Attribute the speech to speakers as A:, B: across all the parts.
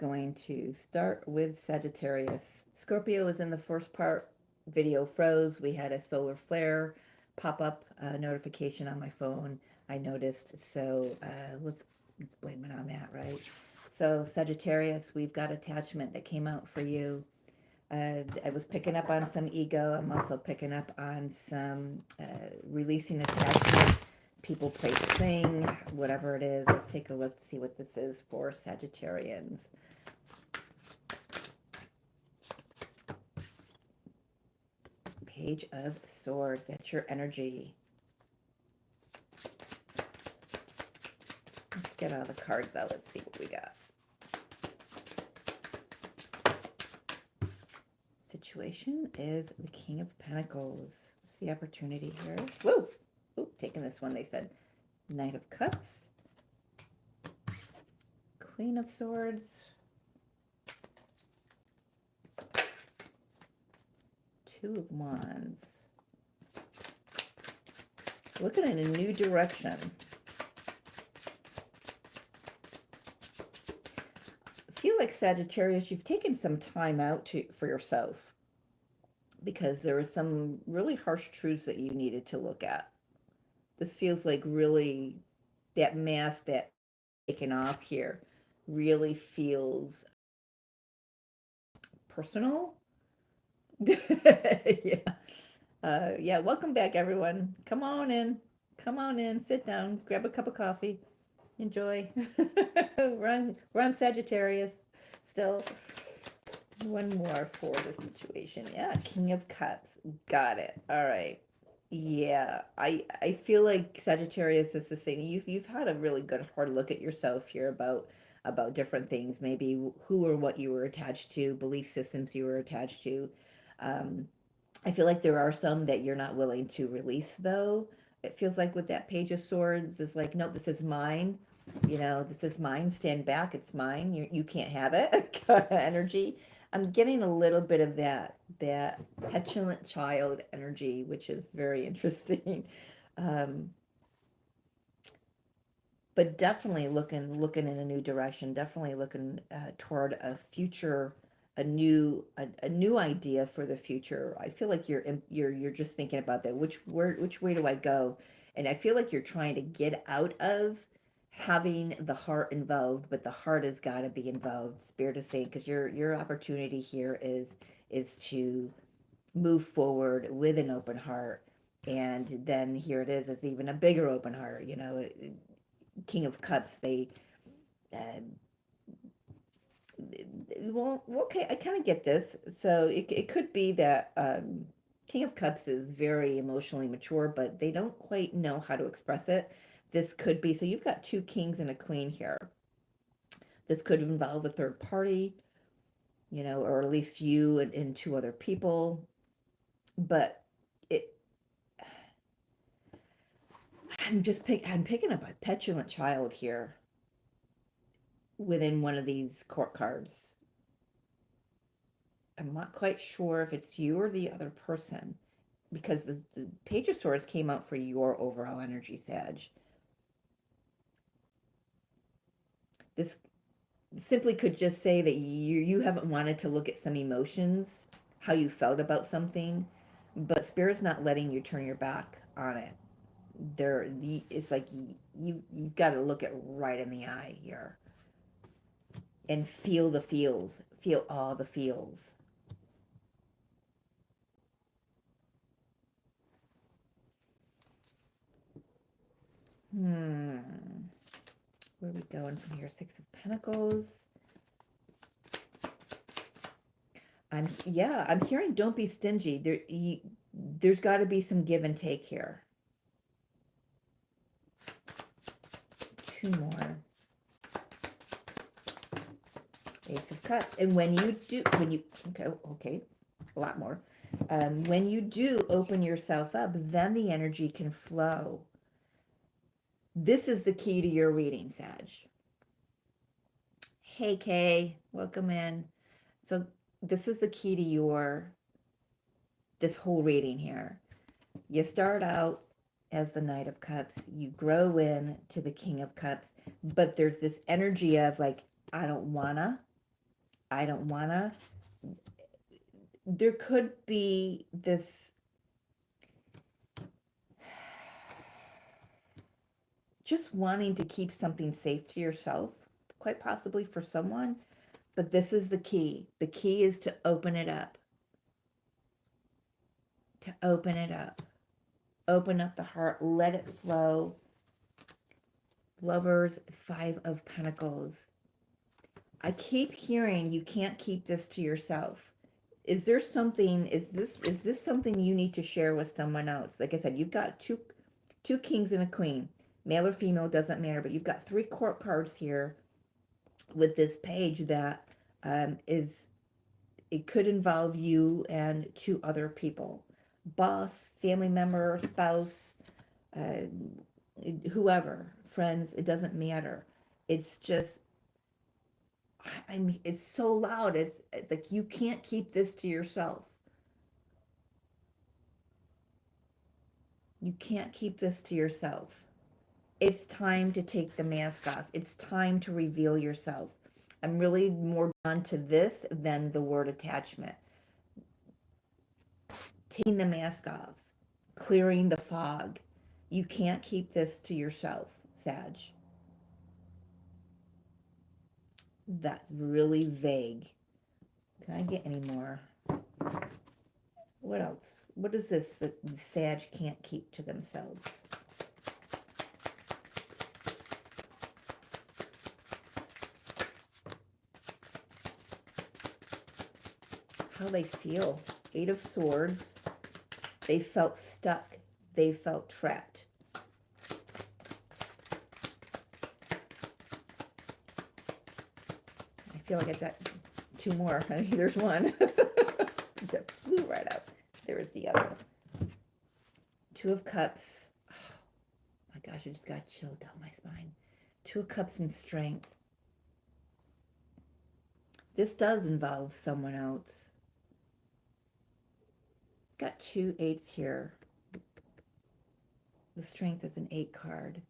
A: going to start with Sagittarius. Scorpio was in the first part. Video froze. We had a solar flare pop up notification on my phone. I noticed. So let's blame it on that, right? So Sagittarius, we've got attachment that came out for you. I was picking up on some ego. I'm also picking up on some releasing attachment, people, place, thing, whatever it is. Let's take a look, see what this is for Sagittarians. Page of Swords, that's your energy. Let's get all the cards out. Let's see what we got. Situation is the King of Pentacles. What's the opportunity here? Whoa! Ooh, taking this one, they said. Knight of Cups. Queen of Swords. Two of Wands. Looking in a new direction. I feel like Sagittarius, you've taken some time out for yourself because there were some really harsh truths that you needed to look at. This feels like really that mask that taken off here really feels personal. Yeah. Yeah, welcome back, everyone. Come on in. Come on in. Sit down. Grab a cup of coffee. Enjoy. we're on Sagittarius still. One more for the situation. Yeah, King of Cups. Got it. All right. Yeah, I feel like Sagittarius is the thing. You've had a really good hard look at yourself here about different things, maybe who or what you were attached to, belief systems you were attached to. Um, I feel like there are some that you're not willing to release, though. It feels like with that Page of Swords is like, nope, this is mine. You know, this is mine. Stand back. It's mine. You can't have it. Kind of energy. I'm getting a little bit of that petulant child energy, which is very interesting. Um, but definitely looking in a new direction. Definitely looking toward a future, a new idea for the future. I feel like you're just thinking about that. Which way do I go? And I feel like you're trying to get out of having the heart involved, but the heart has got to be involved. Spirit is saying, because your opportunity here is to move forward with an open heart, and then here it is, it's even a bigger open heart. You know, King of Cups, they uh, well, okay, I kind of get this. So it could be that King of Cups is very emotionally mature, but they don't quite know how to express it. This could be, so you've got two kings and a queen here. This could involve a third party, you know, or at least you and two other people. But it, I'm picking up a petulant child here within one of these court cards. I'm not quite sure if it's you or the other person, because the Page of Swords came out for your overall energy, Sag. This simply could just say that you haven't wanted to look at some emotions, how you felt about something, but Spirit's not letting you turn your back on it. It's like you've got to look it right in the eye here and feel the feels, feel all the feels. Where are we going from here? Six of Pentacles. I'm hearing don't be stingy. There's got to be some give and take here. Two more. Ace of Cups. And okay, a lot more. When you do open yourself up, then the energy can flow. This is the key to your reading, Sag. Hey, Kay, welcome in. So this is the key to this whole reading here. You start out as the Knight of Cups, you grow in to the King of Cups, but there's this energy of like, I don't wanna, I don't wanna. There could be this just wanting to keep something safe to yourself, quite possibly for someone, but this is the key. The key is to open it up. To open it up. Open up the heart, let it flow. Lovers, 5 of Pentacles. I keep hearing you can't keep this to yourself. Is there something, is this something you need to share with someone else? Like I said, you've got two kings and a queen. Male or female, doesn't matter, but you've got 3 court cards here with this page that it could involve you and 2 other people. Boss, family member, spouse, whoever, friends, it doesn't matter. It's just, I mean, it's so loud. It's like you can't keep this to yourself. You can't keep this to yourself. It's time to take the mask off. It's time to reveal yourself. I'm really more drawn to this than the word attachment. Taking the mask off, clearing the fog. You can't keep this to yourself, Sag. That's really vague. Can I get any more? What else? What is this that Sag can't keep to themselves? How they feel. 8 of Swords. They felt stuck. They felt trapped. I feel like I've got 2 more. I mean, there's one. That flew right up. There's the other. 2 of Cups. Oh my gosh, I just got chilled down my spine. 2 of Cups and Strength. This does involve someone else. Got 2 8s here. The Strength is an 8 card.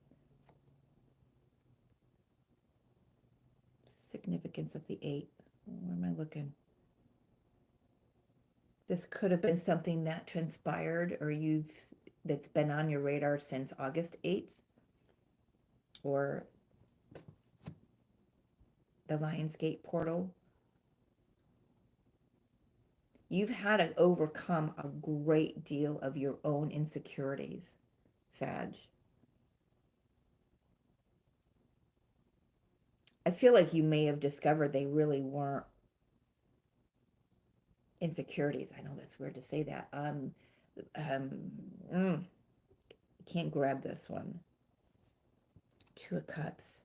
A: Significance of the 8. Where am I looking? This could have been something that transpired or that's been on your radar since August 8th. Or the Lionsgate portal. You've had to overcome a great deal of your own insecurities, Sag. I feel like you may have discovered they really weren't insecurities. I know that's weird to say that. Can't grab this one. 2 of Cups.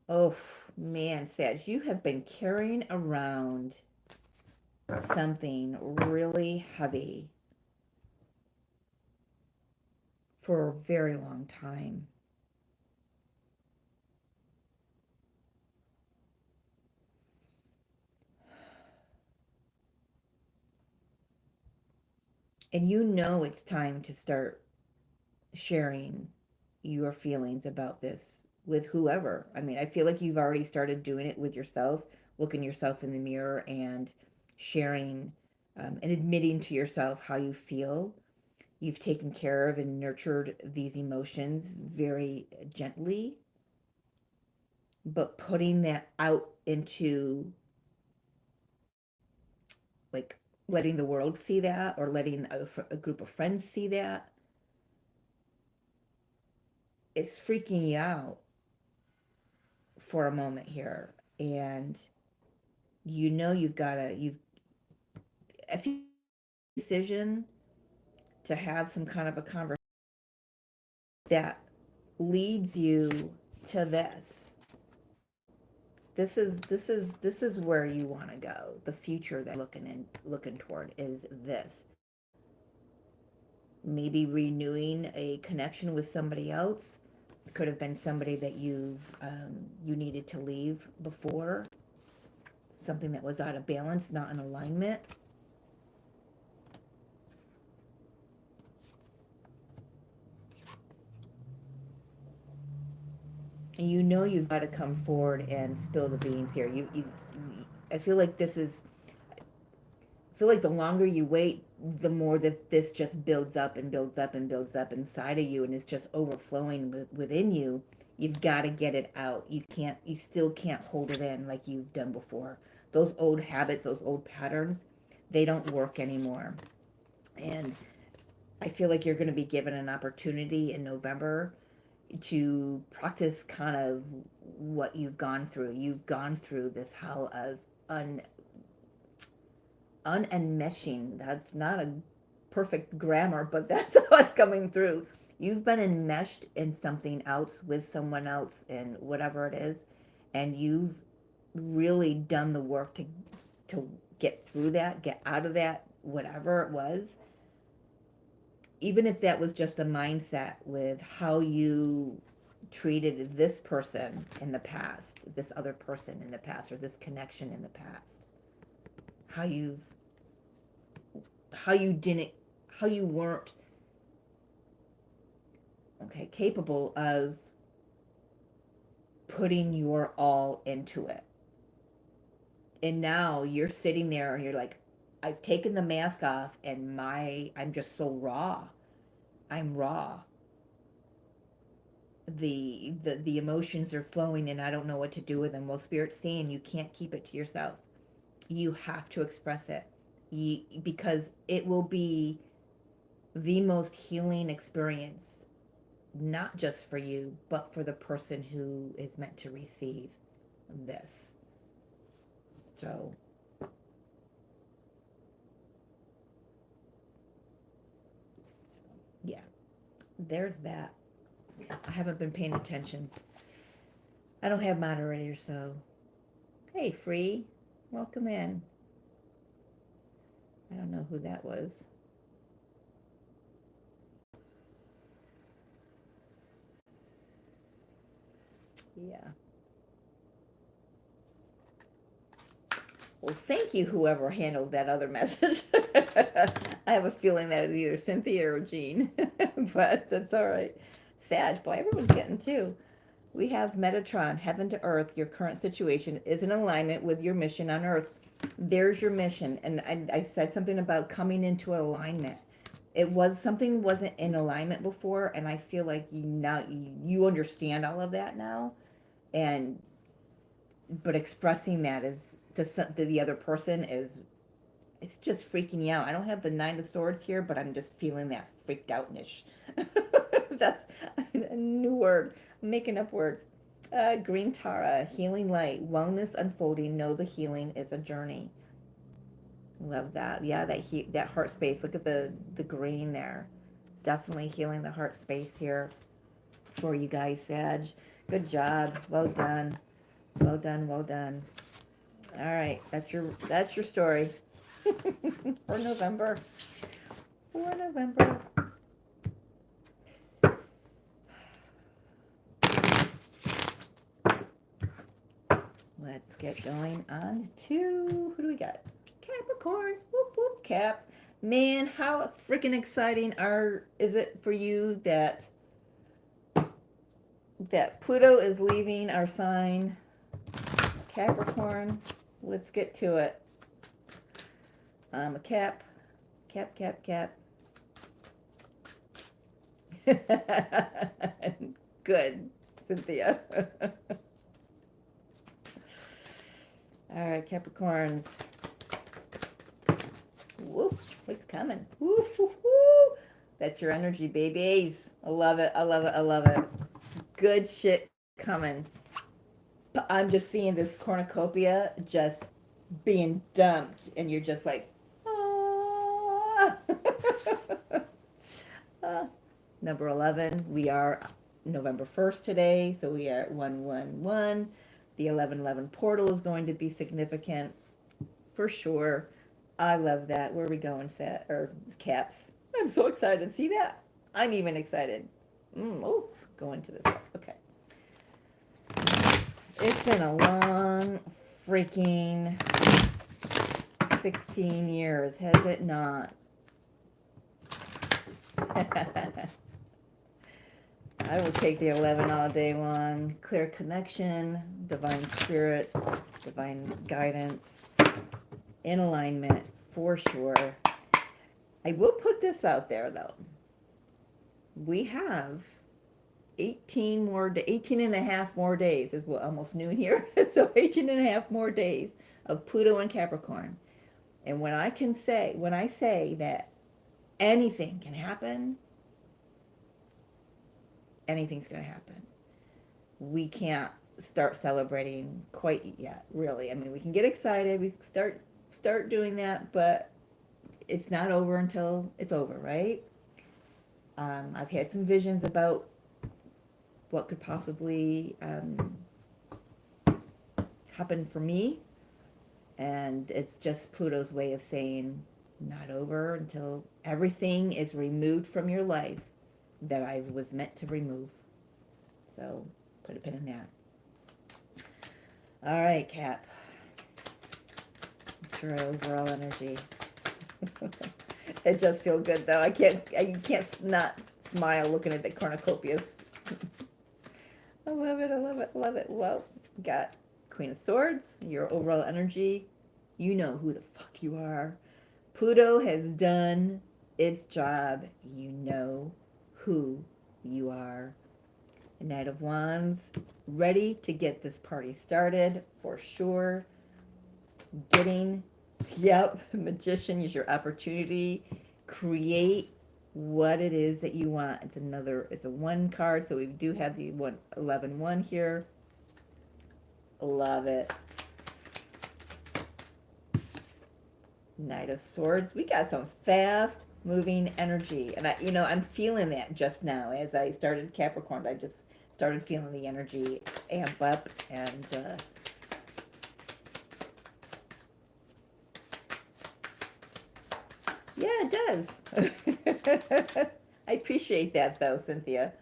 A: Oh, man, Sag, you have been carrying around something really heavy for a very long time. And you know it's time to start sharing your feelings about this with whoever. I mean, I feel like you've already started doing it with yourself, looking yourself in the mirror and sharing and admitting to yourself how you feel. You've taken care of and nurtured these emotions very gently, but putting that out into, like, letting the world see that, or letting a group of friends see that, it's freaking you out for a moment here. And you know you've got to, if you decision to have some kind of a conversation that leads you to this. This is where you want to go. The future that looking toward is this. Maybe renewing a connection with somebody else. It could have been somebody that you needed to leave before. Something that was out of balance, not in alignment. And you know you've got to come forward and spill the beans here. I feel like I feel like the longer you wait, the more that this just builds up and builds up and builds up inside of you, and it's just overflowing within you. You've got to get it out. You still can't hold it in like you've done before. Those old habits, those old patterns, they don't work anymore. And I feel like you're going to be given an opportunity in November to practice kind of what you've gone through. You've gone through this hell of unenmeshing. That's not a perfect grammar, but that's how it's coming through. You've been enmeshed in something else with someone else and whatever it is, and you've really done the work to get through that, get out of that, whatever it was. Even if that was just a mindset with how you treated this person in the past, this other person in the past, or this connection in the past, how you weren't capable of putting your all into it. And now you're sitting there and you're like, I've taken the mask off and I'm just so raw. I'm raw. The emotions are flowing and I don't know what to do with them. Well, Spirit's saying you can't keep it to yourself. You have to express it. Because it will be the most healing experience, not just for you, but for the person who is meant to receive this. So, yeah, there's that. I haven't been paying attention. I don't have moderators, so. Hey, Free, welcome in. I don't know who that was. Yeah. Well, thank you, whoever handled that other message. I have a feeling that it was either Cynthia or Jean, but that's all right. Sag, boy, everyone's getting two. We have Metatron, heaven to earth. Your current situation is in alignment with your mission on earth. There's your mission. And I said something about coming into alignment. Something wasn't in alignment before, and I feel like you understand all of that now. But expressing that is to the other person it's just freaking you out. I don't have the Nine of Swords here, but I'm just feeling that freaked outness. That's a new word. I'm making up words. Green Tara, healing light, wellness unfolding. Know the healing is a journey. Love that. Yeah, that heart space. Look at the green there. Definitely healing the heart space here for you guys, Sag. Good job. Well done. Well done. Well done. All right, that's your story for November. For November. Let's get going on to, who do we got? Capricorns. Whoop whoop, Cap. Man, how freaking exciting is it for you that Pluto is leaving our sign, Capricorn? Let's get to it. Cap. Good, Cynthia. All right, Capricorns. Whoop, what's coming? Woo, woo, woo. That's your energy, babies. I love it. I love it. I love it. Good shit coming. I'm just seeing this cornucopia just being dumped, and you're just like, ah. Number 11, we are November 1st today, so we are at 111. The 1111 portal is going to be significant for sure. I love that. Where are we going, Caps? I'm so excited. See that? I'm even excited. Going to this book. Okay. It's been a long freaking 16 years, has it not? I will take the 11 all day long. Clear connection, divine spirit, divine guidance, in alignment for sure. I will put this out there though. We have 18 and a half more days is what almost noon here. So 18 and a half more days of Pluto and Capricorn. And when I say that anything can happen, anything's going to happen. We can't start celebrating quite yet, really. I mean, we can get excited, we can start doing that, but it's not over until it's over, right? I've had some visions about what could possibly happen for me, and it's just Pluto's way of saying not over until everything is removed from your life that I was meant to remove. So put a pin in that. All right, Cap. Your overall energy. It does feel good though. I can't not smile looking at the cornucopias. I love it. I love it. I love it. Well, got Queen of Swords, your overall energy. You know who the fuck you are. Pluto has done its job. You know who you are. Knight of Wands, ready to get this party started for sure. Magician, use your opportunity. Create what it is that you want. It's a 1 card, so we do have the 11-1 here. Love it. Knight of Swords. We got some fast moving energy. And I'm feeling that just now. As I started Capricorn, I just started feeling the energy amp up. And yeah, it does. I appreciate that though, Cynthia.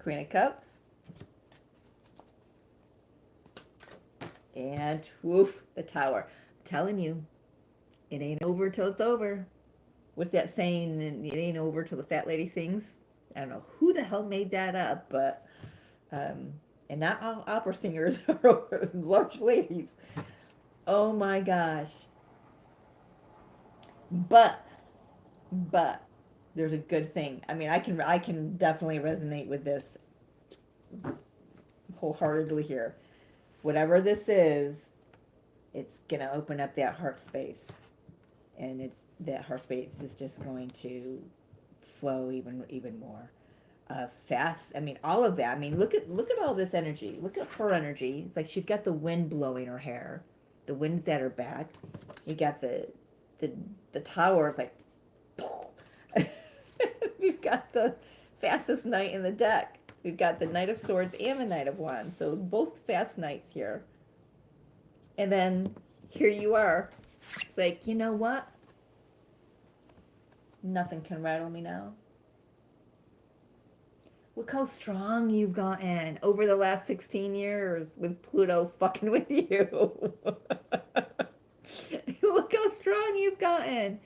A: Queen of Cups. And woof, the Tower. I'm telling you, it ain't over till it's over. What's that saying? It ain't over till the fat lady sings. I don't know who the hell made that up, but and not all opera singers are large ladies. Oh my gosh. But there's a good thing. I mean, I can definitely resonate with this wholeheartedly here. Whatever this is, it's gonna open up that heart space, and that heart space is just going to flow even more fast. I mean, all of that. I mean, look at all this energy. Look at her energy. It's like she's got the wind blowing her hair. The wind's at her back. You got the Tower. It's like we've got the fastest knight in the deck. We've got the Knight of Swords and the Knight of Wands. So both fast knights here. And then here you are. It's like, you know what? Nothing can rattle me now. Look how strong you've gotten over the last 16 years with Pluto fucking with you. Look how strong you've gotten.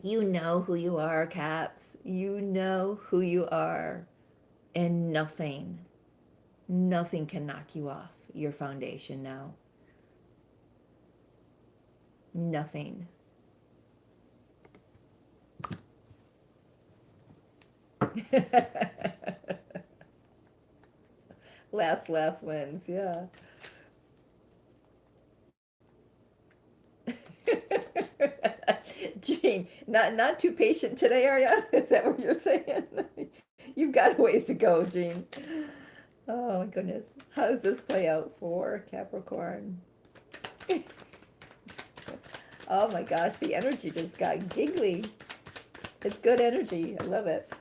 A: You know who you are, Caps. You know who you are. And nothing can knock you off your foundation now. Nothing. Last laugh wins, yeah. Jean, not too patient today, are you? Is that what you're saying? You've got a ways to go, Jean. Oh my goodness. How does this play out for Capricorn? Oh my gosh, the energy just got giggly. It's good energy. I love it.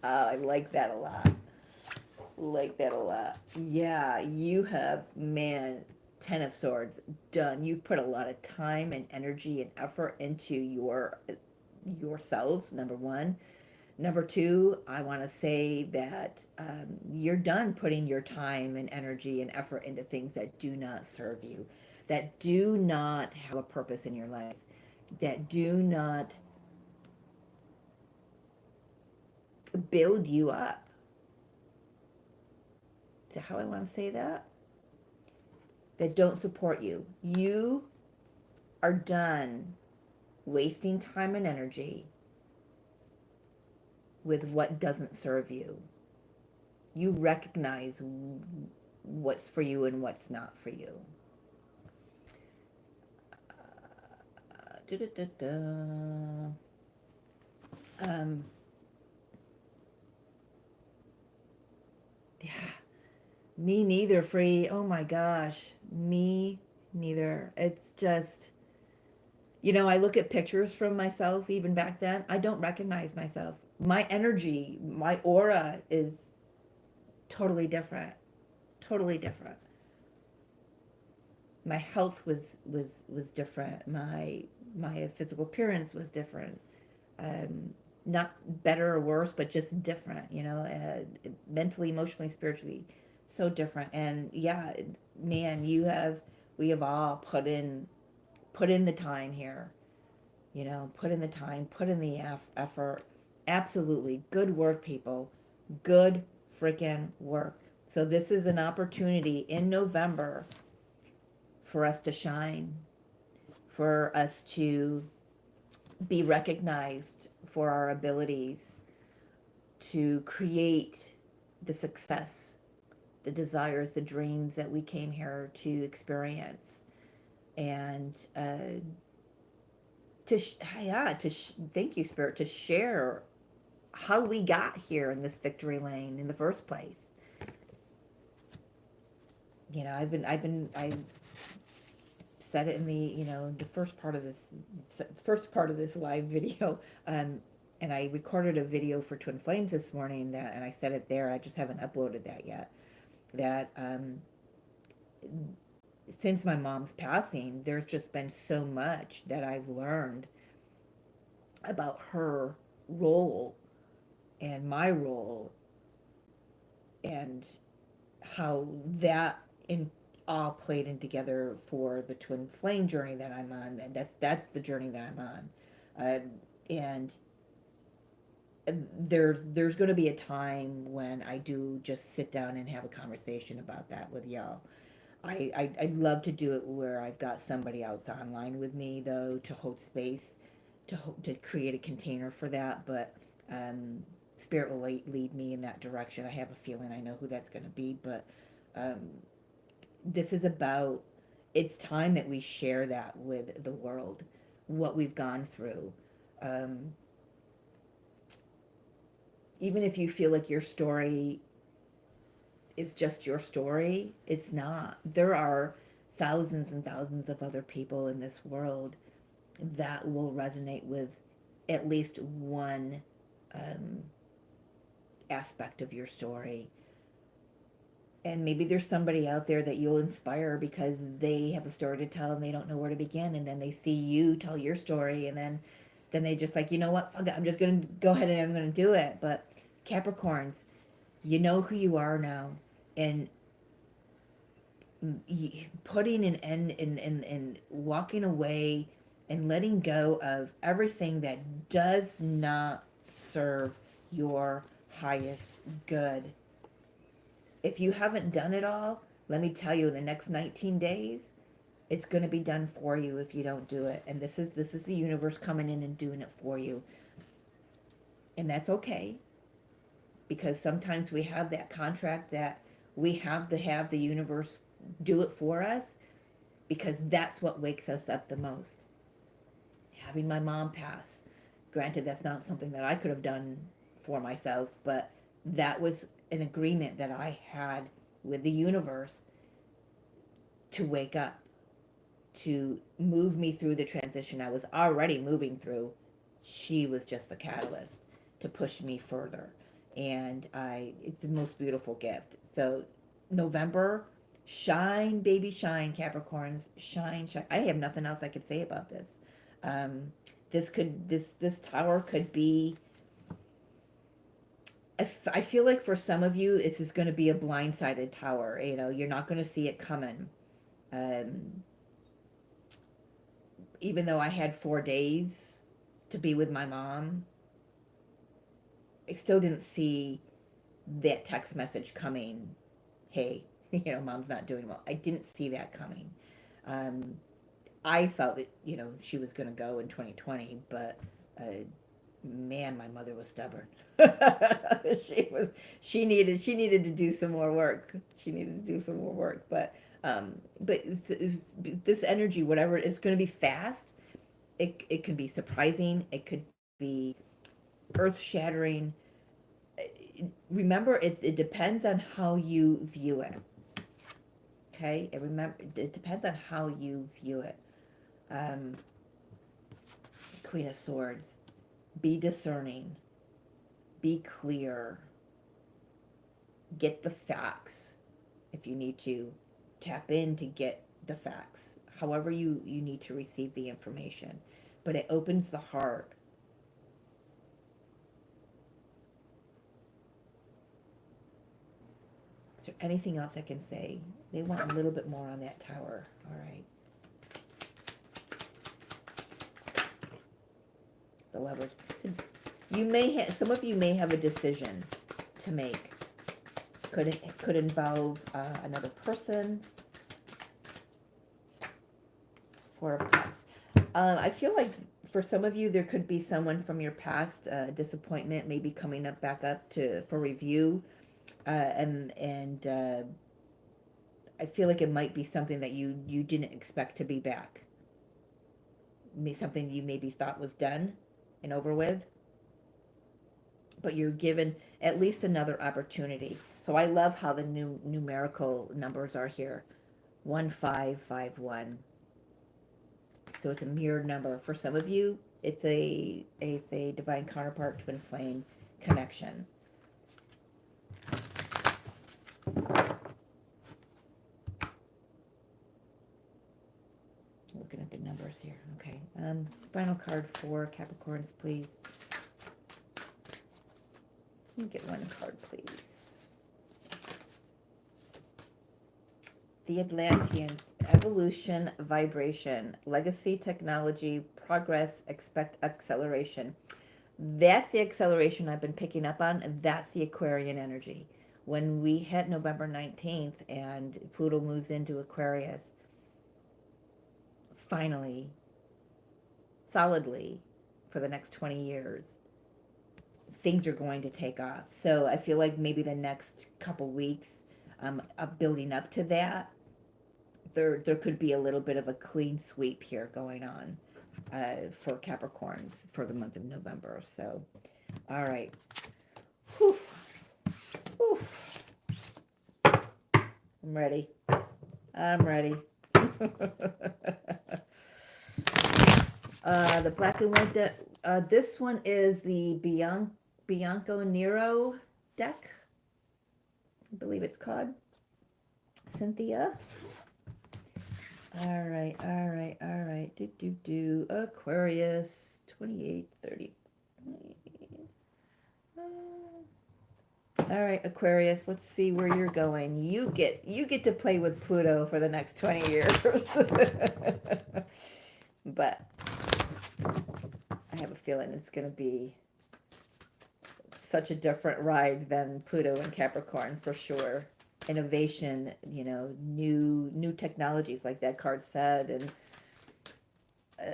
A: I like that a lot. Like that a lot. Yeah, you have, man, 10 of Swords done. You've put a lot of time and energy and effort into yourselves, number one. Number two, I want to say that you're done putting your time and energy and effort into things that do not serve you, that do not have a purpose in your life, that do not build you up. Is that how I want to say that? That don't support you. You are done wasting time and energy with what doesn't serve you. You recognize what's for you and what's not for you. Yeah, me neither, Free. Oh my gosh, me neither. It's just, I look at pictures from myself even back then. I don't recognize myself. My energy, my aura is totally different. Totally different. My health was different. My physical appearance was different. Not better or worse, but just different, mentally, emotionally, spiritually, so different. And yeah, man, we have all put in the time here, put in the time, put in the effort. Absolutely. Good work, people. Good freaking work. So this is an opportunity in November for us to shine, for us to be recognized for our abilities, to create the success, the desires, the dreams that we came here to experience, and thank you, Spirit, to share how we got here in this victory lane in the first place. I said it in the first part of this live video, and I recorded a video for Twin Flames this morning and I said it there. I just haven't uploaded that yet. That since my mom's passing, there's just been so much that I've learned about her role and my role, and how that all played in together for the twin flame journey that I'm on. And that's the journey that I'm on. And there's going to be a time when I do just sit down and have a conversation about that with y'all. I'd love to do it where I've got somebody else online with me, though, to hold space, to create a container for that. But Spirit will lead me in that direction. I have a feeling I know who that's going to be. But this is about, it's time that we share that with the world, what we've gone through. Even if you feel like your story is just your story, it's not. There are thousands and thousands of other people in this world that will resonate with at least one aspect of your story. And maybe there's somebody out there that you'll inspire because they have a story to tell and they don't know where to begin, and then they see you tell your story, and then they just like, you know what, fuck it, I'm just going to go ahead and I'm going to do it. But Capricorns, you know who you are now, and putting an end and walking away and letting go of everything that does not serve your highest good. If you haven't done it all, let me tell you, in the next 19 days, it's going to be done for you if you don't do it. And this is the universe coming in and doing it for you. And that's okay, because sometimes we have that contract that we have to have the universe do it for us, because that's what wakes us up the most. Having my mom pass, granted, that's not something that I could have done for myself, but that was an agreement that I had with the universe to wake up, to move me through the transition I was already moving through. She was just the catalyst to push me further. And it's the most beautiful gift. So November, shine, baby, shine, Capricorns, shine, shine. I have nothing else I could say about this. This tower could be, I feel like for some of you, this is going to be a blindsided tower. You're not going to see it coming. Even though I had 4 days to be with my mom, I still didn't see that text message coming. Hey, mom's not doing well. I didn't see that coming. Um, I felt that, she was going to go in 2020, but man, my mother was stubborn. She needed to do some more work. She needed to do some more work, but this energy, whatever, it's going to be fast. It could be surprising. It could be earth-shattering. Remember, it depends on how you view it. Okay? It depends on how you view it. Um, Queen of Swords. Be discerning. Be clear. Get the facts. If you need to, tap in to get the facts. However you need to receive the information. But it opens the heart. Is there anything else I can say? They want a little bit more on that tower. All right. The Lovers. Some of you may have a decision to make. Could involve another person. Four of Cups. I feel like for some of you there could be someone from your past disappointment maybe coming back up for review, and I feel like it might be something that you didn't expect to be back. Something you maybe thought was done and over with, but you're given at least another opportunity. So I love how the numerical numbers are here. 1551. So it's a mirrored number. For some of you, it's a divine counterpart, twin flame connection. Looking at the numbers here. Okay. Final card for Capricorns, please. Let me get one card, please. The Atlanteans. Evolution, vibration, legacy, technology, progress, expect acceleration. That's the acceleration I've been picking up on, and that's the Aquarian energy. When we hit November 19th and Pluto moves into Aquarius, finally, solidly, for the next 20 years, things are going to take off. So I feel like maybe the next couple weeks, building up to that, there could be a little bit of a clean sweep here going on for Capricorns for the month of November. So, all right. Whew. Whew. I'm ready. I'm ready. The black and white deck. This one is the Bianco Nero deck. I believe it's called. Cynthia. All right. Aquarius, 28, 30. All right, Aquarius, let's see where you're going. You get to play with Pluto for the next 20 years. But I have a feeling it's going to be such a different ride than Pluto and Capricorn for sure. Innovation, new technologies, like that card said, and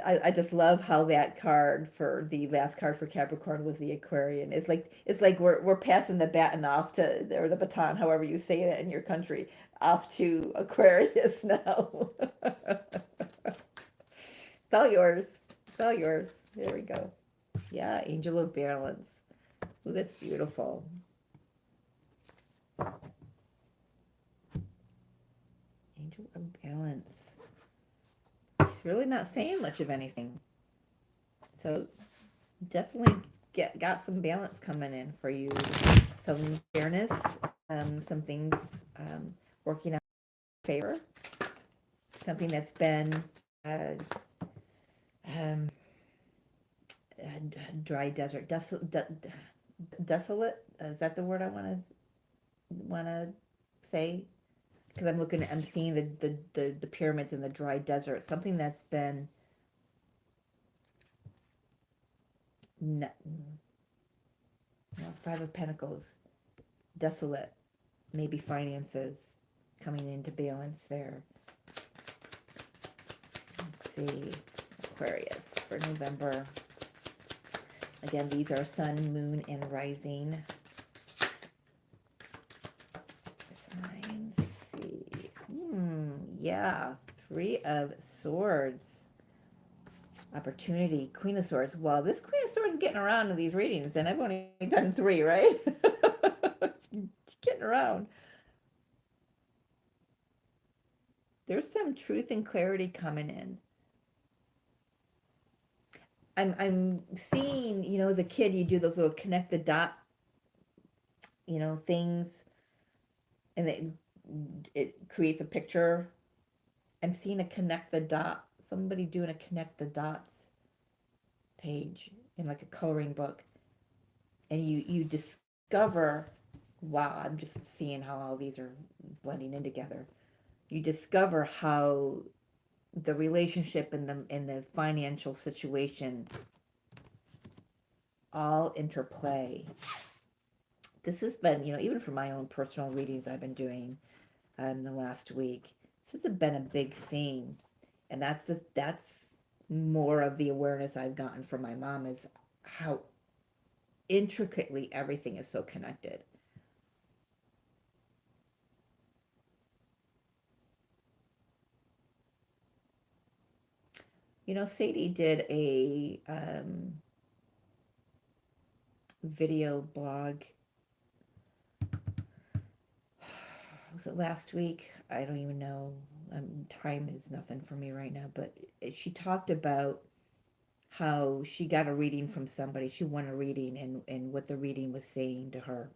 A: I just love how that card for the last card for Capricorn was the Aquarian. It's like we're passing the baton off to, or the baton, however you say that in your country, off to Aquarius now. It's all yours. It's all yours. There we go. Yeah, Angel of Balance. Ooh, that's beautiful. Angel of Balance. She's really not saying much of anything. So definitely got some balance coming in for you. Some fairness, some things working out in favor. Something that's been dry desert, desolate. Is that the word I want to say? Because I'm seeing the pyramids in the dry desert. Something that's been Five of Pentacles, desolate, maybe finances coming into balance there. Let's see, Aquarius for November. Again, these are sun, moon, and rising signs. Let's see. Yeah, Three of Swords. Opportunity, Queen of Swords. Well, this Queen of Swords is getting around in these readings, and I've only done 3, right? Getting around. There's some truth and clarity coming in. I'm seeing, you know, as a kid, you do those little connect the dot, you know, things, and it creates a picture. I'm seeing a connect the dot. Somebody doing a connect the dots page in like a coloring book, and you discover, wow, I'm just seeing how all these are blending in together. You discover how the relationship and the financial situation all interplay. This has been, you know, even for my own personal readings I've been doing the last week, this has been a big theme, and that's more of the awareness I've gotten from my mom, is how intricately everything is so connected. You know, Sadie did a video blog. Was it last week? I don't even know. Time is nothing for me right now. But she talked about how she got a reading from somebody. She won a reading, and what the reading was saying to her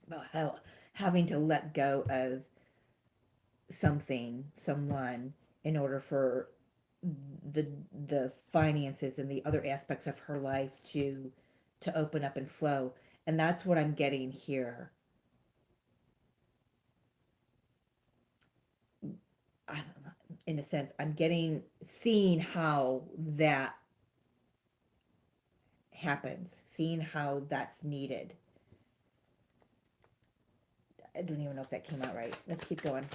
A: about how having to let go of something, someone, in order for the finances and the other aspects of her life to open up and flow. And that's what I'm getting here. I don't know, in a sense, I'm seeing how that happens, seeing how that's needed. I don't even know if that came out right. Let's keep going.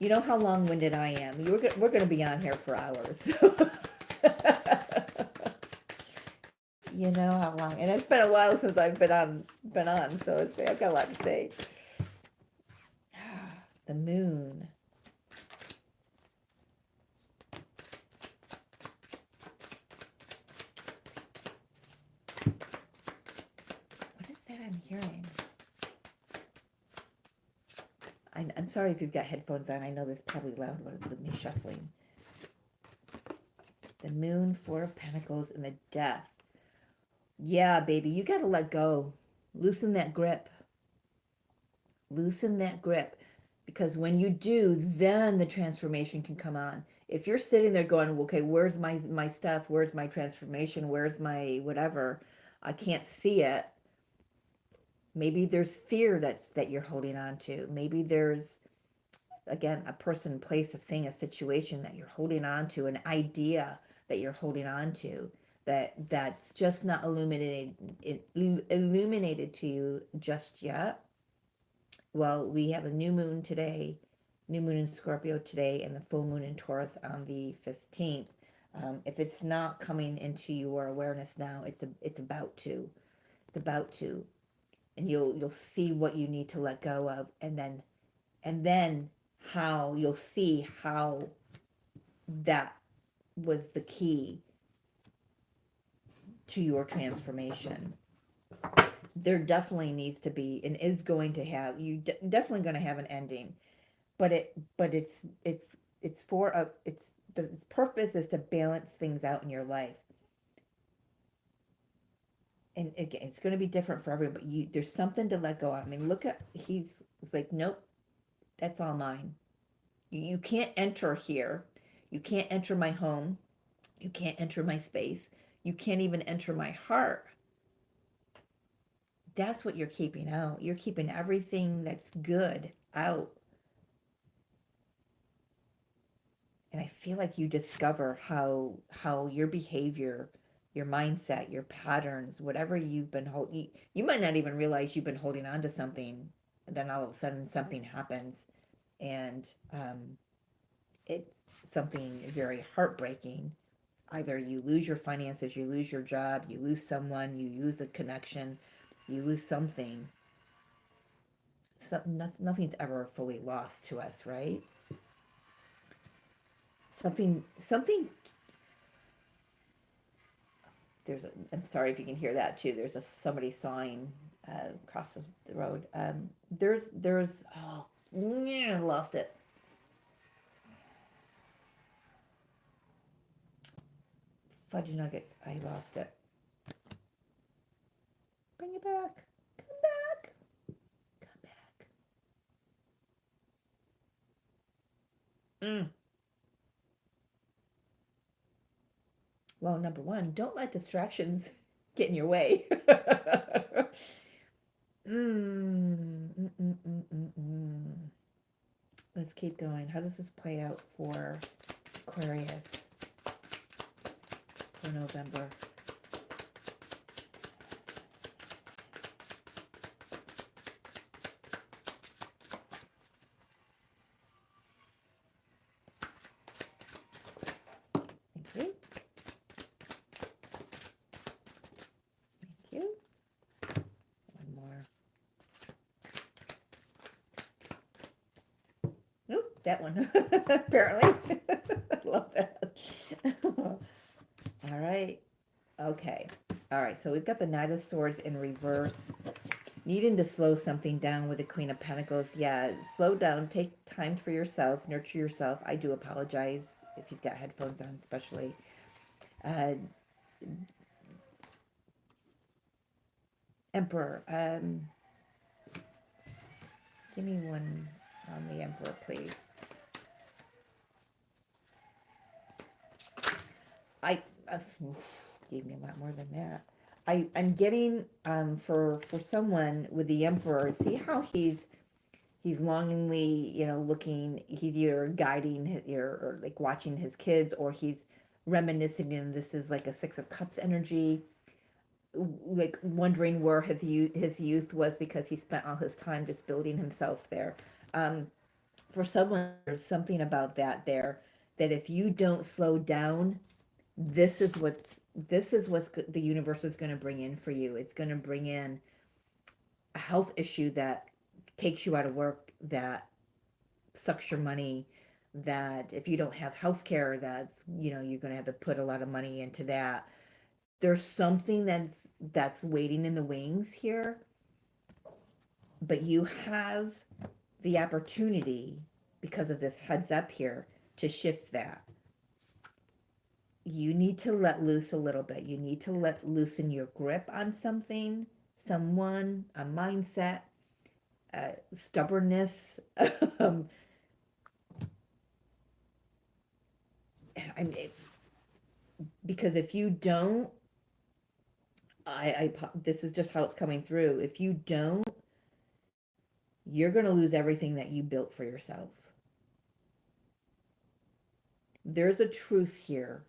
A: You know how long-winded I am. We're going to be on here for hours. You know how long, and it's been a while since I've been on, so I've got a lot to say. The moon. What is that I'm hearing? I'm sorry if you've got headphones on. I know that's probably loud with me shuffling. The moon, Four of Pentacles, and the Death. Yeah, baby, you got to let go. Loosen that grip. Loosen that grip. Because when you do, then the transformation can come on. If you're sitting there going, okay, where's my stuff? Where's my transformation? Where's my whatever? I can't see it. Maybe there's fear that you're holding on to. Maybe there's, again, a person, place, a thing, a situation that you're holding on to, an idea that you're holding on to, that's just not illuminated to you just yet. Well, we have a new moon today, new moon in Scorpio today, and the full moon in Taurus on the 15th. If it's not coming into your awareness now, it's about to. It's about to. And you'll see what you need to let go of, and then how you'll see how that was the key to your transformation. There definitely needs to be, and is going to have, definitely going to have an ending, but its purpose is to balance things out in your life. And again, it's going to be different for everyone, but there's something to let go of. I mean, look at, he's like, nope, that's all mine. You can't enter here. You can't enter my home. You can't enter my space. You can't even enter my heart. That's what you're keeping out. You're keeping everything that's good out. And I feel like you discover how your behavior your mindset, your patterns, whatever you've been holding. You might not even realize you've been holding on to something, and then all of a sudden something happens, and it's something very heartbreaking. Either you lose your finances, you lose your job, you lose someone, you lose a connection, you lose something. Nothing's ever fully lost to us, right? Something. I'm sorry if you can hear that too. There's somebody sawing across the road. Oh, yeah, I lost it. Fudge nuggets. I lost it. Bring it back. Come back. Come back. Mm. Well, number one, don't let distractions get in your way. Let's keep going. How does this play out for Aquarius for November? Thank you. Thank you. One more. Nope, that one. Apparently. I love that. All right. Okay. All right. So we've got the Knight of Swords in reverse. Needing to slow something down with the Queen of Pentacles. Yeah, slow down. Take time for yourself. Nurture yourself. I do apologize if you've got headphones on, especially. Emperor. Give me one on the Emperor, please. Gave me a lot more than that. I'm getting for someone with the Emperor. See how he's longingly, looking. He's either guiding his, or like watching his kids, or he's reminiscing. And this is like a Six of Cups energy, like wondering where his youth was because he spent all his time just building himself there. For someone, there's something about that there, that if you don't slow down, this is what's the universe is going to bring in for you. It's going to bring in a health issue that takes you out of work, that sucks your money, that if you don't have health care, that's, you're going to have to put a lot of money into that. There's something that's waiting in the wings here, but you have the opportunity, because of this heads up here, to shift that. You need to let loose a little bit. You need to let loosen your grip on something, someone, a mindset, stubbornness. Because if you don't, this is just how it's coming through. If you don't, you're going to lose everything that you built for yourself. There's a truth here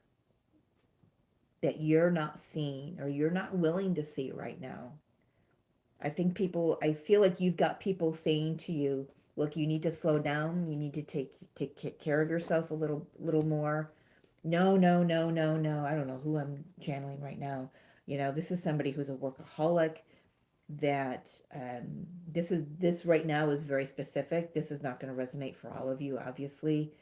A: that you're not seeing, or you're not willing to see right now. I feel like you've got people saying to you, look, you need to slow down. You need to take care of yourself a little more. No, no, no, no, no. I don't know who I'm channeling right now. This is somebody who's a workaholic, that this right now is very specific. This is not going to resonate for all of you, obviously.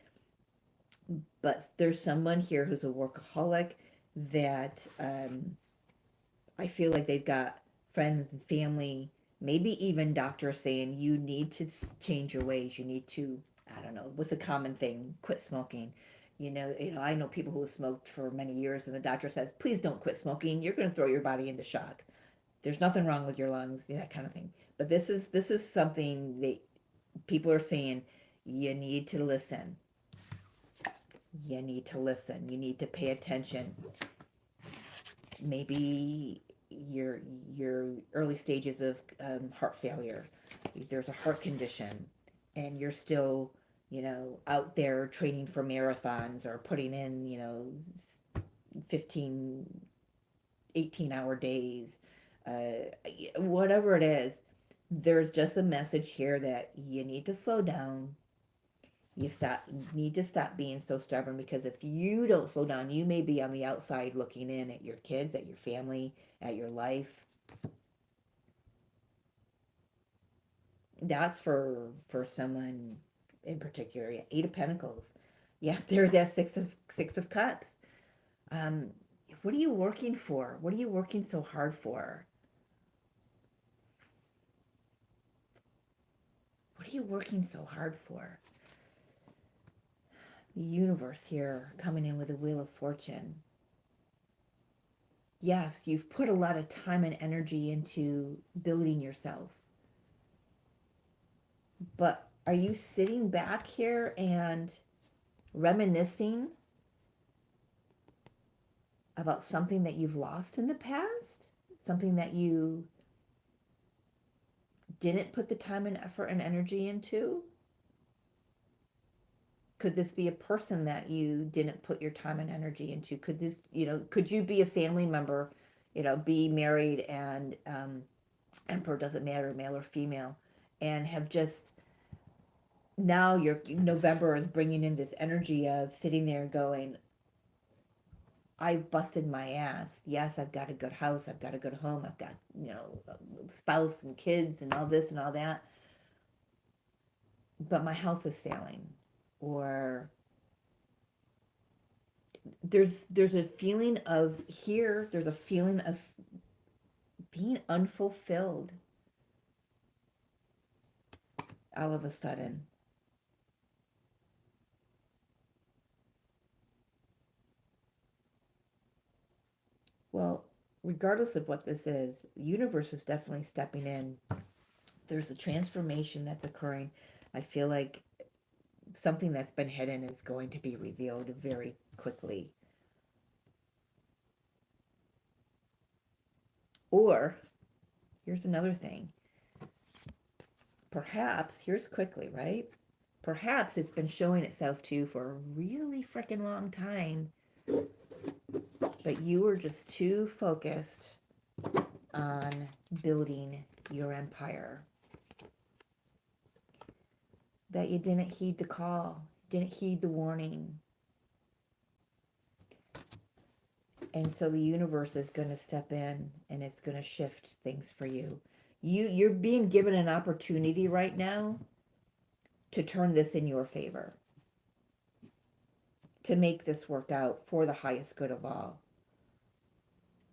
A: But there's someone here who's a workaholic that I feel like they've got friends and family, maybe even doctors saying you need to change your ways. You need to, I don't know, what's a common thing? Quit smoking. I know people who have smoked for many years, and the doctor says, please don't quit smoking. You're going to throw your body into shock. There's nothing wrong with your lungs, that kind of thing. But this is something that people are saying, you need to listen. You need to listen. You need to pay attention. Maybe your early stages of heart failure. There's a heart condition, and you're still, out there training for marathons, or putting in, 15 18-hour days, whatever it is. There's just a message here that you need to slow down. Need to stop being so stubborn, because if you don't slow down, you may be on the outside looking in at your kids, at your family, at your life. That's for someone in particular. Yeah, Eight of Pentacles. Yeah, there's that Six of Cups. Um, what are you working for? What are you working so hard for? What are you working so hard for? The universe here coming in with the Wheel of Fortune. Yes, you've put a lot of time and energy into building yourself. But are you sitting back here and reminiscing about something that you've lost in the past? Something that you didn't put the time and effort and energy into? Could this be a person that you didn't put your time and energy into? Could this, could you be a family member, be married and emperor, doesn't matter, male or female, and have just, now your November is bringing in this energy of sitting there going, I've busted my ass. Yes, I've got a good house. I've got a good home. I've got, a spouse and kids and all this and all that. But my health is failing. Or there's a feeling of here, there's a feeling of being unfulfilled all of a sudden. Well, regardless of what this is, the universe is definitely stepping in. There's a transformation that's occurring. I feel like something that's been hidden is going to be revealed very quickly. Or, here's another thing. Perhaps, here's quickly, right? Perhaps it's been showing itself to you for a really freaking long time, but you were just too focused on building your empire that you didn't heed the call, didn't heed the warning. And so the universe is going to step in and it's going to shift things for you. You're being given an opportunity right now to turn this in your favor, to make this work out for the highest good of all.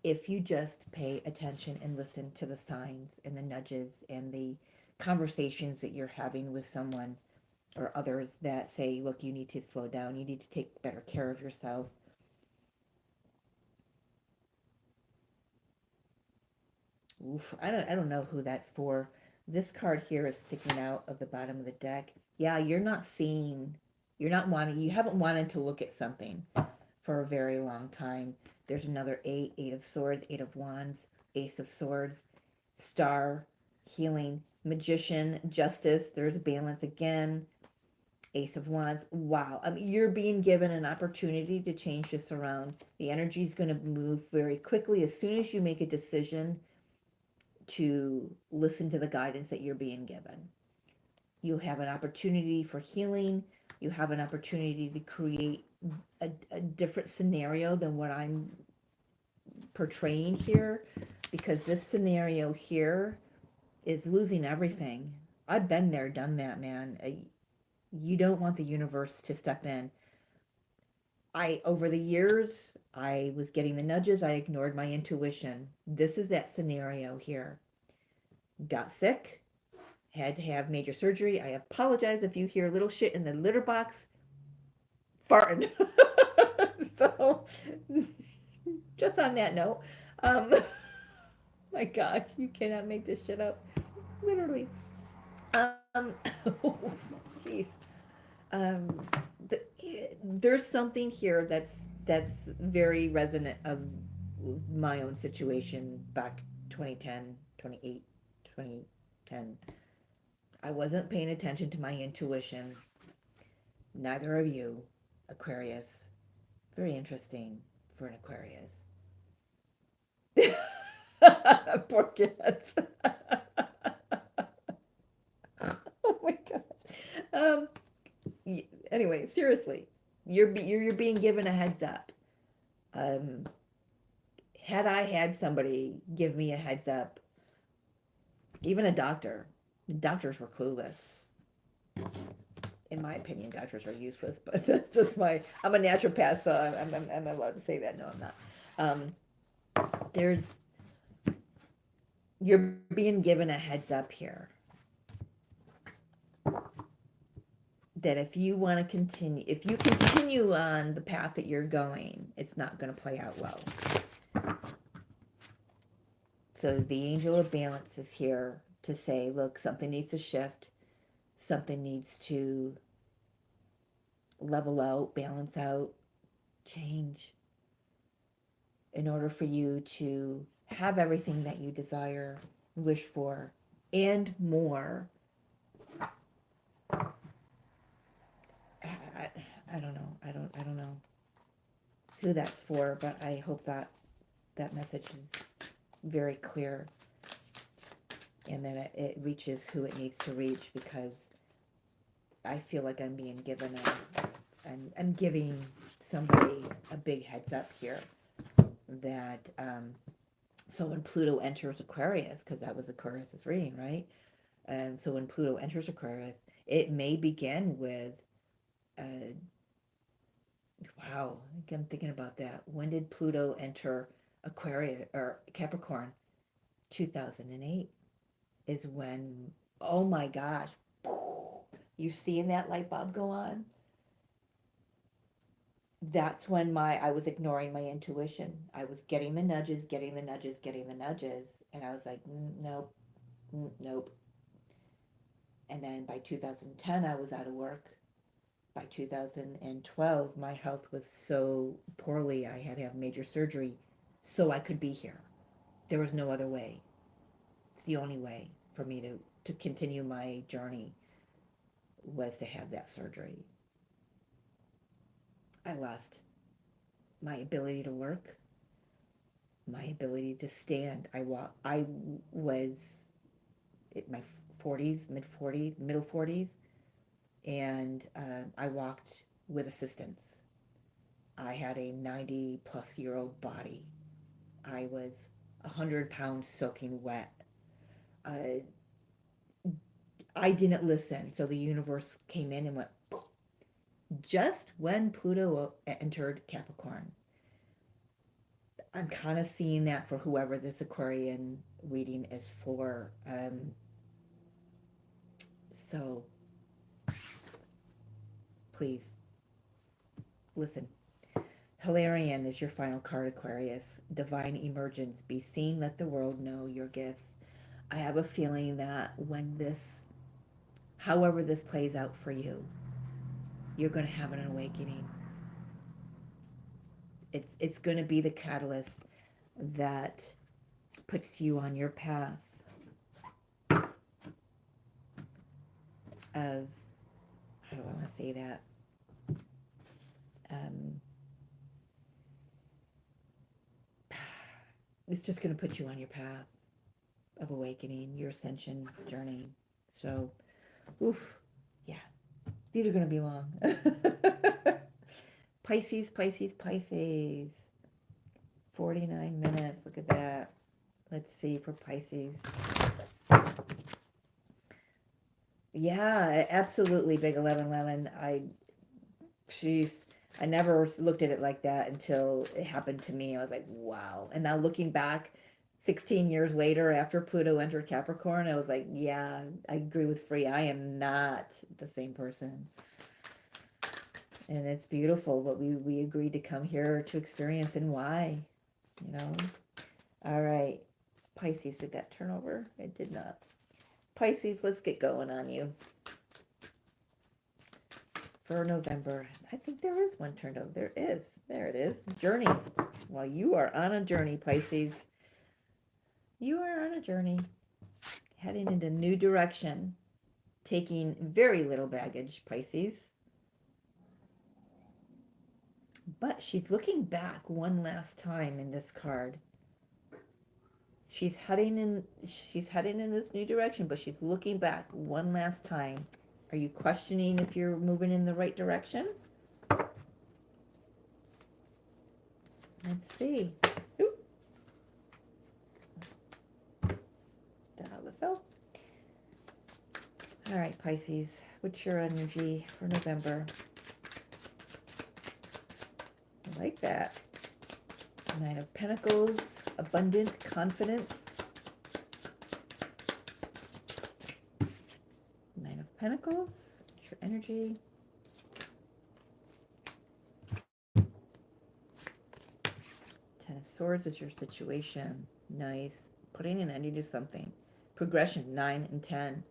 A: If you just pay attention and listen to the signs and the nudges and the conversations that you're having with someone or others that say, look, you need to slow down, you need to take better care of yourself. Oof, I don't know who that's for. This card here is sticking out of the bottom of the deck. Yeah, you're not you haven't wanted to look at something for a very long time. There's another Eight of Swords, Eight of Wands, Ace of Swords, Star, Healing, Magician, Justice. There's balance again. Ace of Wands. Wow. I mean, you're being given an opportunity to change this around. The energy is going to move very quickly. As soon as you make a decision to listen to the guidance that you're being given, you'll have an opportunity for healing. You have an opportunity to create a different scenario than what I'm portraying here, because this scenario here is losing everything. I've been there, done that, man. You don't want the universe to step in. Over the years, I was getting the nudges. I ignored my intuition. This is that scenario here. Got sick, had to have major surgery. I apologize if you hear little shit in the litter box. Farting. So, just on that note, my gosh, you cannot make this shit up. Literally. Jeez. Um, there's something here that's very resonant of my own situation back 2010, 28, 2010. I wasn't paying attention to my intuition. Neither of you, Aquarius. Very interesting for an Aquarius. Poor kids. Oh my God. Um, anyway, seriously, you're being given a heads up. Um, had I had somebody give me a heads up, even a doctor, doctors were clueless. In my opinion, doctors are useless, but that's just I'm a naturopath, so I'm allowed to say that. No, I'm not. There's, you're being given a heads up here that if you want to continue, if you continue on the path that you're going, it's not going to play out well. So the angel of balance is here to say, look, something needs to shift. Something needs to level out, balance out, change in order for you to have everything that you desire, wish for, and more. I don't know. I don't know who that's for, but I hope that that message is very clear and that it reaches who it needs to reach, because I feel like I'm being given I'm giving somebody a big heads up here that so when Pluto enters Aquarius, because that was Aquarius's reading, right? So when Pluto enters Aquarius, it may begin with wow, I'm thinking about that. When did Pluto enter Aquarius or Capricorn? 2008 is when, oh my gosh, you seeing that light bulb go on? That's when I was ignoring my intuition. I was getting the nudges, getting the nudges, getting the nudges, and I was like, nope, nope. And then by 2010, I was out of work. By 2012, my health was so poorly, I had to have major surgery so I could be here. There was no other way. It's the only way for me to continue my journey was to have that surgery. I lost my ability to work, my ability to stand. I was in my 40s, mid 40s, middle 40s, and I walked with assistance. I had a 90-plus-year-old body. I was 100 pounds soaking wet. I didn't listen, so the universe came in and went, just when Pluto entered Capricorn. I'm kind of seeing that for whoever this Aquarian reading is for. So please listen. Hilarion is your final card, Aquarius. Divine emergence. Be seen, let the world know your gifts. I have a feeling that when this, however this plays out for you, you're going to have an awakening. It's going to be the catalyst that puts you on your path of, how do I want to say that? It's just going to put you on your path of awakening, your ascension journey. So, oof, yeah, these are going to be long. Pisces, Pisces, Pisces. 49 minutes. Look at that. Let's see for Pisces. Yeah, absolutely. Big 1111. I never looked at it like that until it happened to me. I was like, wow. And now looking back 16 years later after Pluto entered Capricorn, I was like, yeah, I agree with Free. I am not the same person. And it's beautiful what we agreed to come here to experience and why, you know. All right. Pisces, did that turn over? It did not. Pisces, let's get going on you. For November. I think there is one turned over. There is. There it is. Journey. Well, you are on a journey, Pisces. You are on a journey. Heading into new direction. Taking very little baggage, Pisces. But she's looking back one last time in this card. she's heading in this new direction, but she's looking back one last time. Are you questioning if you're moving in the right direction? Let's see. Oop. That fell. All right, Pisces, what's your energy for November? I like that. Nine of Pentacles, abundant confidence. Nine of Pentacles, what's your energy? Ten of Swords is your situation. Nice. Putting an ending to something. Progression, 9 and 10.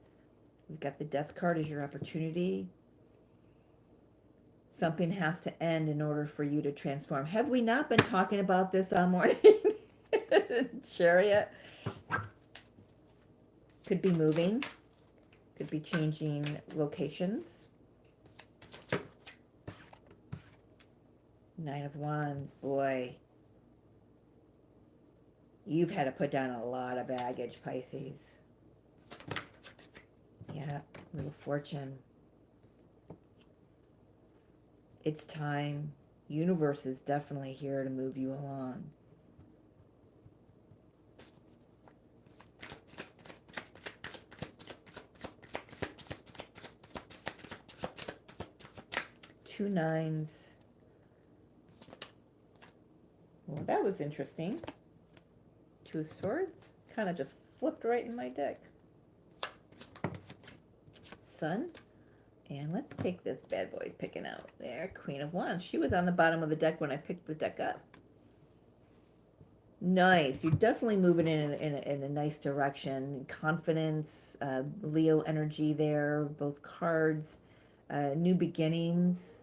A: We've got the Death card as your opportunity. Something has to end in order for you to transform. Have we not been talking about this all morning? Chariot. Could be moving. Could be changing locations. Nine of Wands, boy. You've had to put down a lot of baggage, Pisces. Yeah, Wheel of Fortune. It's time. Universe is definitely here to move you along. Two nines. Well, that was interesting. Two of Swords. Kind of just flipped right in my deck. Sun. And let's take this bad boy picking out there. Queen of Wands. She was on the bottom of the deck when I picked the deck up. Nice. You're definitely moving in a nice direction. Confidence, Leo energy there, both cards, new beginnings.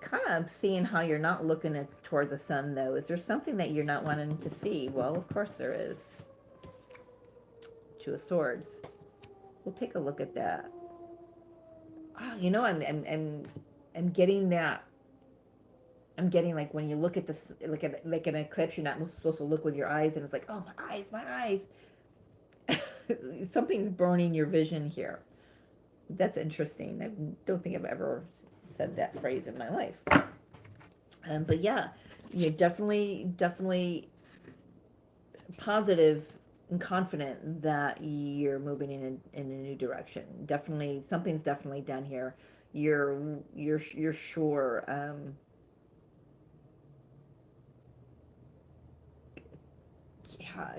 A: Kind of seeing how you're not looking toward the sun, though. Is there something that you're not wanting to see? Well, of course there is. Two of Swords. We'll take a look at that. Oh, you know, I'm getting that. I'm getting like when you look at this, like an eclipse, you're not supposed to look with your eyes, and it's like, oh, my eyes, my eyes. Something's burning your vision here. That's interesting. I don't think I've ever said that phrase in my life. But yeah, you're definitely positive and confident that you're moving in a new direction. Definitely, something's definitely done here. You're sure. Yeah,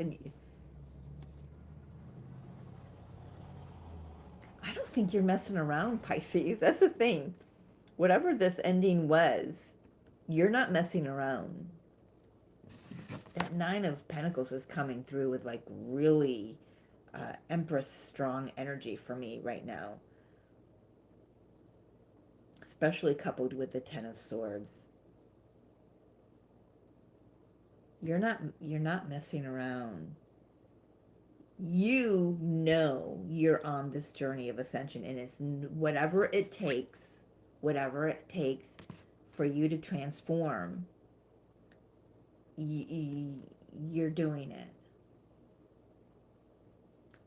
A: I don't think you're messing around, Pisces. That's the thing. Whatever this ending was, you're not messing around. That Nine of Pentacles is coming through with like really Empress strong energy for me right now. Especially coupled with the Ten of Swords. You're not messing around. You know you're on this journey of ascension, and it's whatever it takes for you to transform, you're doing it.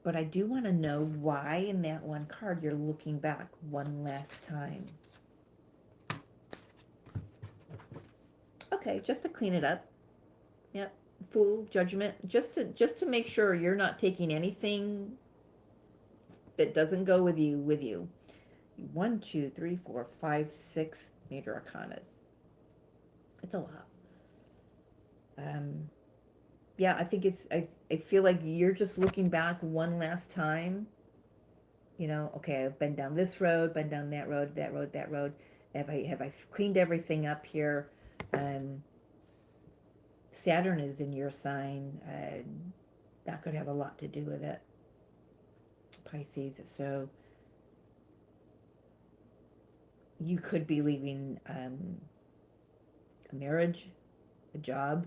A: But I do want to know why in that one card you're looking back one last time. Okay, just to clean it up. Yep. Fool, judgment, just to make sure you're not taking anything that doesn't go with you. 1, 2, 3, 4, 5, 6 major arcanas. It's a lot. Yeah, I think I feel like you're just looking back one last time. You know, okay, I've been down this road, been down that road. Have I cleaned everything up here? Saturn is in your sign. That could have a lot to do with it, Pisces. So you could be leaving a marriage, a job,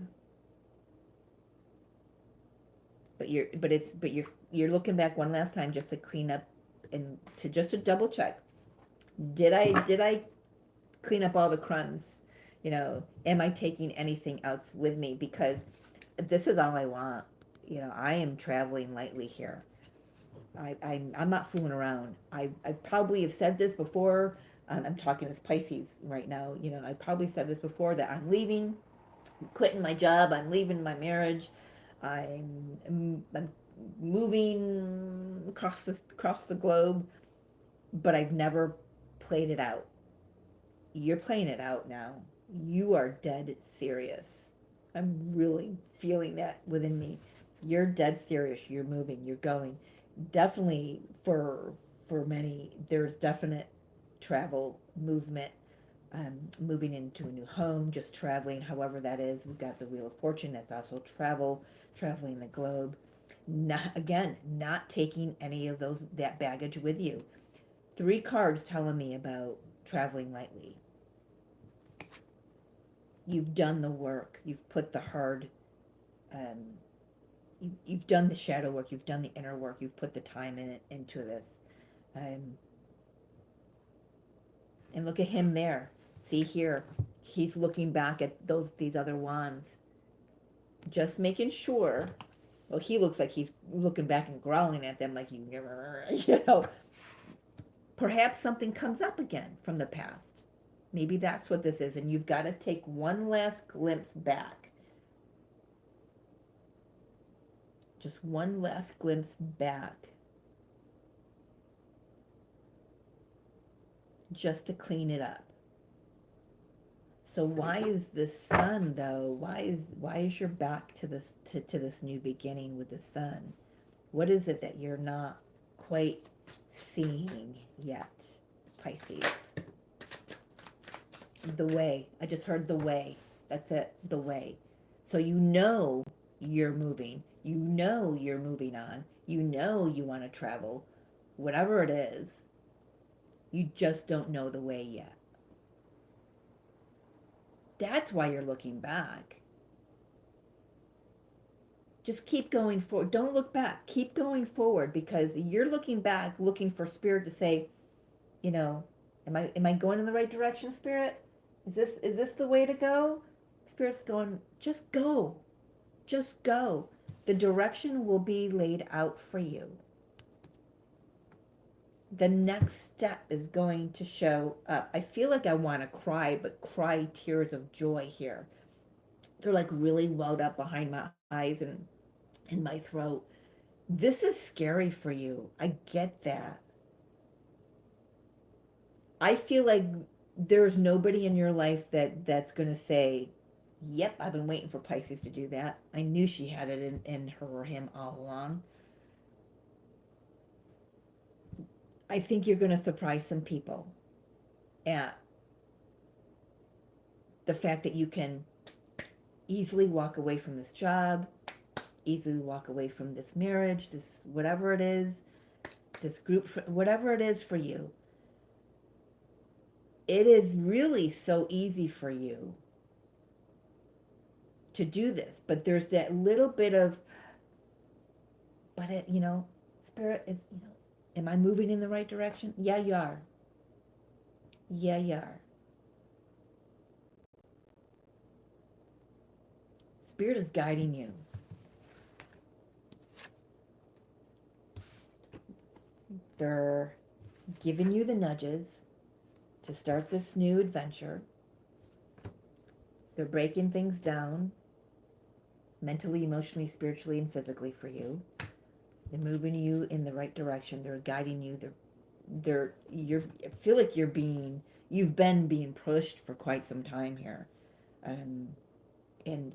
A: but you're looking back one last time just to clean up and to double check. Did I clean up all the crumbs? You know, am I taking anything else with me? Because this is all I want. I am traveling lightly here. I'm not fooling around. I probably have said this before. I'm talking as Pisces right now. I probably said this before that I'm leaving, quitting my job. I'm leaving my marriage. I'm moving across the globe, but I've never played it out. You're playing it out now. You are dead serious. I'm really feeling that within me. You're dead serious. You're moving. You're going. Definitely for many, there's definite travel movement. Moving into a new home, just traveling, however that is. We've got the Wheel of Fortune. That's also traveling the globe. Not taking any of that baggage with you. 3 cards telling me about traveling lightly. You've done the work. You've put the hard, um, you've done the shadow work. You've done the inner work. You've put the time into this. Um, and look at him there. See here, he's looking back at these other wands, just making sure. Well, he looks like he's looking back and growling at them like you never, Perhaps something comes up again from the past. Maybe that's what this is, and you've got to take one last glimpse back. Just one last glimpse back. Just to clean it up. So why is this sun though? Why is your back to this new beginning with the sun? What is it that you're not quite seeing yet, Pisces? The way. I just heard the way. That's it. The way. So you're moving. You're moving on. You want to travel. Whatever it is, you just don't know the way yet. That's why you're looking back. Just keep going forward. Don't look back. Keep going forward, because you're looking back, looking for Spirit to say, am I going in the right direction, Spirit? Is this the way to go? Spirit's going, just go. Just go. The direction will be laid out for you. The next step is going to show up. I feel like I want to cry, but cry tears of joy here. They're like really welled up behind my eyes and in my throat. This is scary for you. I get that. I feel like there's nobody in your life that's going to say, yep, I've been waiting for Pisces to do that. I knew she had it in her or him all along. I think you're going to surprise some people at the fact that you can easily walk away from this job, easily walk away from this marriage, this whatever it is, this group, whatever it is for you. It is really so easy for you to do this, but there's that little bit of, but it, Spirit is, am I moving in the right direction? Yeah, you are. Yeah, you are. Spirit is guiding you. They're giving you the nudges to start this new adventure. They're breaking things down mentally, emotionally, spiritually, and physically for you. They're moving you in the right direction. They're guiding you. I feel like you've been being pushed for quite some time here. And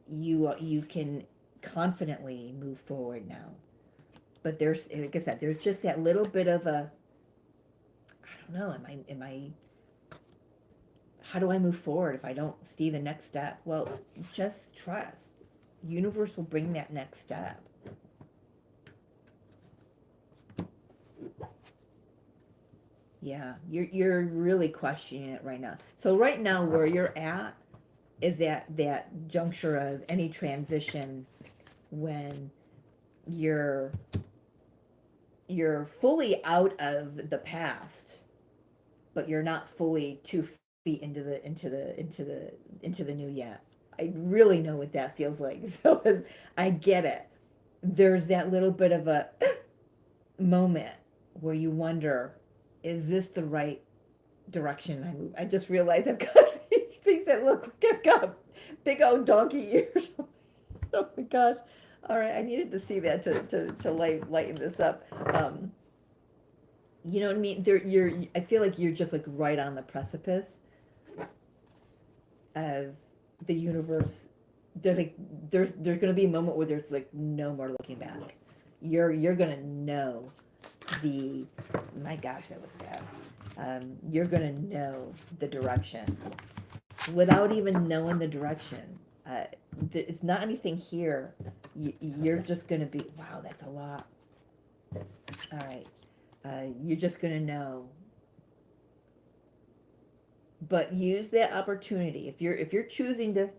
A: you can confidently move forward now. But there's, like I said, there's just that little bit of a, I don't know, how do I move forward if I don't see the next step? Well, just trust. Universe will bring that next step. Yeah, you're really questioning it right now. So right now where you're at is at that juncture of any transition when you're fully out of the past, but you're not fully 2 feet into the new yet. I really know what that feels like. So I get it. There's that little bit of a moment where you wonder, is this the right direction I move? I just realized I've got these things that look like I've got big old donkey ears. Oh my gosh. All right, I needed to see that to lighten this up. You know what I mean? I feel like you're just like right on the precipice of the universe. There's gonna be a moment where there's like no more looking back. You're gonna know my gosh, that was fast. You're gonna know the direction without even knowing the direction. It's not anything here. You're just gonna be, wow, that's a lot. All right, you're just gonna know. But use that opportunity. If you're choosing to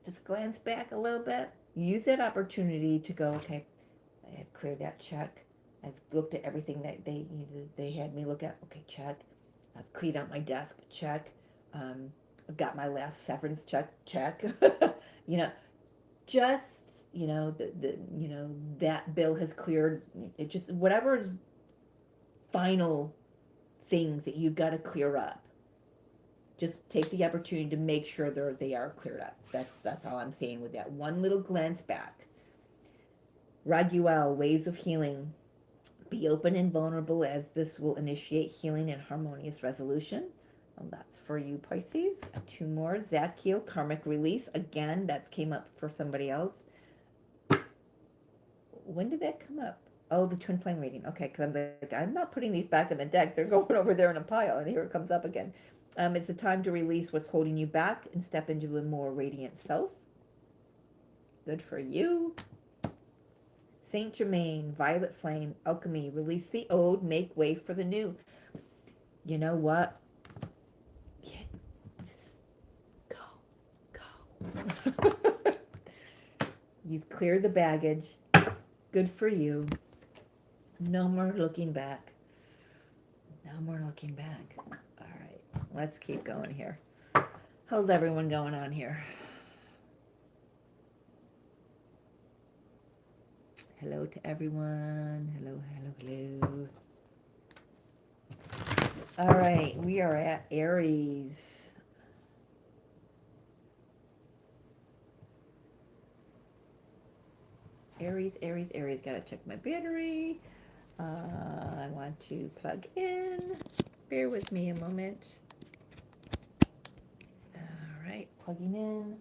A: just glance back a little bit, use that opportunity to go, okay, I have cleared that check. I've looked at everything that they had me look at. Okay, check. I've cleaned out my desk. Check. I've got my last severance check. Check. You know, just that bill has cleared. It just whatever final things that you've got to clear up. Just take the opportunity to make sure they are cleared up. That's all I'm saying with that one little glance back. Raguel, waves of healing. Be open and vulnerable, as this will initiate healing and harmonious resolution. Well, that's for you, Pisces. 2 more. Zadkiel, karmic release. Again, that came up for somebody else. When did that come up? Oh, the twin flame reading. Okay, because I'm not putting these back in the deck. They're going over there in a pile, and here it comes up again. It's a time to release what's holding you back and step into a more radiant self. Good for you. Saint Germain, violet flame, alchemy, release the old, make way for the new. You know what? Yeah, just go. You've cleared the baggage. Good for you. No more looking back. No more looking back. All right, let's keep going here. How's everyone going on here? Hello to everyone. Hello, hello, hello. All right, we are at Aries. Aries. Gotta check my battery. I want to plug in. Bear with me a moment. All right, plugging in.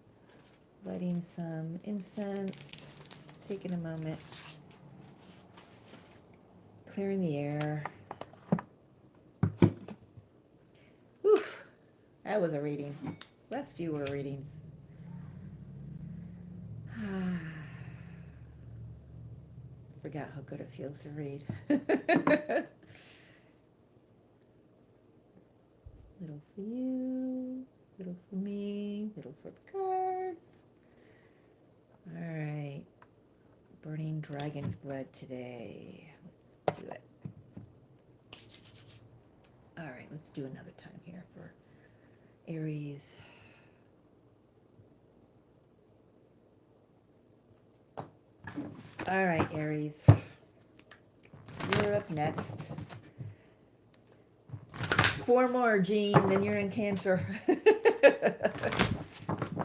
A: Lighting some incense. Taking a moment. Clearing the air. Oof, that was a reading. Last few were readings. Forgot how good it feels to read. Little for you, little for me, little for the cards. All right. Burning dragon's blood today. Let's do it. All right, let's do another time here for Aries. All right, Aries. You're up next. 4 more, Jean, then you're in Cancer.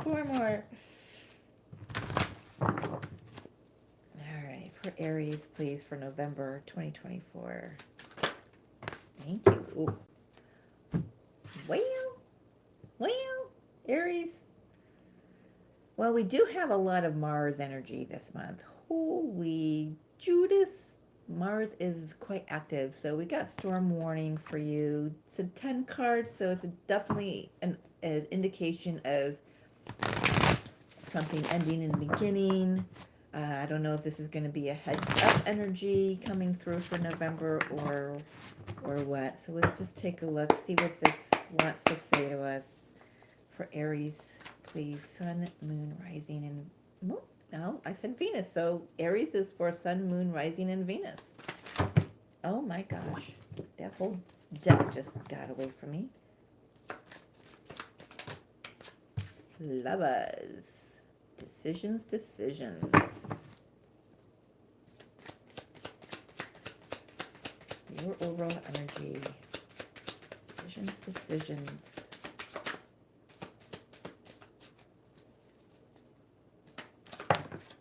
A: 4 more. All right, for Aries, please, for November 2024. Thank you. Ooh. Well, Aries. Well, we do have a lot of Mars energy this month. Holy Judas. Mars is quite active, so we got storm warning for you. It's a 10 card, so it's definitely an indication of something ending and beginning. I don't know if this is going to be a heads up energy coming through for November or what. So let's just take a look, see what this wants to say to us for Aries, please. Sun, moon, rising, and no, I said Venus. So Aries is for sun, moon, rising, and Venus. Oh my gosh, that whole deck just got away from me. Lovers. Decisions, decisions. Your overall energy. Decisions, decisions.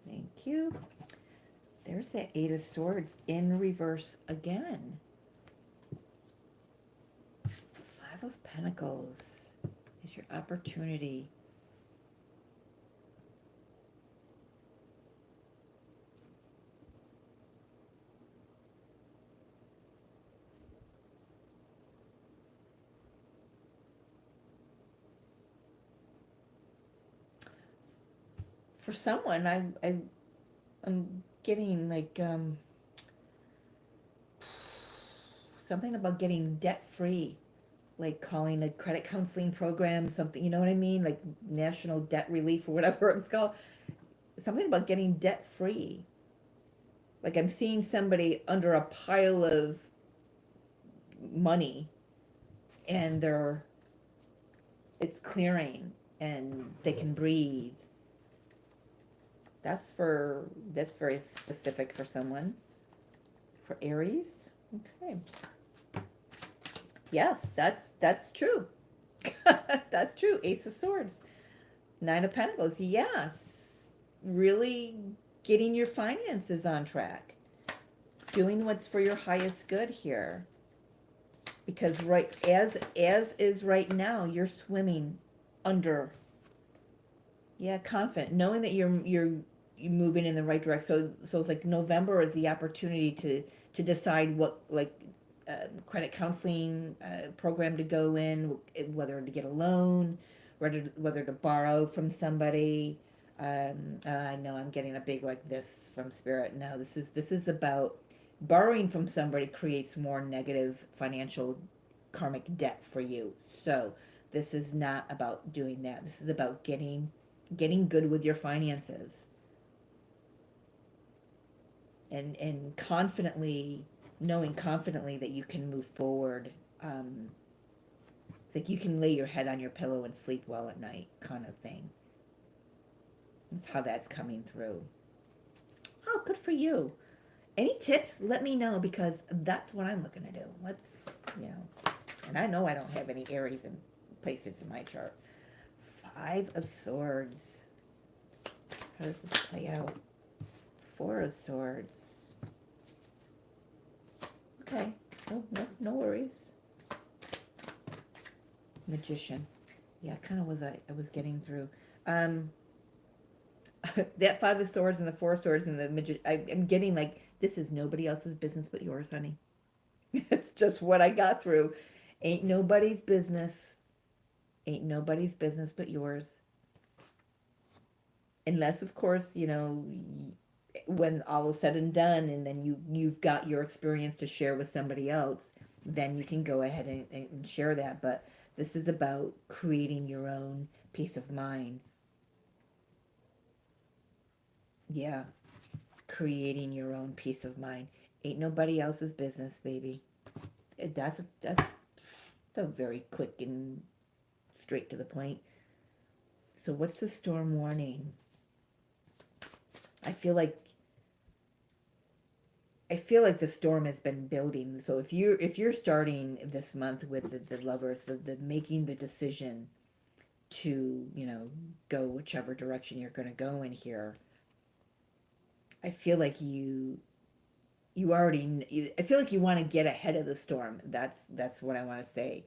A: Thank you. There's that Eight of Swords in reverse again. Five of Pentacles is your opportunity. For someone, I'm getting like something about getting debt free, like calling a credit counseling program, something, you know what I mean? Like national debt relief or whatever it's called. Something about getting debt free. Like I'm seeing somebody under a pile of money and it's clearing and they can breathe. That's very specific for someone. For Aries. Okay. Yes, that's true. That's true. Ace of Swords. Nine of Pentacles. Yes. Really getting your finances on track. Doing what's for your highest good here. Because right as is right now, you're swimming under. Yeah, confident, knowing that you're moving in the right direction. So it's like November is the opportunity to decide what, like, credit counseling program to go in, whether to get a loan, whether to borrow from somebody. I know I'm getting a big like this from Spirit. No, this is about borrowing from somebody creates more negative financial karmic debt for you. So this is not about doing that. This is about getting good with your finances and confidently knowing confidently that you can move forward. It's like you can lay your head on your pillow and sleep well at night, kind of thing. That's how that's coming through. Oh, good for you. Any tips? Let me know, because that's what I'm looking to do. Let's, and I know I don't have any Aries in places in my chart. Five of Swords. How does this play out? Four of Swords. Okay. No worries. Magician. Yeah, kind of I was getting through. That Five of Swords and the Four of Swords and the Magician. I'm getting like, this is nobody else's business but yours, honey. It's just what I got through. Ain't nobody's business. Ain't nobody's business but yours. Unless, of course, when all is said and done, and then you've got your experience to share with somebody else, then you can go ahead and share that. But this is about creating your own peace of mind. Yeah, creating your own peace of mind. Ain't nobody else's business, baby. That's a very quick and straight to the point. So what's the storm warning? I feel like the storm has been building. So if you're starting this month with the lovers, the making the decision to, go whichever direction you're going to go in here, I feel like I feel like you want to get ahead of the storm. That's what I want to say.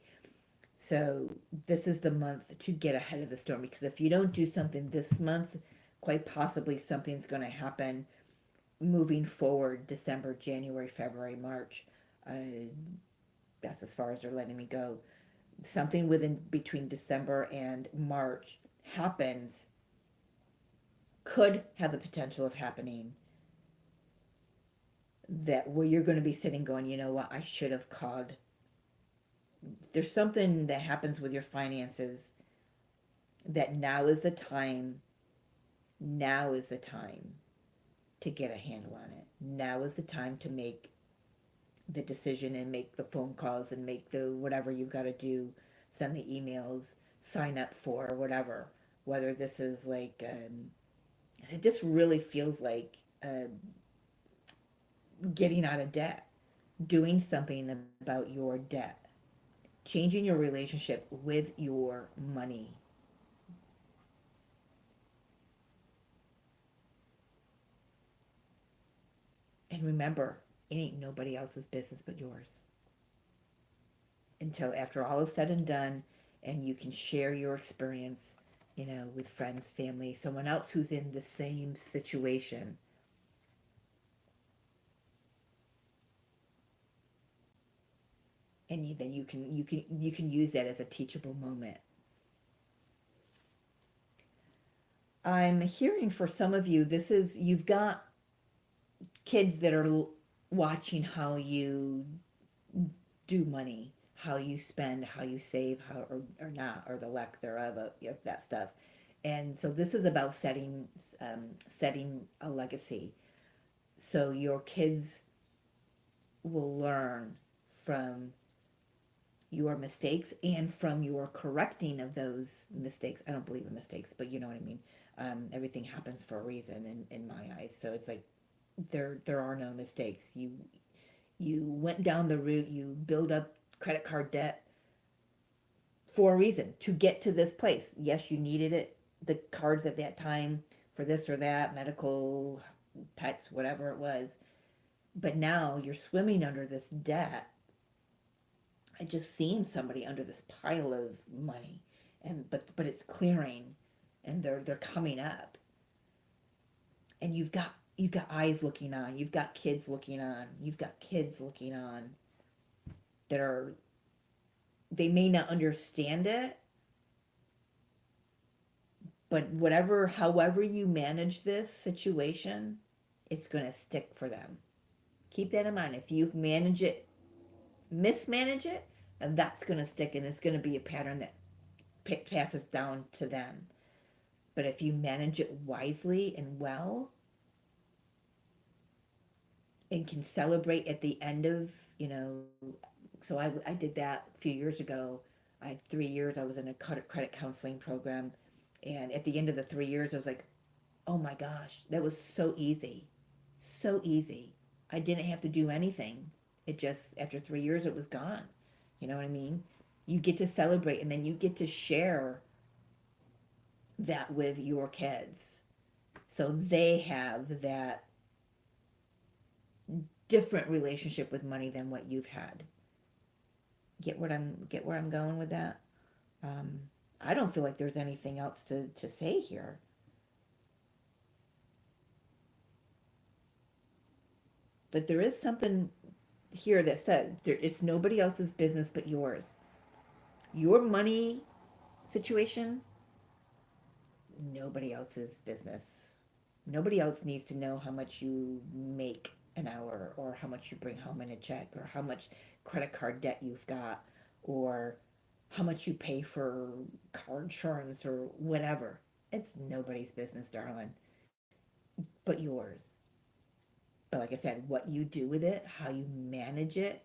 A: So this is the month to get ahead of the storm, because if you don't do something this month, quite possibly something's going to happen moving forward. December, January, February, March. That's as far as they're letting me go. Something within between December and March happens, could have the potential of happening, that where you're going to be sitting going, you know what, I should have called. There's something that happens with your finances that now is the time to get a handle on it. Now is the time to make the decision and make the phone calls and make the whatever you've got to do, send the emails, sign up for whatever. Whether this is like It just really feels like getting out of debt, doing something about your debt, changing your relationship with your money. And remember, it ain't nobody else's business but yours. Until after all is said and done, and you can share your experience, with friends, family, someone else who's in the same situation. And then you can use that as a teachable moment. I'm hearing for some of you, this is you've got kids that are watching how you do money, how you spend, how you save, how or not, or the lack thereof of that stuff. And so this is about setting a legacy. So your kids will learn from your mistakes and from your correcting of those mistakes. I don't believe in mistakes, but you know what I mean. Everything happens for a reason in my eyes. So it's like there are no mistakes. You went down the route, you build up credit card debt for a reason to get to this place. Yes, you needed it, the cards at that time for this or that, medical, pets, whatever it was. But now you're swimming under this debt. I just seen somebody under this pile of money, and but it's clearing, and they're coming up, and you've got eyes looking on, you've got kids looking on, you've got kids looking on that are, they may not understand it, but however you manage this situation, it's going to stick for them. Keep that in mind. If you mismanage it, and that's going to stick, and it's going to be a pattern that passes down to them. But if you manage it wisely and well, and can celebrate at the end of, so I did that a few years ago. I had 3 years, I was in a credit counseling program. And at the end of the 3 years, I was like, oh my gosh, that was so easy. So easy. I didn't have to do anything. It just, after 3 years, it was gone. You know what I mean? You get to celebrate, and then you get to share that with your kids. So they have that different relationship with money than what you've had. Get where I'm going with that? Um, I don't feel like there's anything else to say here. But there is something here that said it's nobody else's business but yours. Your money situation, nobody else's business. Nobody else needs to know how much you make an hour, or how much you bring home in a check, or how much credit card debt you've got, or how much you pay for car insurance or whatever. It's nobody's business, darling, but yours. But like I said, what you do with it, how you manage it,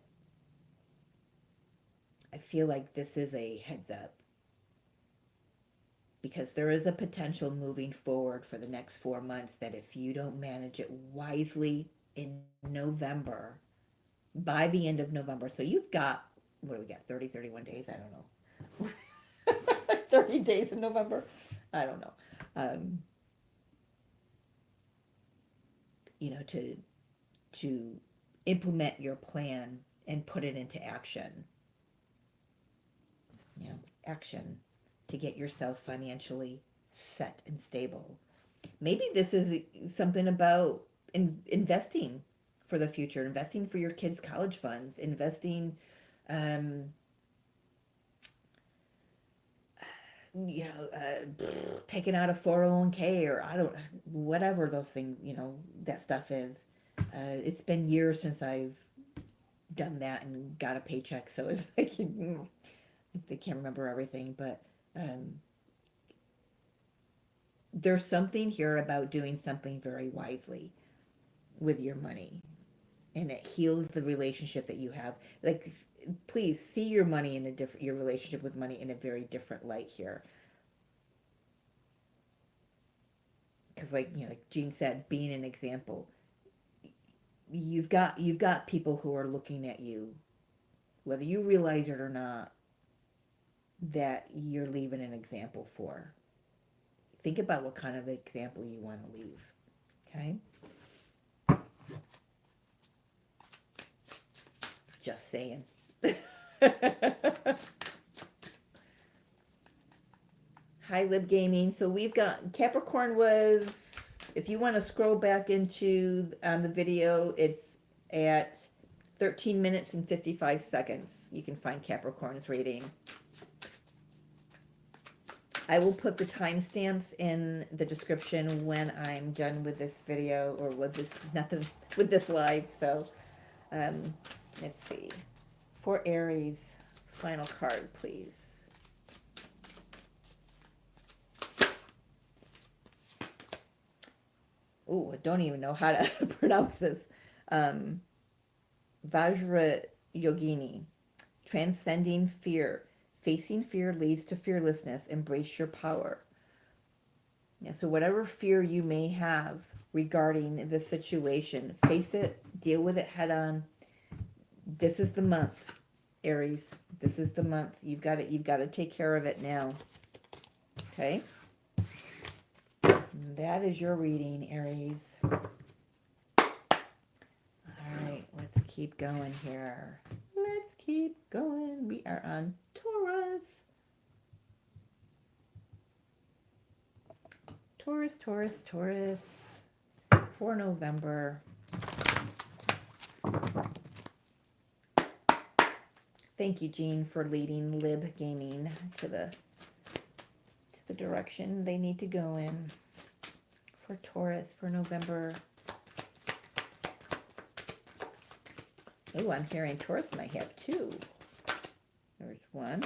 A: I feel like this is a heads up, because there is a potential moving forward for the next 4 months that if you don't manage it wisely in November, by the end of November, so you've got, what do we got, 30, 31 days? I don't know. 30 days in November? I don't know. Um, to implement your plan and put it into action. Action to get yourself financially set and stable. Maybe this is something about investing for the future, investing for your kids' college funds, investing, um, taking out a 401k, or I don't, whatever those things, that stuff is. It's been years since I've done that and got a paycheck, so it's like, I can't remember everything, but there's something here about doing something very wisely with your money, and it heals the relationship that you have. Like, please see your money in a different, your relationship with money in a very different light here. because like, you know, like Jean said, being an example, you've got people who are looking at you, whether you realize it or not, that you're leaving an example for. Think about what kind of example you want to leave. Okay? Just saying. Hi, Lib Gaming. So we've got Capricorn was, if you want to scroll back into on the video, it's at 13 minutes and 55 seconds. You can find Capricorn's reading. I will put the timestamps in the description when I'm done with this video, or with this, nothing, with this live. So, let's see. For Aries, final card, please. Oh, I don't even know how to pronounce this. Vajra Yogini, transcending fear. Facing fear leads to fearlessness. Embrace your power. Yeah, so whatever fear you may have regarding this situation, face it, deal with it head on. This is the month, Aries. This is the month. You've got to take care of it now. Okay? That is your reading, Aries. All right, let's keep going here. Let's keep going. We are on Taurus. Taurus. For November. Thank you, Jean, for leading Lib Gaming to the direction they need to go in. For Taurus for November. Oh, I'm hearing Taurus might have two. There's one.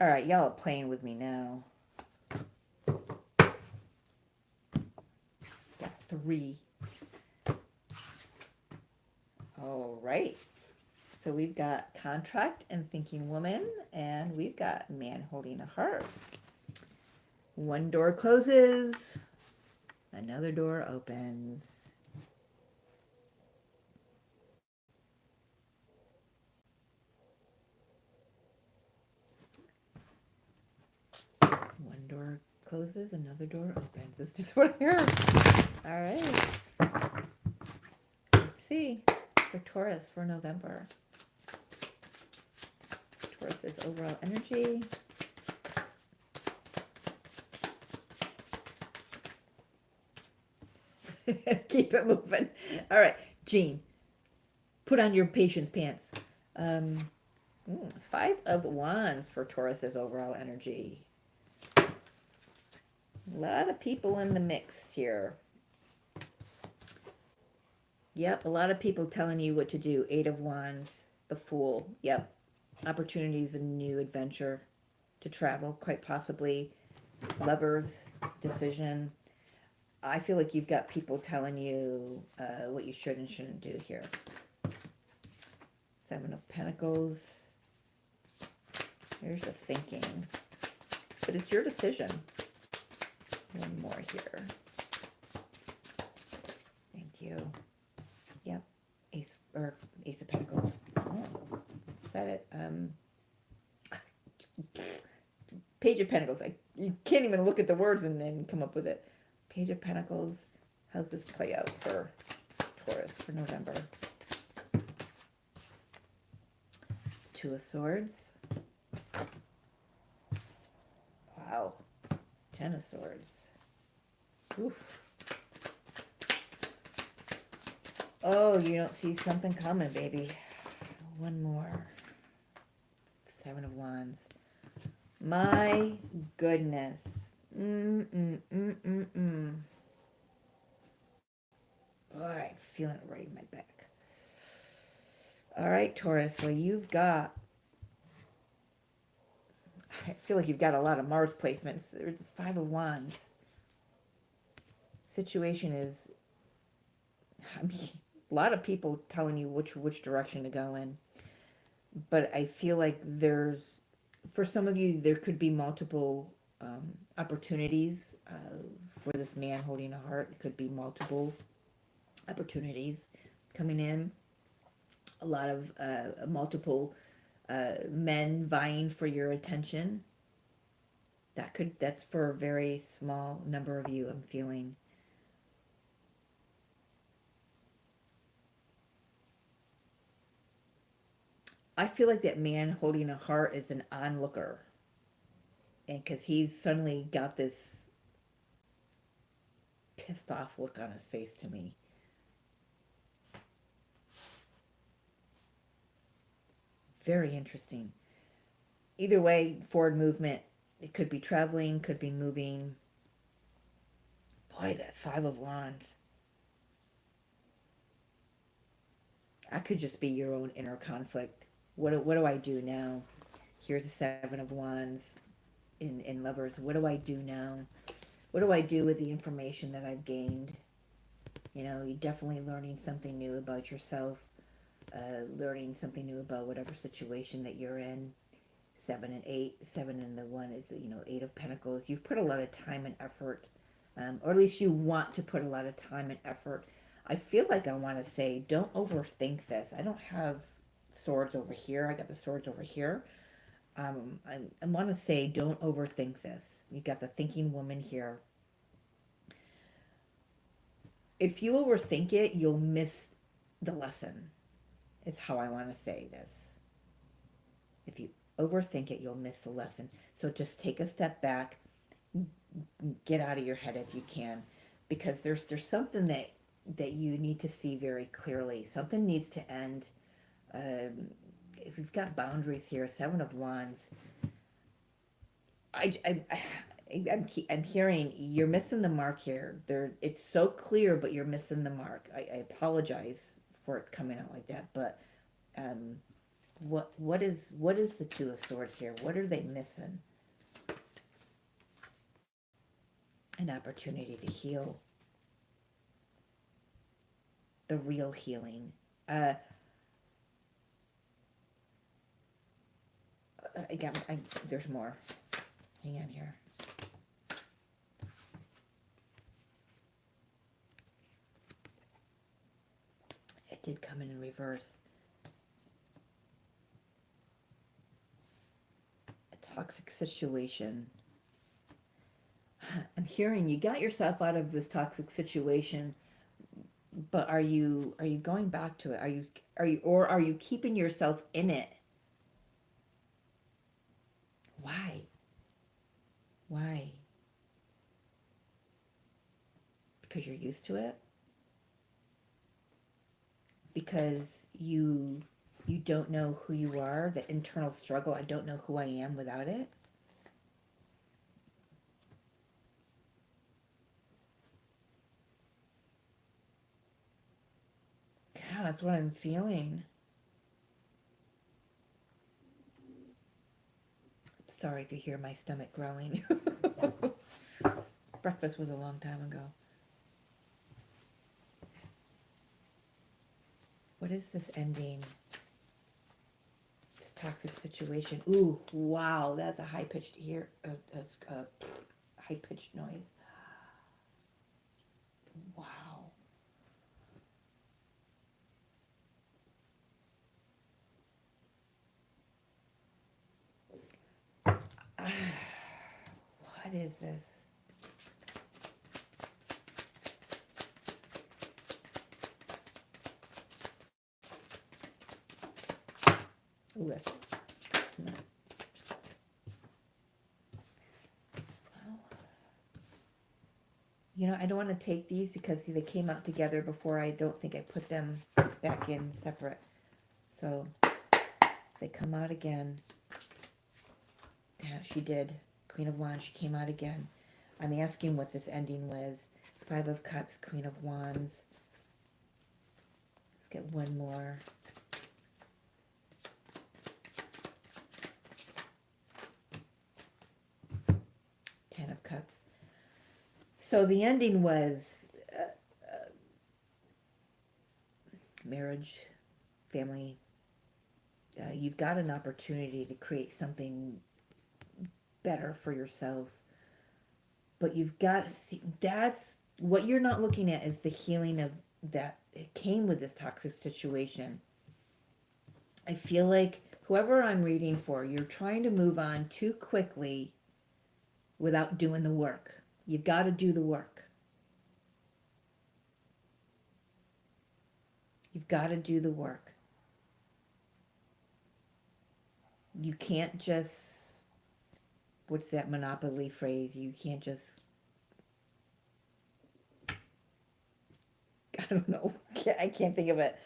A: All right, y'all are playing with me now. Got three. All right. So we've got contract and thinking woman, and we've got man holding a heart. One door closes, another door opens. One door closes, another door opens. That's just what I heard. All right. Let's see for Taurus for November. Taurus's overall energy. Keep it moving. All right, Jean, put on your patience pants. 5 of Wands for Taurus's overall energy. A lot of people in the mix here. Yep, a lot of people telling you what to do. 8 of Wands, the Fool. Yep, opportunities, a new adventure to travel, quite possibly. Lovers, decision. I feel like you've got people telling you what you should and shouldn't do here. 7 of Pentacles. Here's the thinking. But it's your decision. One more here. Thank you. Yep. Ace of Pentacles. Oh, said it. Page of Pentacles. You can't even look at the words and then come up with it. Page of Pentacles. How's this play out for Taurus for November? 2 of Swords. Wow. 10 of Swords. Oof. Oh, you don't see something coming, baby. One more. 7 of Wands. My goodness. Boy, I'm feeling it right in my back. All right, Taurus. Well, you've got... I feel like you've got a lot of Mars placements. There's 5 of Wands. Situation is... I mean, a lot of people telling you which direction to go in. But I feel like there's for some of you, there could be multiple opportunities for this man holding a heart. It could be multiple opportunities coming in. A lot of multiple men vying for your attention. That's for a very small number of you, I'm feeling. I feel like that man holding a heart is an onlooker. And because he's suddenly got this pissed off look on his face to me. Very interesting. Either way, forward movement. It could be traveling, could be moving. Boy, that Five of Wands. That could just be your own inner conflict. What do I do now? Here's the Seven of Wands in Lovers. What do I do now? What do I do with the information that I've gained? You know, you're definitely learning something new about yourself, learning something new about whatever situation that you're in. 7 and 8. 7 and the 1 is, you know, 8 of Pentacles. You've put a lot of time and effort, or at least you want to put a lot of time and effort. I feel like I want to say, don't overthink this. I don't have swords over here. I got the swords over here. I want to say, don't overthink this. You got the thinking woman here. If you overthink it, you'll miss the lesson, is how I want to say this. If you overthink it, you'll miss the lesson. So just take a step back, get out of your head if you can, because there's something that you need to see very clearly. Something needs to end. If we've got boundaries here, Seven of Wands. I'm hearing you're missing the mark here. It's so clear, but you're missing the mark. I apologize for it coming out like that, but what is the Two of Swords here? What are they missing? An opportunity to heal. The real healing. There's more. Hang on here. It did come in reverse. A toxic situation. I'm hearing you got yourself out of this toxic situation, but are you going back to it? Are you keeping yourself in it? Why? Why? Because you're used to it? Because you don't know who you are, the internal struggle, I don't know who I am without it? Yeah, that's what I'm feeling. Sorry if you hear my stomach growling. Breakfast was a long time ago. What is this ending? This toxic situation. Ooh, wow, that's a high-pitched high-pitched noise. Wow. What is this? Ooh, that's... No. You know, I don't want to take these because see, they came out together before. I don't think I put them back in separate. So they come out again. Yeah, she did. Queen of Wands, she came out again. I'm asking what this ending was. Five of Cups, Queen of Wands. Let's get one more. Ten of Cups. So the ending was marriage, family. You've got an opportunity to create something better for yourself. But you've got to see, that's what you're not looking at, is the healing of that it came with this toxic situation. I feel like whoever I'm reading for, you're trying to move on too quickly without doing the work. You've got to do the work. You've got to do the work. You can't just, what's that Monopoly phrase? You can't just, I don't know. I can't think of it.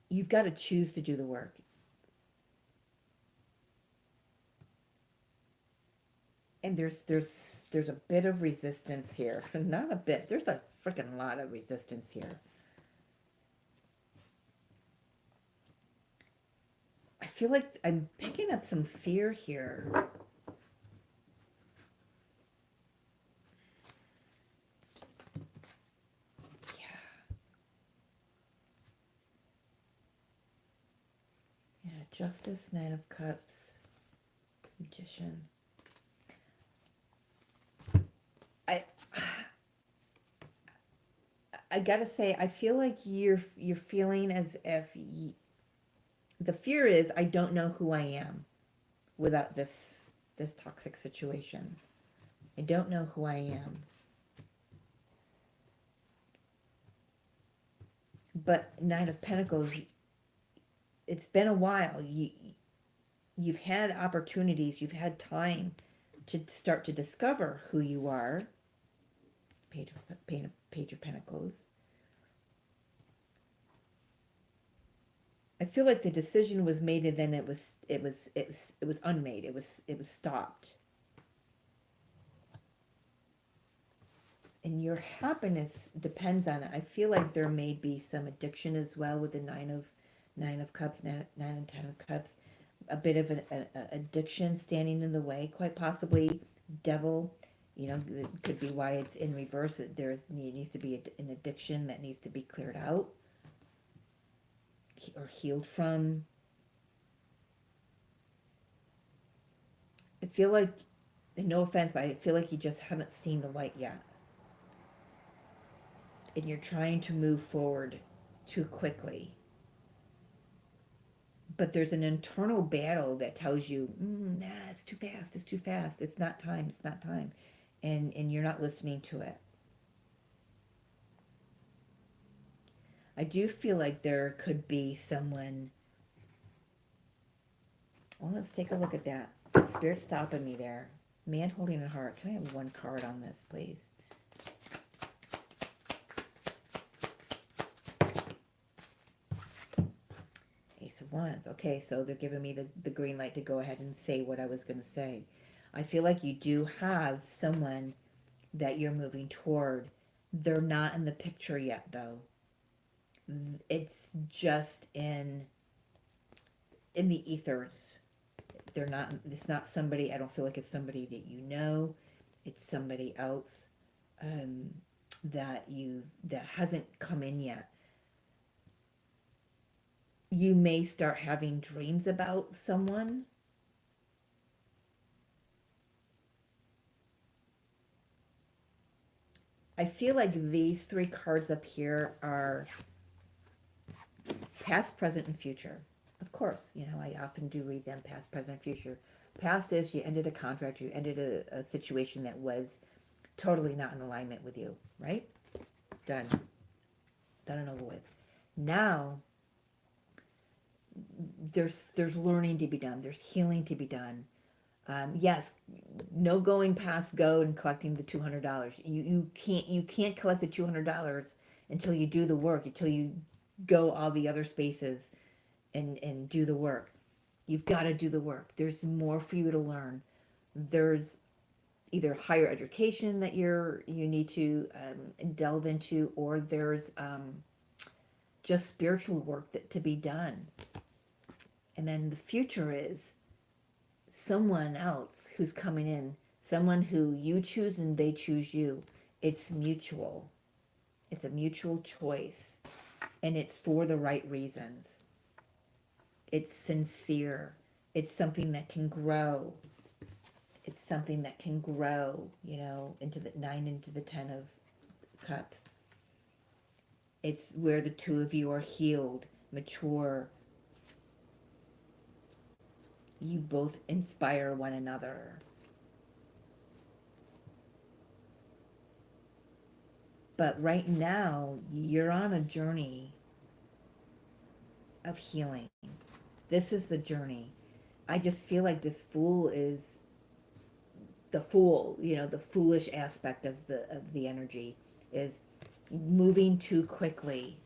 A: You've got to choose to do the work. And there's a bit of resistance here. Not a bit. There's a freaking lot of resistance here. I feel like I'm picking up some fear here. Yeah, Justice, Nine of Cups, Magician. I gotta say, I feel like you're feeling as if the fear is, I don't know who I am without this toxic situation. I don't know who I am. But Nine of Pentacles, it's been a while. You've had opportunities, you've had time to start to discover who you are. Page of Pentacles. I feel like the decision was made and then it was unmade. It was stopped. And your happiness depends on it. I feel like there may be some addiction as well with the Nine of Cups, nine and 10 of Cups. A bit of an addiction standing in the way, quite possibly devil. You know, it could be why it's in reverse. There needs to be an addiction that needs to be cleared out or healed from. I feel like, no offense, but I feel like you just haven't seen the light yet. And you're trying to move forward too quickly. But there's an internal battle that tells you, nah, it's too fast, it's too fast, it's not time, it's not time. And you're not listening to it. I do feel like there could be someone, well, let's take a look at that. Spirit's stopping me there. Man holding a heart. Can I have one card on this, please? Ace of Wands. Okay, so they're giving me the green light to go ahead and say what I was going to say. I feel like you do have someone that you're moving toward. They're not in the picture yet, though. It's just in the ethers. They're not, it's not somebody, I don't feel like it's somebody that you know. It's somebody else that hasn't come in yet. You may start having dreams about someone. I feel like these three cards up here are past, present, and future. Of course, you know, I often do read them, past, present, future. Past is you ended a contract, you ended a situation that was totally not in alignment with you, right? Done. Done and over with. Now, there's learning to be done. There's healing to be done. Yes, no going past go and collecting the $200. You can't collect the $200 until you do the work, until you go all the other spaces and do the work. You've got to do the work. There's more for you to learn. There's either higher education that you need to delve into, or there's just spiritual work to be done. And then the future is someone else who's coming in, someone who you choose and they choose you. It's mutual. It's a mutual choice, and it's for the right reasons. It's sincere. It's something that can grow. It's something that can grow, you know, into the 9, into the 10 of cups. It's where the two of you are healed, mature. You both inspire one another. But right now, you're on a journey of healing. This is the journey. I just feel like this Fool is the fool, you know, the foolish aspect of the energy is moving too quickly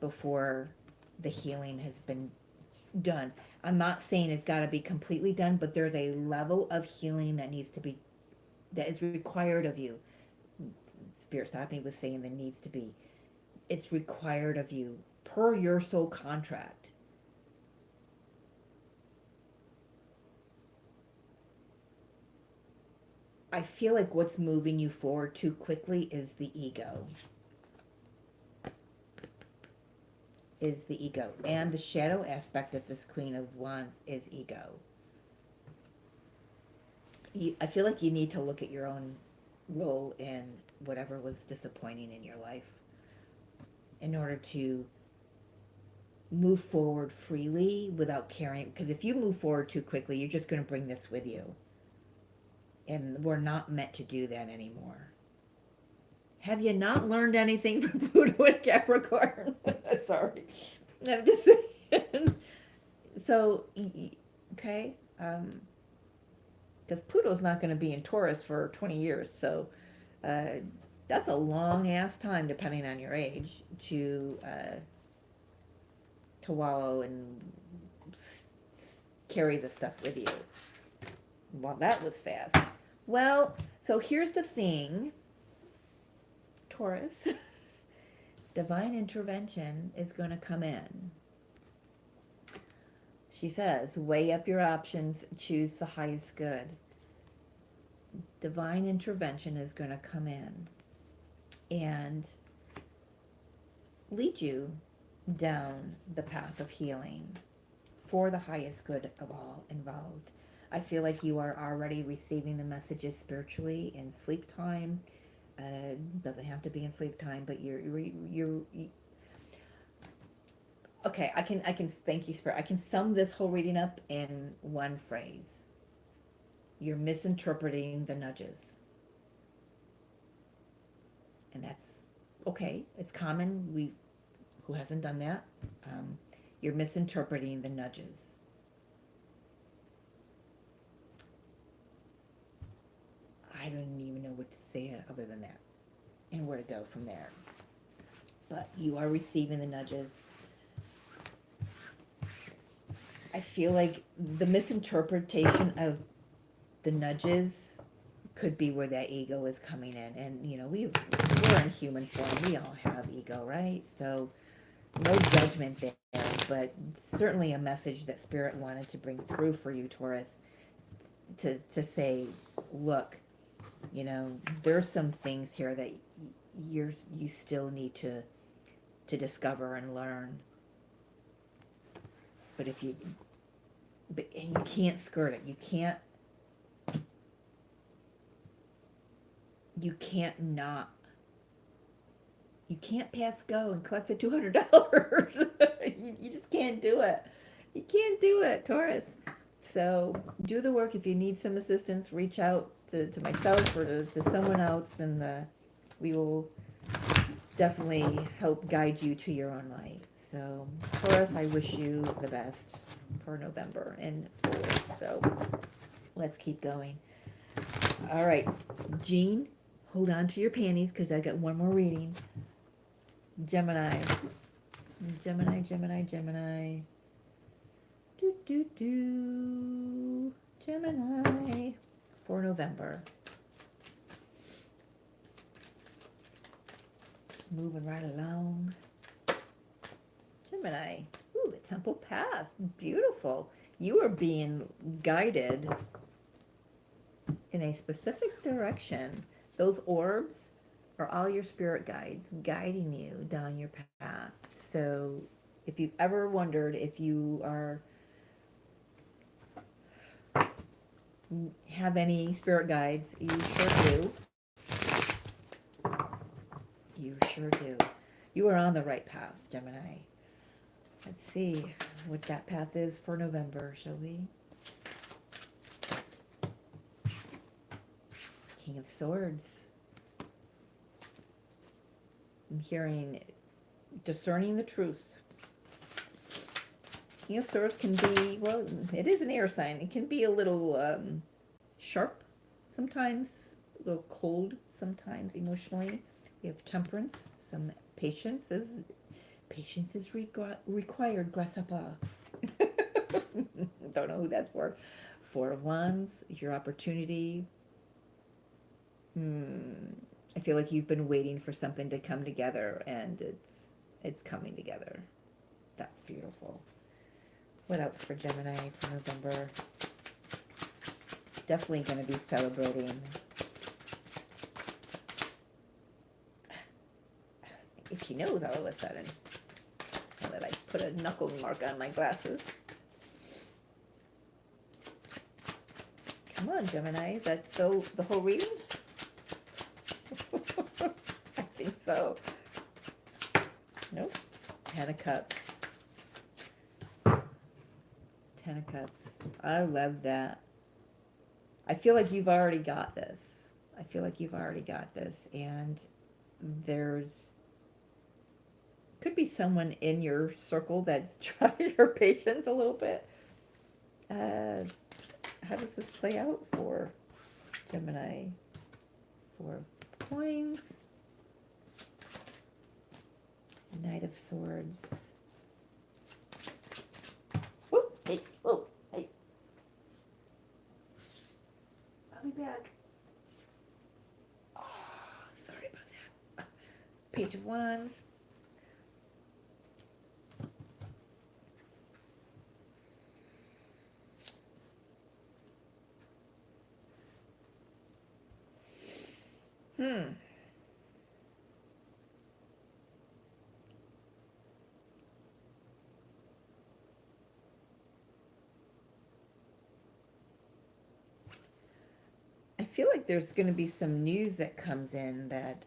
A: before the healing has been done. I'm not saying it's got to be completely done, but there's a level of healing that needs to be, that is required of you. Spirit stopped me with saying that needs to be. It's required of you per your soul contract. I feel like what's moving you forward too quickly is the ego. And the shadow aspect of this Queen of Wands is ego. I feel like you need to look at your own role in whatever was disappointing in your life in order to move forward freely without caring. Because if you move forward too quickly, you're just going to bring this with you. And we're not meant to do that anymore. Have you not learned anything from Pluto and Capricorn? Sorry. I'm just saying. So, okay. Because Pluto's not going to be in Taurus for 20 years. So, that's a long ass time, depending on your age, to wallow and carry the stuff with you. Well, that was fast. Well, so here's the thing, Taurus. Divine intervention is going to come in. She says, weigh up your options, choose the highest good. Divine intervention is going to come in and lead you down the path of healing for the highest good of all involved. I feel like you are already receiving the messages spiritually in sleep time. Doesn't have to be in sleep time, but you're okay. I can thank you, Spirit. I can sum this whole reading up in one phrase. You're misinterpreting the nudges, and that's okay. It's common. Who hasn't done that? You're misinterpreting the nudges. I don't even know what to say other than that and where to go from there. But you are receiving the nudges. I feel like the misinterpretation of the nudges could be where that ego is coming in. And, you know, we're in human form. We all have ego, right? So no judgment there, but certainly a message that Spirit wanted to bring through for you, Taurus, to say, look, you know, there's some things here that you still need to discover and learn. But and you can't skirt it. You can't pass go and collect the $200. You just can't do it. You can't do it, Taurus. So do the work. If you need some assistance, reach out to myself or to someone else, and we will definitely help guide you to your own light. So, Taurus, I wish you the best for November and forward. So let's keep going. All right, Jean, hold on to your panties because I got one more reading. Gemini. Gemini for November. Moving right along. Gemini. Ooh, the temple path. Beautiful. You are being guided in a specific direction. Those orbs are all your spirit guides guiding you down your path. So if you've ever wondered if you are have any spirit guides, you sure do. You sure do. You are on the right path, Gemini. Let's see what that path is for November, shall we? King of Swords. I'm hearing discerning the truth. King of Swords can be, well, it is an air sign. It can be a little sharp sometimes, a little cold sometimes emotionally. You have temperance, some patience is required, grasshopper. Don't know who that's for. Four of Wands, your opportunity. I feel like you've been waiting for something to come together, and it's coming together. That's beautiful. What else for Gemini for November? Definitely going to be celebrating. Itchy nose all of a sudden. Now that I put a knuckle mark on my glasses. Come on, Gemini. Is that the whole reading? I think so. Nope. Ten of Cups. Ten of Cups. I love that. I feel like you've already got this. I feel like you've already got this. And there's could be someone in your circle that's trying your patience a little bit. How does this play out for Gemini? Four of Coins. Knight of Swords. Whoop, hey, whoa, hey. I'll be back. Oh, sorry about that. Page of Wands. I feel like there's going to be some news that comes in that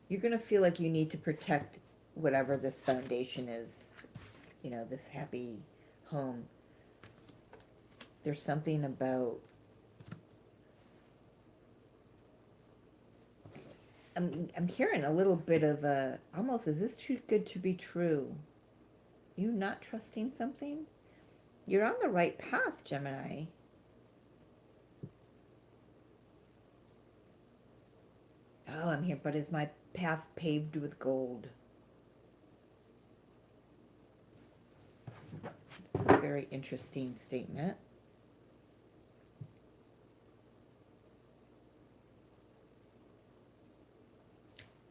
A: you're going to feel like you need to protect whatever this foundation is, you know, this happy home. There's something about, I'm hearing a little bit of a, almost, is this too good to be true? You not trusting something? You're on the right path, Gemini. Oh, I'm here, but is my path paved with gold? It's a very interesting statement.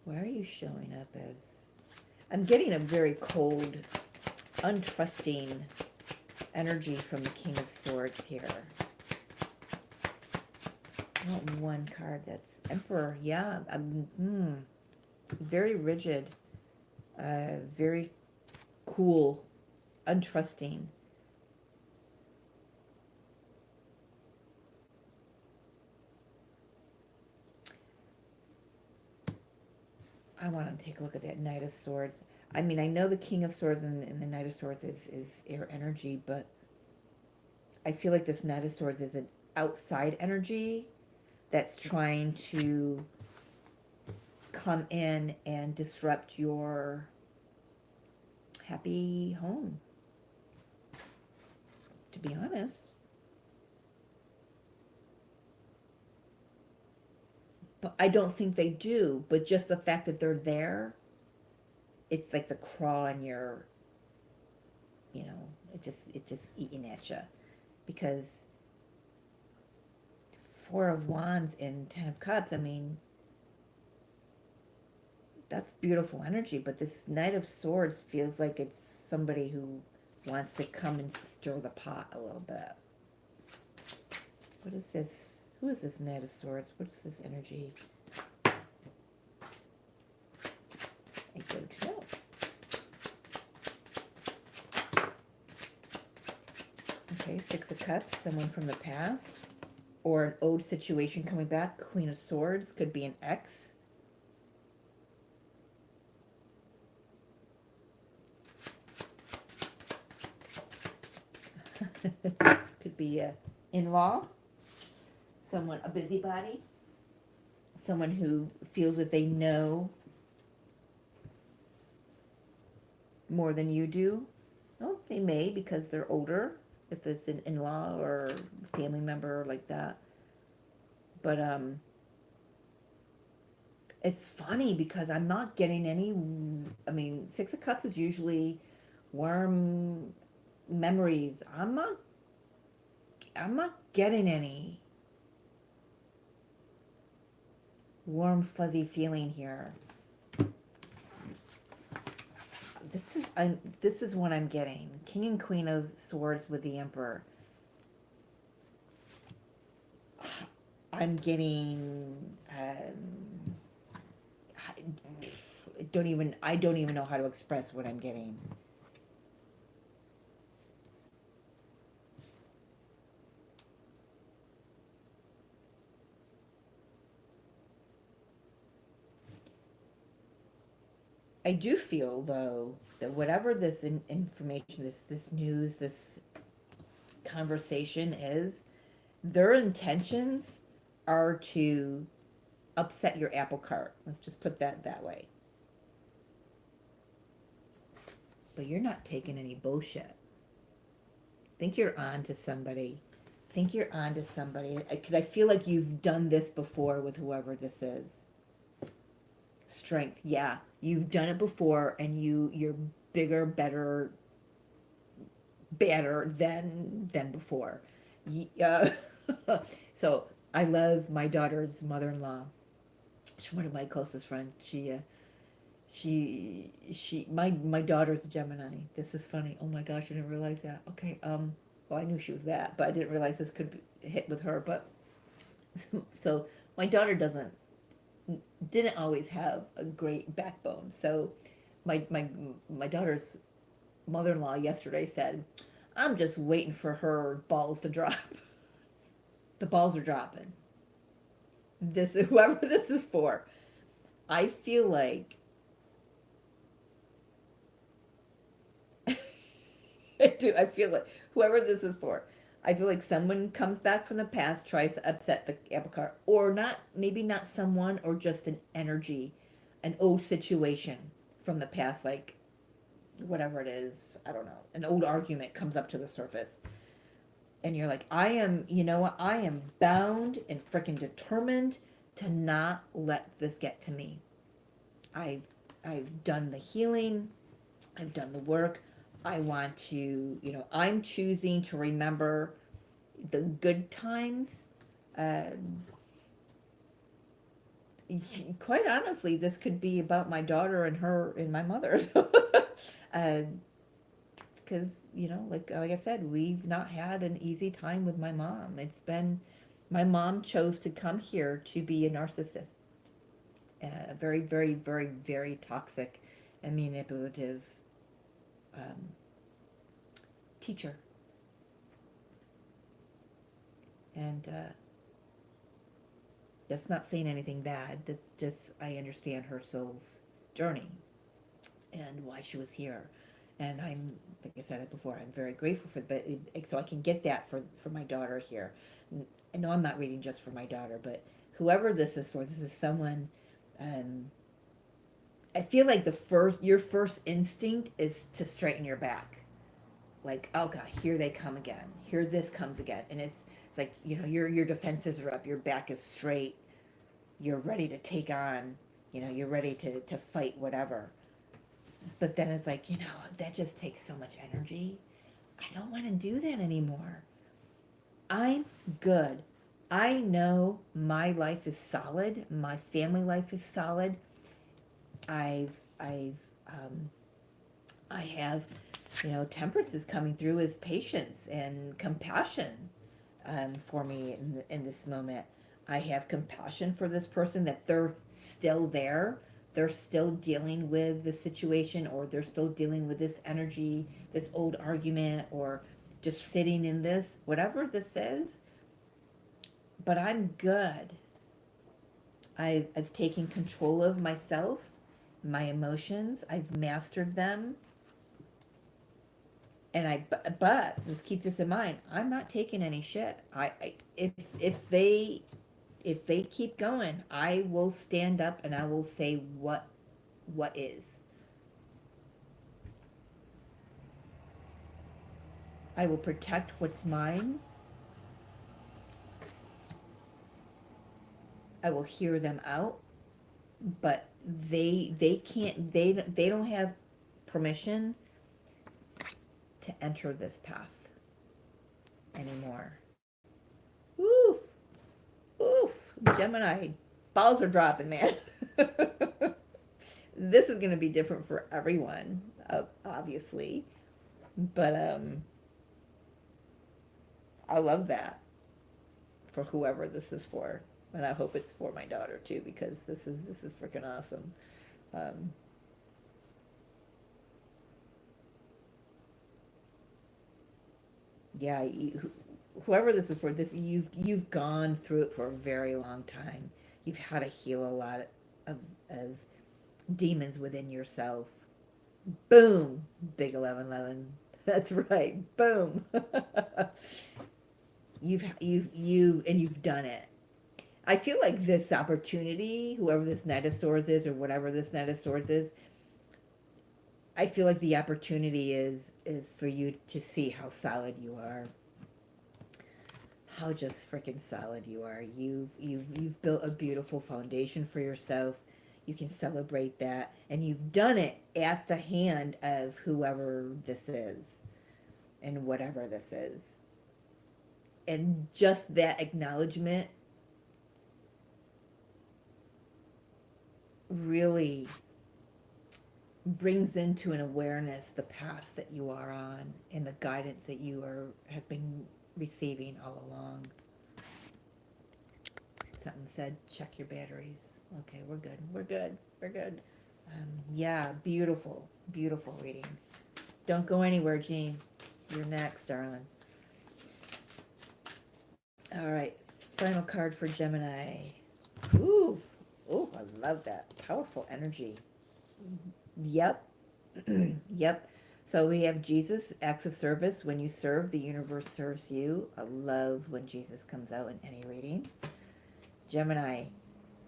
A: Why are you showing up as... I'm getting a very cold, untrusting energy from the King of Swords here. I want one card that's Emperor. Yeah, very rigid, very cool, untrusting. I want to take a look at that Knight of Swords. I mean, I know the King of Swords and the Knight of Swords is air energy, but I feel like this Knight of Swords is an outside energy that's trying to come in and disrupt your happy home, to be honest. But I don't think they do, but just the fact that they're there, it's like the craw in your, you know, it just eating at you. Because Four of Wands and Ten of Cups, I mean, that's beautiful energy, but this Knight of Swords feels like it's somebody who wants to come and stir the pot a little bit. What is this? Who is this Knight of Swords? What is this energy? I don't know. Okay, Six of Cups, someone from the past, or an old situation coming back. Queen of Swords, could be an ex. Could be a in-law, someone, a busybody, someone who feels that they know more than you do. Oh, they may, because they're older, if it's an in-law or family member like that. But it's funny because I'm not getting any. I mean, Six of Cups is usually warm memories. I'm not getting any warm fuzzy feeling here. This is what I'm getting. King and Queen of Swords with the Emperor. I'm getting I don't even know how to express what I'm getting. I do feel, though, that whatever this information, this news, this conversation is, their intentions are to upset your apple cart. Let's just put that way. But you're not taking any bullshit. Think you're on to somebody. Think you're on to somebody. Because I feel like you've done this before with whoever this is. Strength, yeah. You've done it before, and you're bigger, better, badder than before. So I love my daughter's mother-in-law. She's one of my closest friends. My daughter's a Gemini. This is funny. Oh my gosh, I didn't realize that. Okay, well, I knew she was that, but I didn't realize this could hit with her. But so my daughter didn't always have a great backbone. So my daughter's mother-in-law yesterday said, "I'm just waiting for her balls to drop." The balls are dropping. Whoever this is for, I feel like I feel like whoever this is for, I feel like someone comes back from the past, tries to upset the apple cart, or not, maybe not someone, or just an energy, an old situation from the past, like whatever it is, I don't know, an old argument comes up to the surface. And you're like, you know what, I am bound and freaking determined to not let this get to me. I've done the healing, I've done the work. I want to, I'm choosing to remember the good times. Quite honestly, this could be about my daughter and my mother. Because, like I said, we've not had an easy time with my mom. My mom chose to come here to be a narcissist. Very, very, very, very toxic and manipulative teacher. And that's not saying anything bad. That's just, I understand her soul's journey and why she was here. And I'm, like I said it before, I'm very grateful for that. So I can get that for my daughter here. I know I'm not reading just for my daughter, but whoever this is for, this is someone. I feel like your first instinct is to straighten your back. Like, oh God, here they come again. Here this comes again. And it's like, your defenses are up, your back is straight, you're ready to take on, you're ready to fight whatever. But then it's like, that just takes so much energy. I don't want to do that anymore. I'm good. I know my life is solid. My family life is solid. I have, temperance is coming through as patience and compassion for me in this moment. I have compassion for this person, that they're still there they're still dealing with the situation, or they're still dealing with this energy, this old argument, or just sitting in this, whatever this is. But I'm good. I've taken control of myself, my emotions. I've mastered them. And but let's keep this in mind. I'm not taking any shit. If they keep going, I will stand up and I will say what is. I will protect what's mine. I will hear them out, but they can't, they don't have permission to enter this path anymore. Oof, oof, Gemini, balls are dropping, man. This is going to be different for everyone, obviously, but I love that for whoever this is for, and I hope it's for my daughter too, because this is freaking awesome. Um, yeah, whoever this is for, this you've gone through it for a very long time. You've had to heal a lot of demons within yourself. Boom, big 1111. That's right. Boom. You've done it. I feel like this opportunity, whoever this Knight of Swords is, or whatever this Knight of Swords is, I feel like the opportunity is for you to see how solid you are. How just freaking solid you are. You've built a beautiful foundation for yourself. You can celebrate that, and you've done it at the hand of whoever this is and whatever this is. And just that acknowledgement really brings into an awareness the path that you are on and the guidance that have been receiving all along. Something said, check your batteries. Okay, we're good. We're good. We're good. Yeah, beautiful, beautiful reading. Don't go anywhere, Jean. You're next, darling. All right, final card for Gemini. Ooh, ooh, I love that. Powerful energy. Yep. Yep. So we have Jesus, acts of service. When you serve, the universe serves you. I love when Jesus comes out in any reading. Gemini,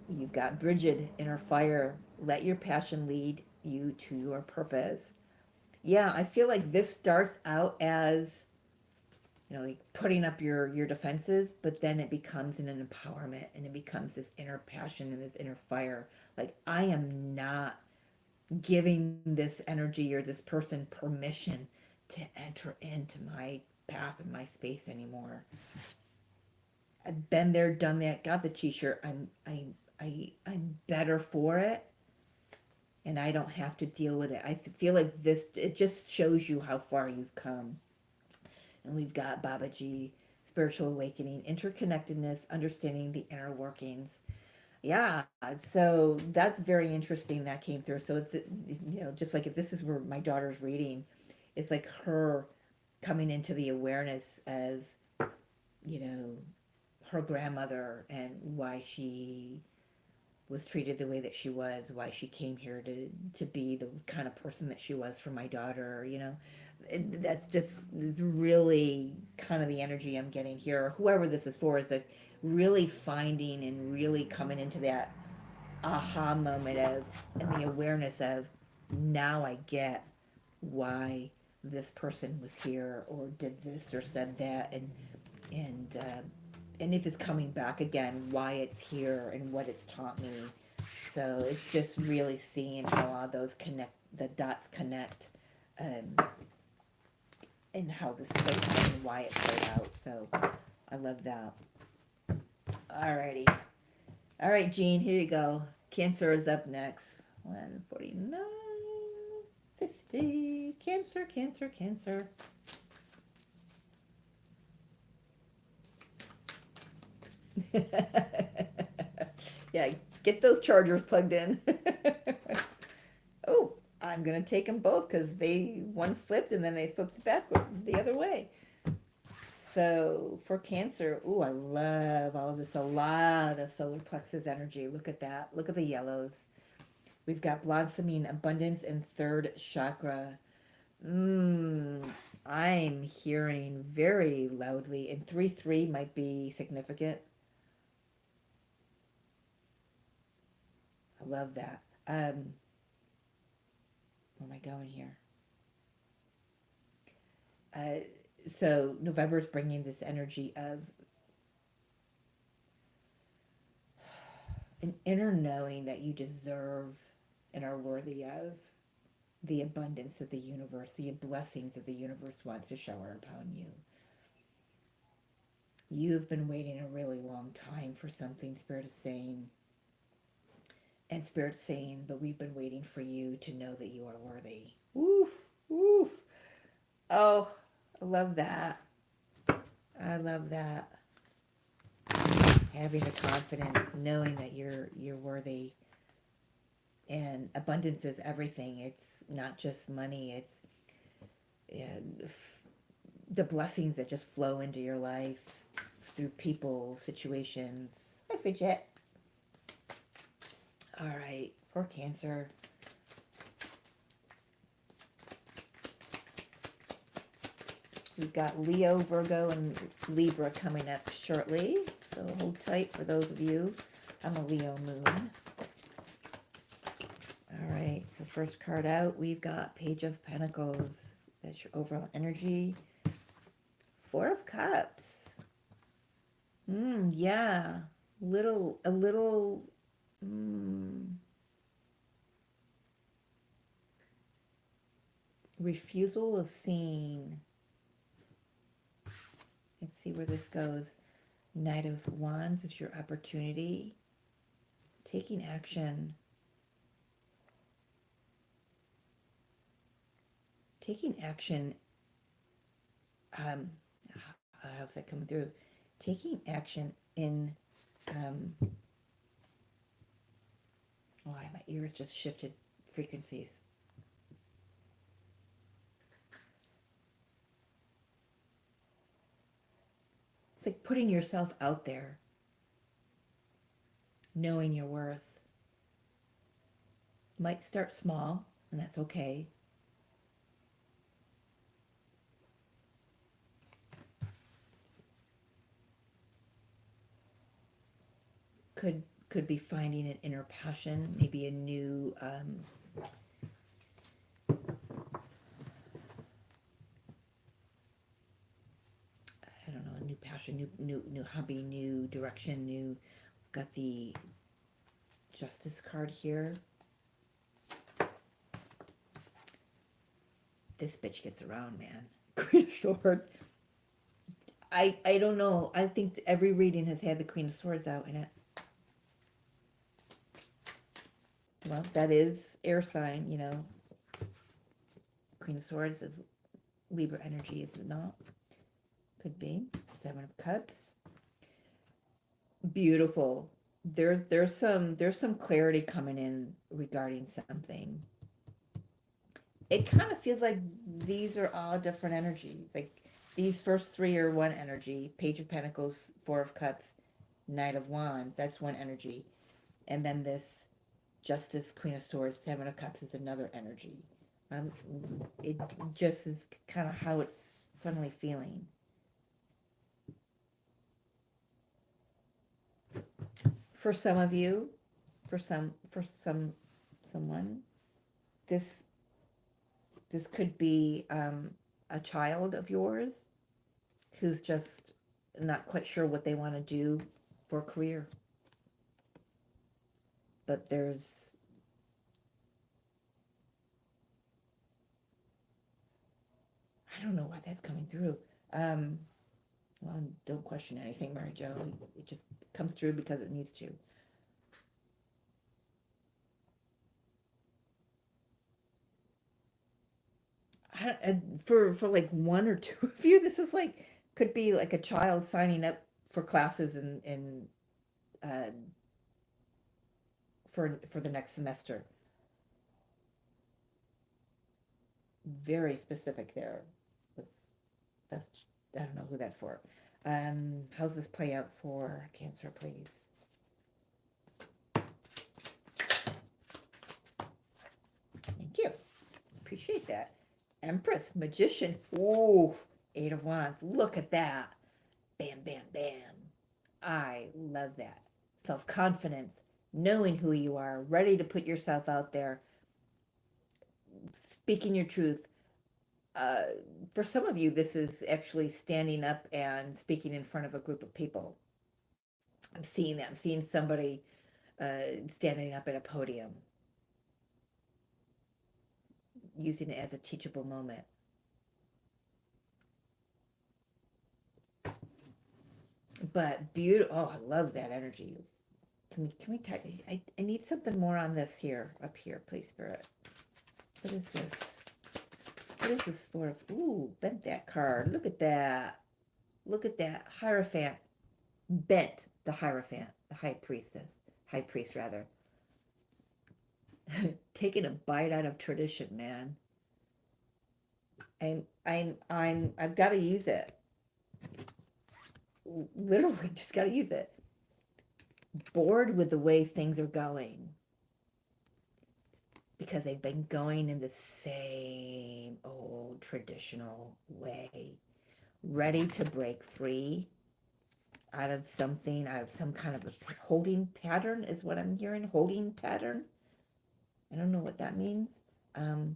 A: you've got Bridget, inner fire. Let your passion lead you to your purpose. Yeah, I feel like this starts out as, like putting up your defenses, but then it becomes an empowerment, and it becomes this inner passion and this inner fire. Like, I am not giving this energy or this person permission to enter into my path and my space anymore. I've been there, done that, got the t-shirt. I'm better for it, and I don't have to deal with it. I feel like this, it just shows you how far you've come. And we've got Babaji, spiritual awakening, interconnectedness, understanding the inner workings. Yeah, so that's very interesting that came through. So it's, just like if this is where my daughter's reading, it's like her coming into the awareness of, her grandmother and why she was treated the way that she was, why she came here to be the kind of person that she was for my daughter, That's just really kind of the energy I'm getting here. Or whoever this is for, is that really finding and really coming into that aha moment of, and the awareness of, now I get why this person was here or did this or said that, and if it's coming back again, why it's here and what it's taught me. So it's just really seeing how all those the dots connect, and how this plays out and why it played out. So I love that. Alrighty. All right, Jean, here you go. Cancer is up next. 149, 50. Cancer, Cancer, Cancer. Yeah, Get those chargers plugged in. Oh, I'm gonna take them both because one flipped and then they flipped back the other way. So for Cancer, ooh, I love all of this. A lot of solar plexus energy. Look at that. Look at the yellows. We've got blossoming abundance and third chakra. I'm hearing very loudly, and 3-3 might be significant. I love that. Where am I going here? So November is bringing this energy of an inner knowing that you deserve and are worthy of the abundance of the universe, the blessings that the universe wants to shower upon you. You've been waiting a really long time for something, Spirit is saying. And Spirit's saying, but we've been waiting for you to know that you are worthy. Woof, woof. Oh, I love that. I love that. Having the confidence, knowing that you're worthy. And abundance is everything. It's not just money. It's the blessings that just flow into your life through people, situations. Hi, Fidget. All right, for Cancer. We've got Leo, Virgo, and Libra coming up shortly. So hold tight for those of you. I'm a Leo moon. All right, so first card out, we've got Page of Pentacles. That's your overall energy. Four of Cups. Yeah. A little refusal of seeing. Let's see where this goes. Knight of Wands is your opportunity. Taking action. Taking action. How's that coming through? Taking action in. My ears just shifted frequencies. It's like putting yourself out there, knowing your worth. Might start small, and that's okay. Could be finding an inner passion, maybe a new I don't know, a new passion, new hobby, new direction, got the Justice card here. This bitch gets around, man. Queen of Swords. I don't know. I think every reading has had the Queen of Swords out in it. Well, that is air sign, you know. Queen of Swords is Libra energy, is it not? Could be. Seven of Cups. Beautiful. There's some clarity coming in regarding something. It kind of feels like these are all different energies. Like these first three are one energy. Page of Pentacles, Four of Cups, Knight of Wands. That's one energy. And then this Justice, Queen of Swords, Seven of Cups is another energy. It just is kind of how it's suddenly feeling. For some of you, for someone, this could be a child of yours who's just not quite sure what they want to do for a career. But I don't know why that's coming through. Well, don't question anything, Mary Jo. It just comes through because it needs to. For like one or two of you, this is like, could be like a child signing up for classes in for the next semester. Very specific there. That's I don't know who that's for. How's this play out for Cancer, please? Thank you. Appreciate that. Empress, Magician. Ooh, Eight of Wands. Look at that. Bam, bam, bam. I love that. Self-confidence, knowing who you are, ready to put yourself out there, speaking your truth. For some of you, this is actually standing up and speaking in front of a group of people. I'm seeing that. I'm seeing somebody standing up at a podium, using it as a teachable moment. But beautiful. Oh, I love that energy. Can we talk? I need something more on this here, up here, please, Spirit. What is this? What is this for? Ooh, bent that card. Look at that. Look at that. Hierophant. Bent the Hierophant. The High Priestess. High Priest, rather. Taking a bite out of tradition, man. I've got to use it. Literally, just got to use it. Bored with the way things are going. Because they've been going in the same old traditional way. Ready to break free out of something, out of some kind of a holding pattern is what I'm hearing. Holding pattern. I don't know what that means. Page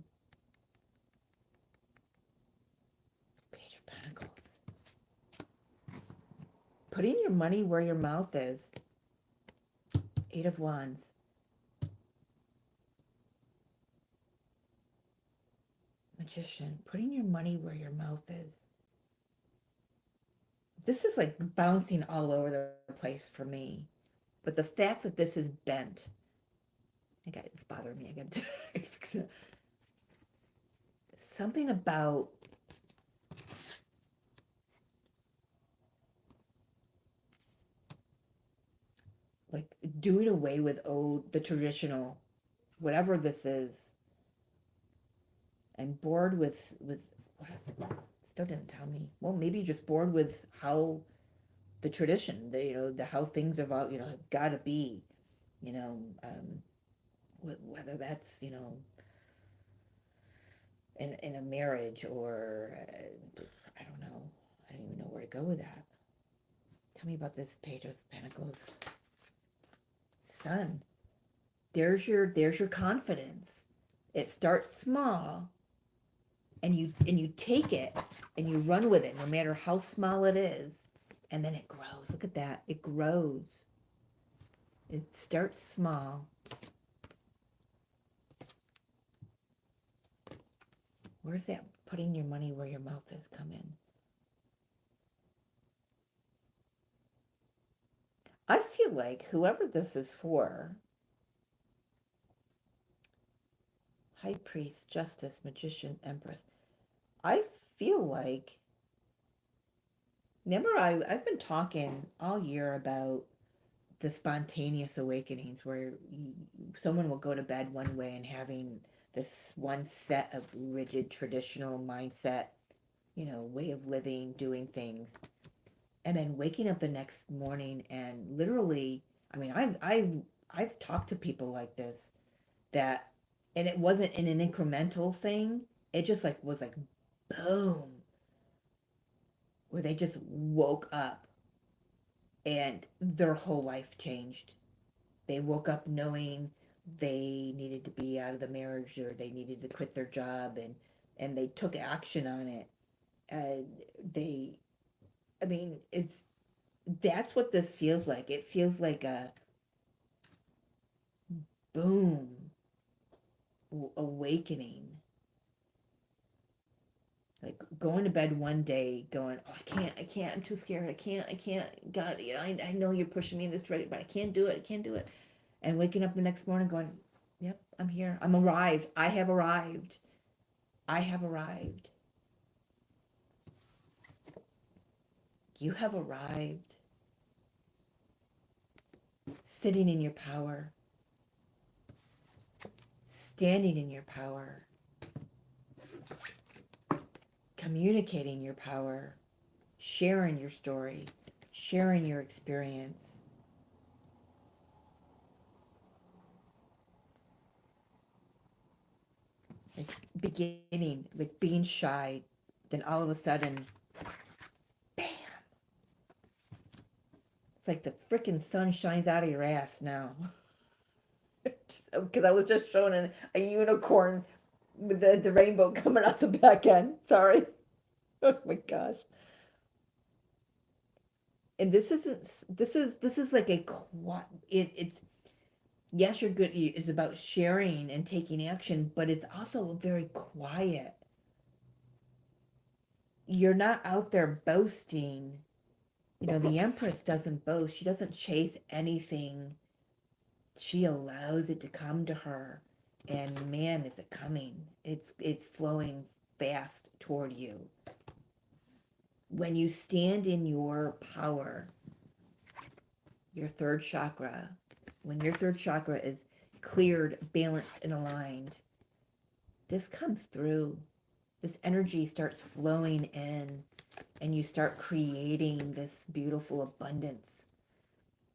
A: of Pentacles. Putting your money where your mouth is. Eight of Wands. Magician. Putting your money where your mouth is. This is like bouncing all over the place for me. But the fact that this is bent. It's bothering me. I got to fix it. Something about like doing away with the traditional, whatever this is. I'm bored with still didn't tell me. Well, maybe you're just bored with how the tradition, the how things have got to be, whether that's in a marriage or I don't know. I don't even know where to go with that. Tell me about this Page of Pentacles. Sun. There's your confidence. It starts small. And you take it and you run with it, no matter how small it is, and then it grows. Look at that. It grows. It starts small. Where's that putting your money where your mouth is come in? I feel like whoever this is for, High Priest, Justice, Magician, Empress, I feel like, remember I've been talking all year about the spontaneous awakenings where someone will go to bed one way and having this one set of rigid traditional mindset, way of living, doing things, and then waking up the next morning and literally, I mean, I've talked to people like this that, and it wasn't in an incremental thing. It just was like boom, where they just woke up and their whole life changed. They woke up knowing they needed to be out of the marriage or they needed to quit their job, and they took action on it. That's what this feels like. It feels like a boom awakening. Like going to bed one day going, oh, I can't, I'm too scared, I can't, God, I know you're pushing me in this direction, but I can't do it. And waking up the next morning going, yep, I'm here, I'm arrived, I have arrived. You have arrived. Sitting in your power.
B: standing in your power, communicating your power, sharing your story, sharing your experience. Like beginning, like being shy, then all of a sudden, bam! It's like the freaking sun shines out of your ass now. Because I was just showing a unicorn with the rainbow coming out the back end. Sorry. Oh my gosh. And this is like a it's yes, you're good. It's about sharing and taking action, but it's also very quiet. You're not out there boasting. You know, the Empress doesn't boast. She doesn't chase anything. She allows it to come to her, and man, is it coming. It's flowing fast toward you. When you stand in your power, your third chakra, when your third chakra is cleared, balanced, and aligned, this comes through. This energy starts flowing in, and you start creating this beautiful abundance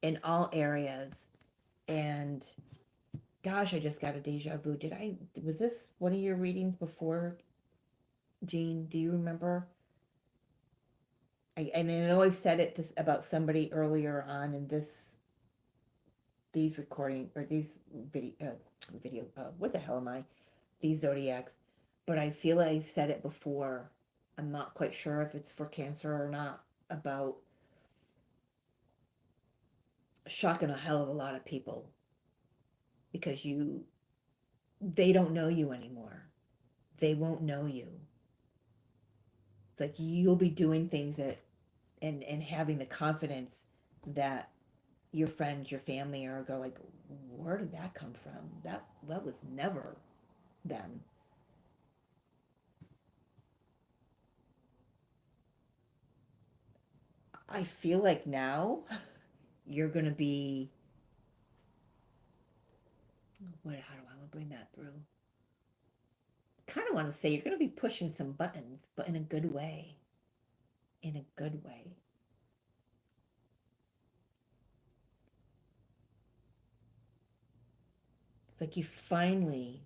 B: in all areas. And gosh, I just got a deja vu. Was this one of your readings before, Jean? Do you remember? I know I said it about somebody earlier on in these recording or these video. What the hell am I? These zodiacs, but I feel I've said it before. I'm not quite sure if it's for Cancer or not, about shocking a hell of a lot of people because they don't know you anymore. They won't know you. It's like you'll be doing things that and having the confidence that your friends, your family are go like, where did that come from? That was never them. I feel like now you're gonna be how do I want to bring that through? Kind of want to say you're gonna be pushing some buttons, but in a good way. In a good way. It's like you finally,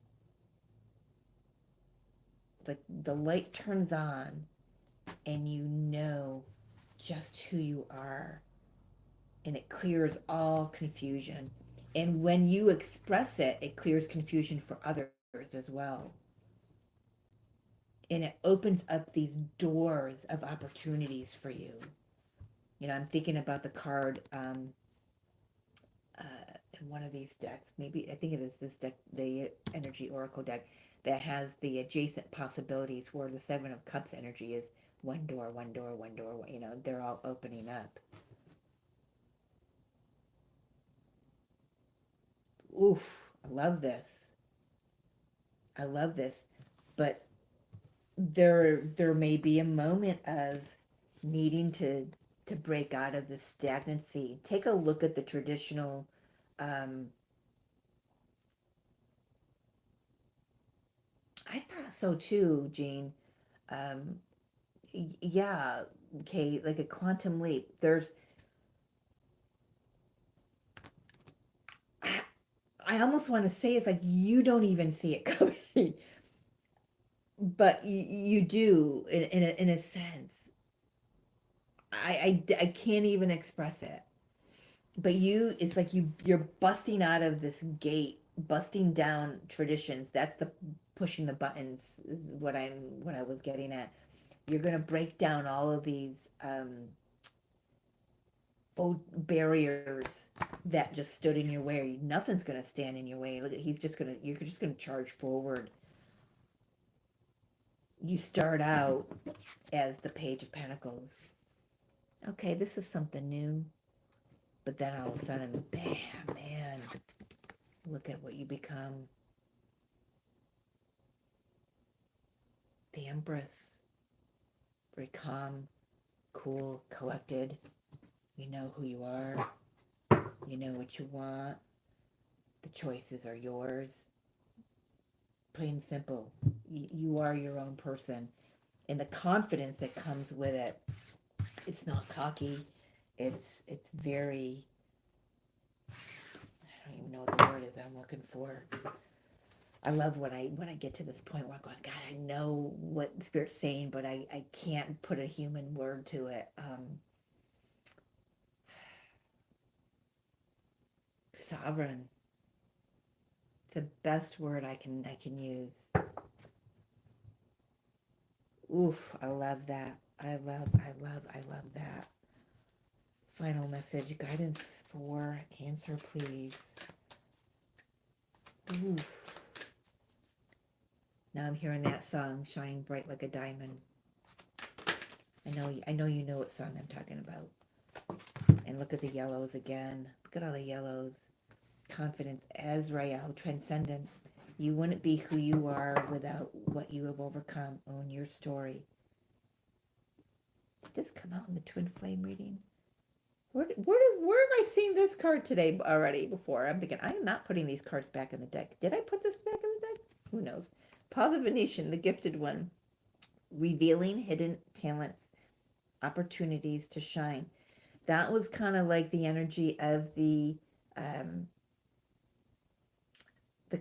B: like the light turns on and you know just who you are, and it clears all confusion. And when you express it, it clears confusion for others as well. And it opens up these doors of opportunities for you. You know, I'm thinking about the card in one of these decks. Maybe I think it is this deck, the Energy Oracle deck, that has the adjacent possibilities where the Seven of Cups energy is one door, one door, one door. You know, they're all opening up. Oof, I love this. I love this. But there may be a moment of needing to break out of the stagnancy. Take a look at the traditional um, I thought so too, Jean. Um, yeah, okay, like a quantum leap. I, I almost want to say it's like you don't even see it coming, but you do in a sense. I can't even express it. But it's like you're busting out of this gate, busting down traditions. That's the pushing the buttons is what I was getting at. You're gonna break down all of these old barriers that just stood in your way. Nothing's gonna stand in your way. Look, you're just gonna charge forward. You start out as the Page of Pentacles. Okay, this is something new. But then all of a sudden, bam, man, look at what you become. The Empress. Very calm, cool, collected. You know who you are. You know what you want. The choices are yours. plain and simple. You are your own person. And the confidence that comes with it, it's not cocky. It's very, I don't even know what the word is I'm looking for. I love when I get to this point where I'm going, God, I know what the Spirit's saying, but I can't put a human word to it. Sovereign. It's the best word I can use. Oof, I love that. I love that. Final message, guidance for Cancer, please. Oof. Now I'm hearing that song, Shine Bright Like a Diamond. I know you know what song I'm talking about. And look at the yellows again. Look at all the yellows. Confidence, Azrael, transcendence. You wouldn't be who you are without what you have overcome. Own your story. Did this come out in the Twin Flame reading? Where have I seen this card today already before? I'm thinking, I am not putting these cards back in the deck. Did I put this back in the deck? Who knows? Paul the Venetian, the gifted one. Revealing hidden talents, opportunities to shine. That was kind of like the energy of the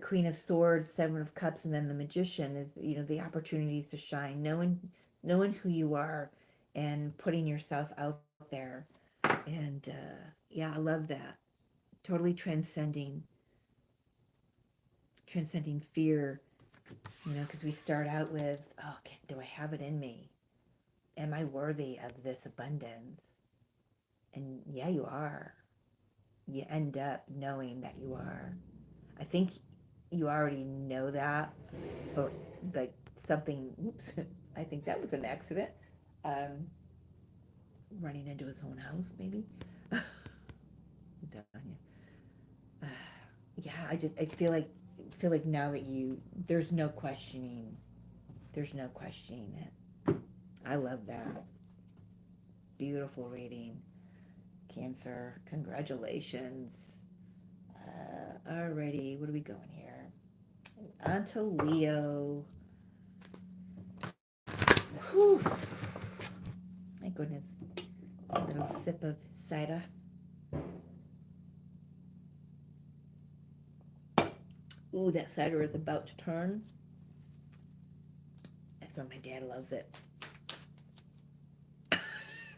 B: Queen of Swords, Seven of Cups, and then the Magician is, the opportunities to shine, knowing who you are and putting yourself out there. And yeah, I love that. Totally transcending fear, because we start out with, oh, do I have it in me? Am I worthy of this abundance? And yeah, you are. You end up knowing that you are. I think you already know that, or like something, oops, I think that was an accident. Running into his own house, maybe. Yeah, I feel like now that there's no questioning it. I love that. Beautiful reading, Cancer. Congratulations. Alrighty, what are we going here? On to Leo. Whew. My goodness. A little sip of cider. Ooh, that cider is about to turn. That's why my dad loves it.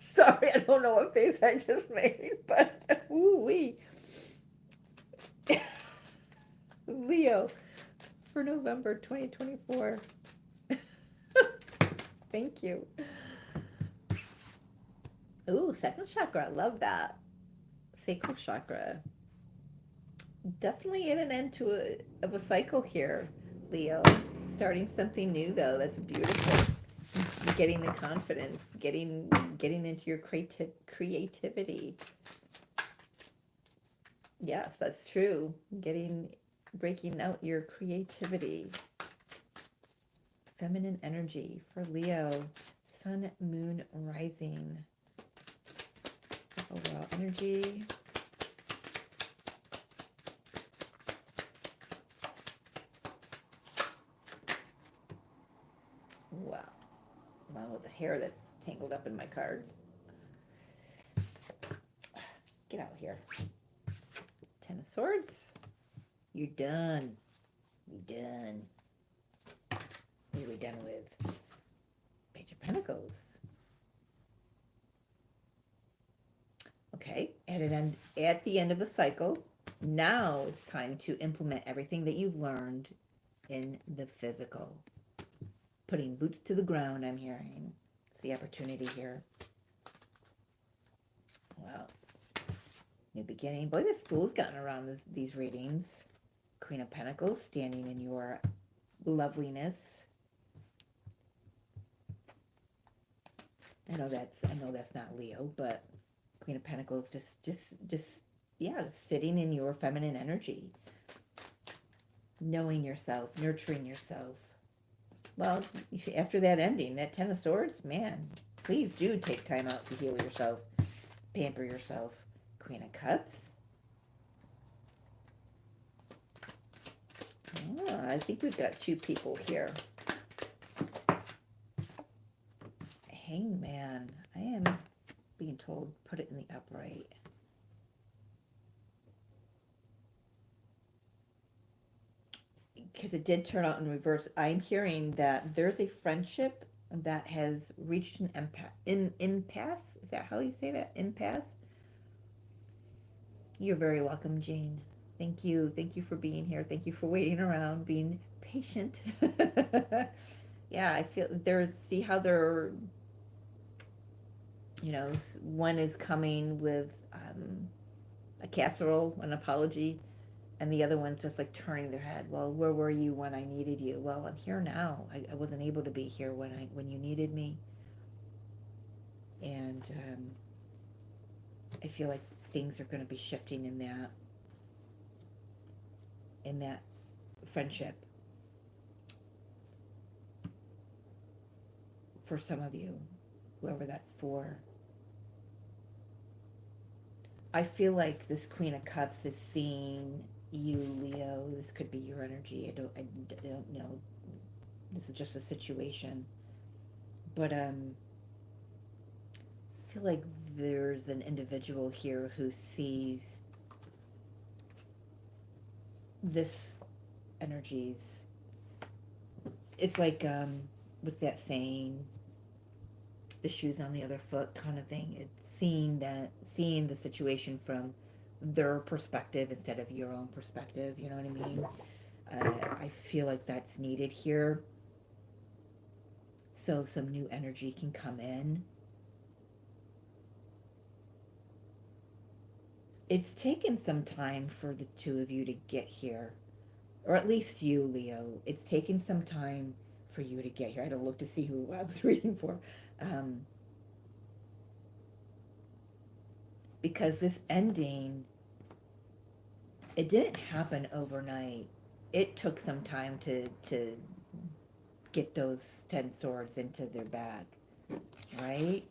B: Sorry, I don't know what face I just made, but ooh-wee. Leo, for November 2024. Thank you. Ooh, second chakra, I love that. Sacral chakra. Definitely in an end of a cycle here, Leo. Starting something new though, that's beautiful. Getting the confidence, getting into your creativity. Yes, that's true. Breaking out your creativity. Feminine energy for Leo. Sun, moon, rising. Overall energy. Wow. Wow, the hair that's tangled up in my cards. Get out of here. Ten of Swords. You're done. You're done. What are we done with? Page of Pentacles. Okay, at the end of a cycle, now it's time to implement everything that you've learned in the physical. Putting boots to the ground, I'm hearing. It's the opportunity here. Wow. New beginning. Boy, this fool's gotten around these readings. Queen of Pentacles, standing in your loveliness. I know that's not Leo, but Queen of Pentacles just sitting in your feminine energy. Knowing yourself, nurturing yourself. Well, after that ending, that Ten of Swords, man, please do take time out to heal yourself, pamper yourself. Queen of Cups.
A: I think we've got two people here.
B: Hangman. I am being told put it in the upright.
A: Because it did turn out in reverse. I'm hearing that there's a friendship that has reached an impasse. Is that how you say that? Impasse? You're very welcome, Jane. Thank you. Thank you for being here. Thank you for waiting around, being patient. Yeah, I feel there's, see how they're, one is coming with a casserole, an apology, and the other one's just like turning their head. Well, where were you when I needed you? Well, I'm here now. I wasn't able to be here when you needed me. And I feel like things are going to be shifting in that friendship for some of you, whoever that's for. I feel like this Queen of Cups is seeing you, Leo. This could be your energy. I don't know. This is just a situation. But I feel like there's an individual here who sees this energies. It's like, what's that saying? The shoes on the other foot kind of thing. It's seeing the situation from their perspective instead of your own perspective. You know what I mean? I feel like that's needed here. So some new energy can come in. It's taken some time for the two of you to get here. Or at least you, Leo. It's taken some time for you to get here. I had to look to see who I was reading for. Because this ending, it didn't happen overnight. It took some time to get those 10 swords into their bag, right?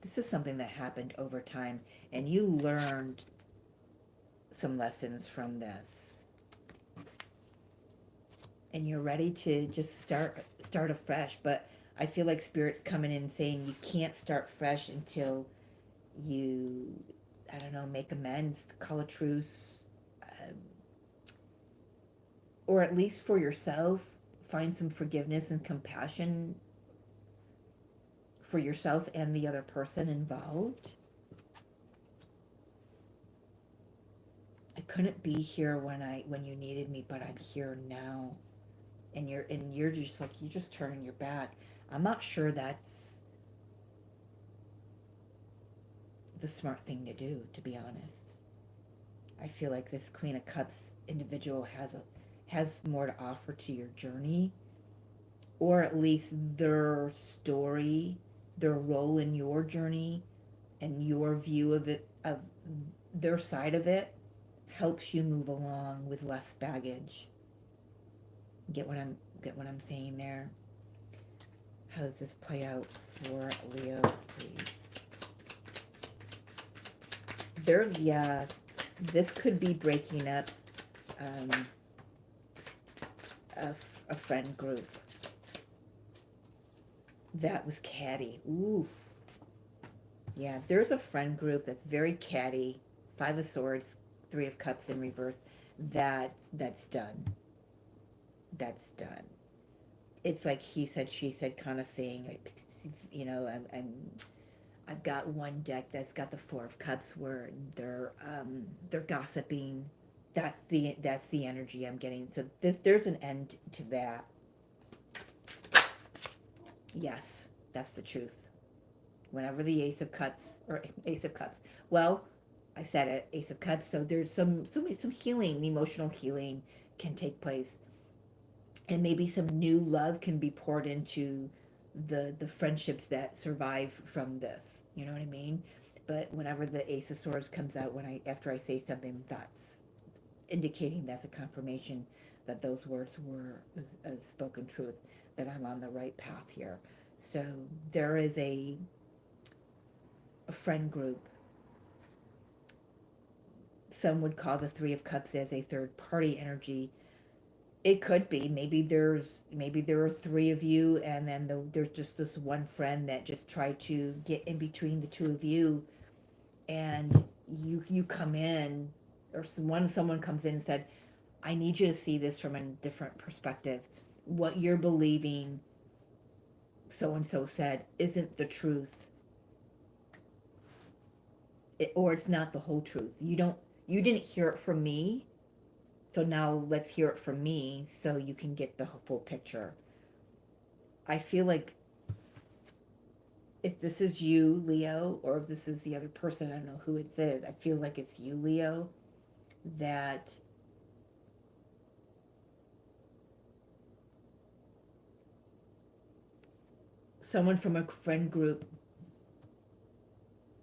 A: This is something that happened over time, and you learned some lessons from this. And you're ready to just start afresh, but I feel like Spirit's coming in saying you can't start fresh until you, I don't know, make amends, call a truce, or at least for yourself, find some forgiveness and compassion for yourself and the other person involved. I couldn't be here when you needed me, but I'm here now. And you're just like, you just turning your back. I'm not sure that's the smart thing to do, to be honest. I feel like this Queen of Cups individual has more to offer to your journey, or at least their story, their role in your journey, and your view of it, of their side of it, helps you move along with less baggage. Get what I'm saying there? How does this play out for Leos, please? This could be breaking up a friend group that was catty. Oof. Yeah, there's a friend group that's very catty. 5 of Swords, 3 of Cups in reverse. That's done. That's done. It's like he said, she said kind of thing. Like, I've got one deck that's got the 4 of Cups where they're gossiping. That's the energy I'm getting. So there's an end to that. Yes, that's the truth. Whenever the Ace of Cups, well, I said it, Ace of Cups. So there's some healing, emotional healing can take place, and maybe some new love can be poured into the friendships that survive from this. You know what I mean? But whenever the Ace of Swords comes out, after I say something, that's indicating, that's a confirmation that those words were a spoken truth, that I'm on the right path here. So there is a friend group. Some would call the 3 of Cups as a third party energy.
B: It could be. Maybe there are three of you, and then there's just this one friend that just tried to get in between the two of you, and you come in, or someone comes in and said, I need you to see this from a different perspective. What you're believing, so and so said, isn't the truth, or it's not the whole truth. You didn't hear it from me, so now let's hear it from me so you can get the full picture. I feel like if this is you, Leo, or if this is the other person, I don't know who it is, I feel like it's you, Leo, that someone from a friend group,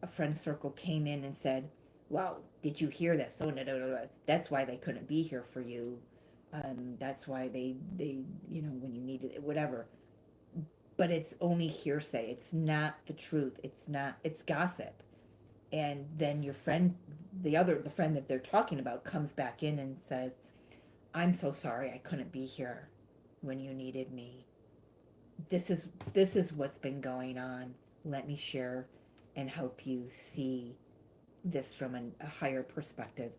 B: a friend circle came in and said, wow, did you hear that? So, that's why they couldn't be here for you. That's why they, when you needed it, whatever. But it's only hearsay. It's not the truth. It's gossip. And then your friend, the friend that they're talking about comes back in and says, I'm so sorry I couldn't be here when you needed me. This is what's been going on. Let me share and help you see this from a higher perspective.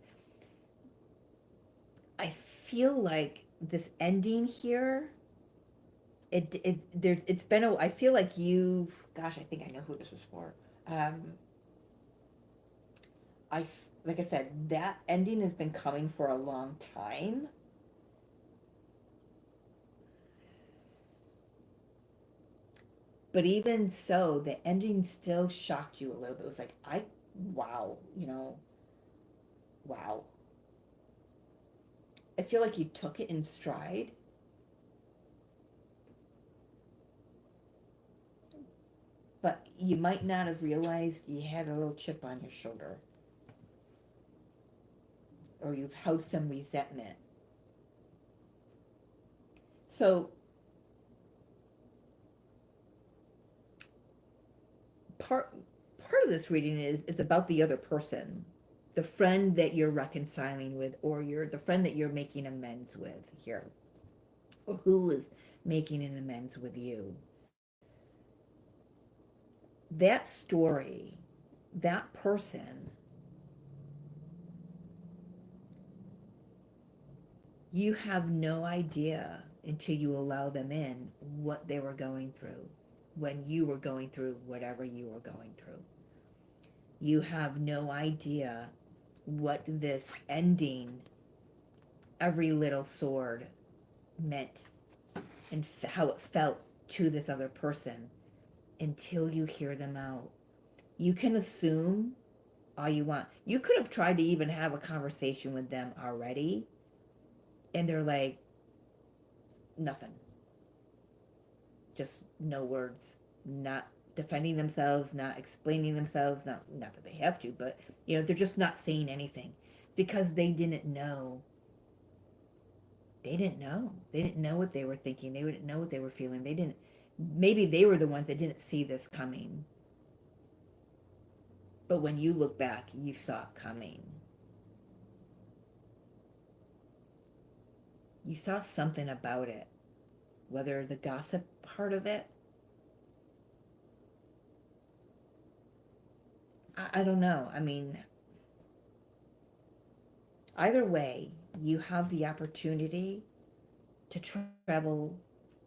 B: I feel like this ending here, it's been I feel like gosh, I think I know who this was for. Like I said, that ending has been coming for a long time. But even so, the ending still shocked you a little bit. It was like, wow, wow. I feel like you took it in stride. But you might not have realized you had a little chip on your shoulder. Or you've held some resentment. So, part of this reading is about the other person, the friend that you're reconciling with, or the friend that you're making amends with here, or who is making an amends with you. That story, that person, you have no idea until you allow them in what they were going through when you were going through whatever you were going through. You have no idea what this ending, every little sword, meant and how it felt to this other person until you hear them out. You can assume all you want. You could have tried to even have a conversation with them already, and they're like, nothing. Just no words, not defending themselves, not explaining themselves, not that they have to, but they're just not saying anything because they didn't know. They didn't know. They didn't know what they were thinking. They didn't know what they were feeling. Maybe they were the ones that didn't see this coming. But when you look back, you saw it coming. You saw something about it, whether the gossip part of it, I don't know. I mean, either way, you have the opportunity to travel,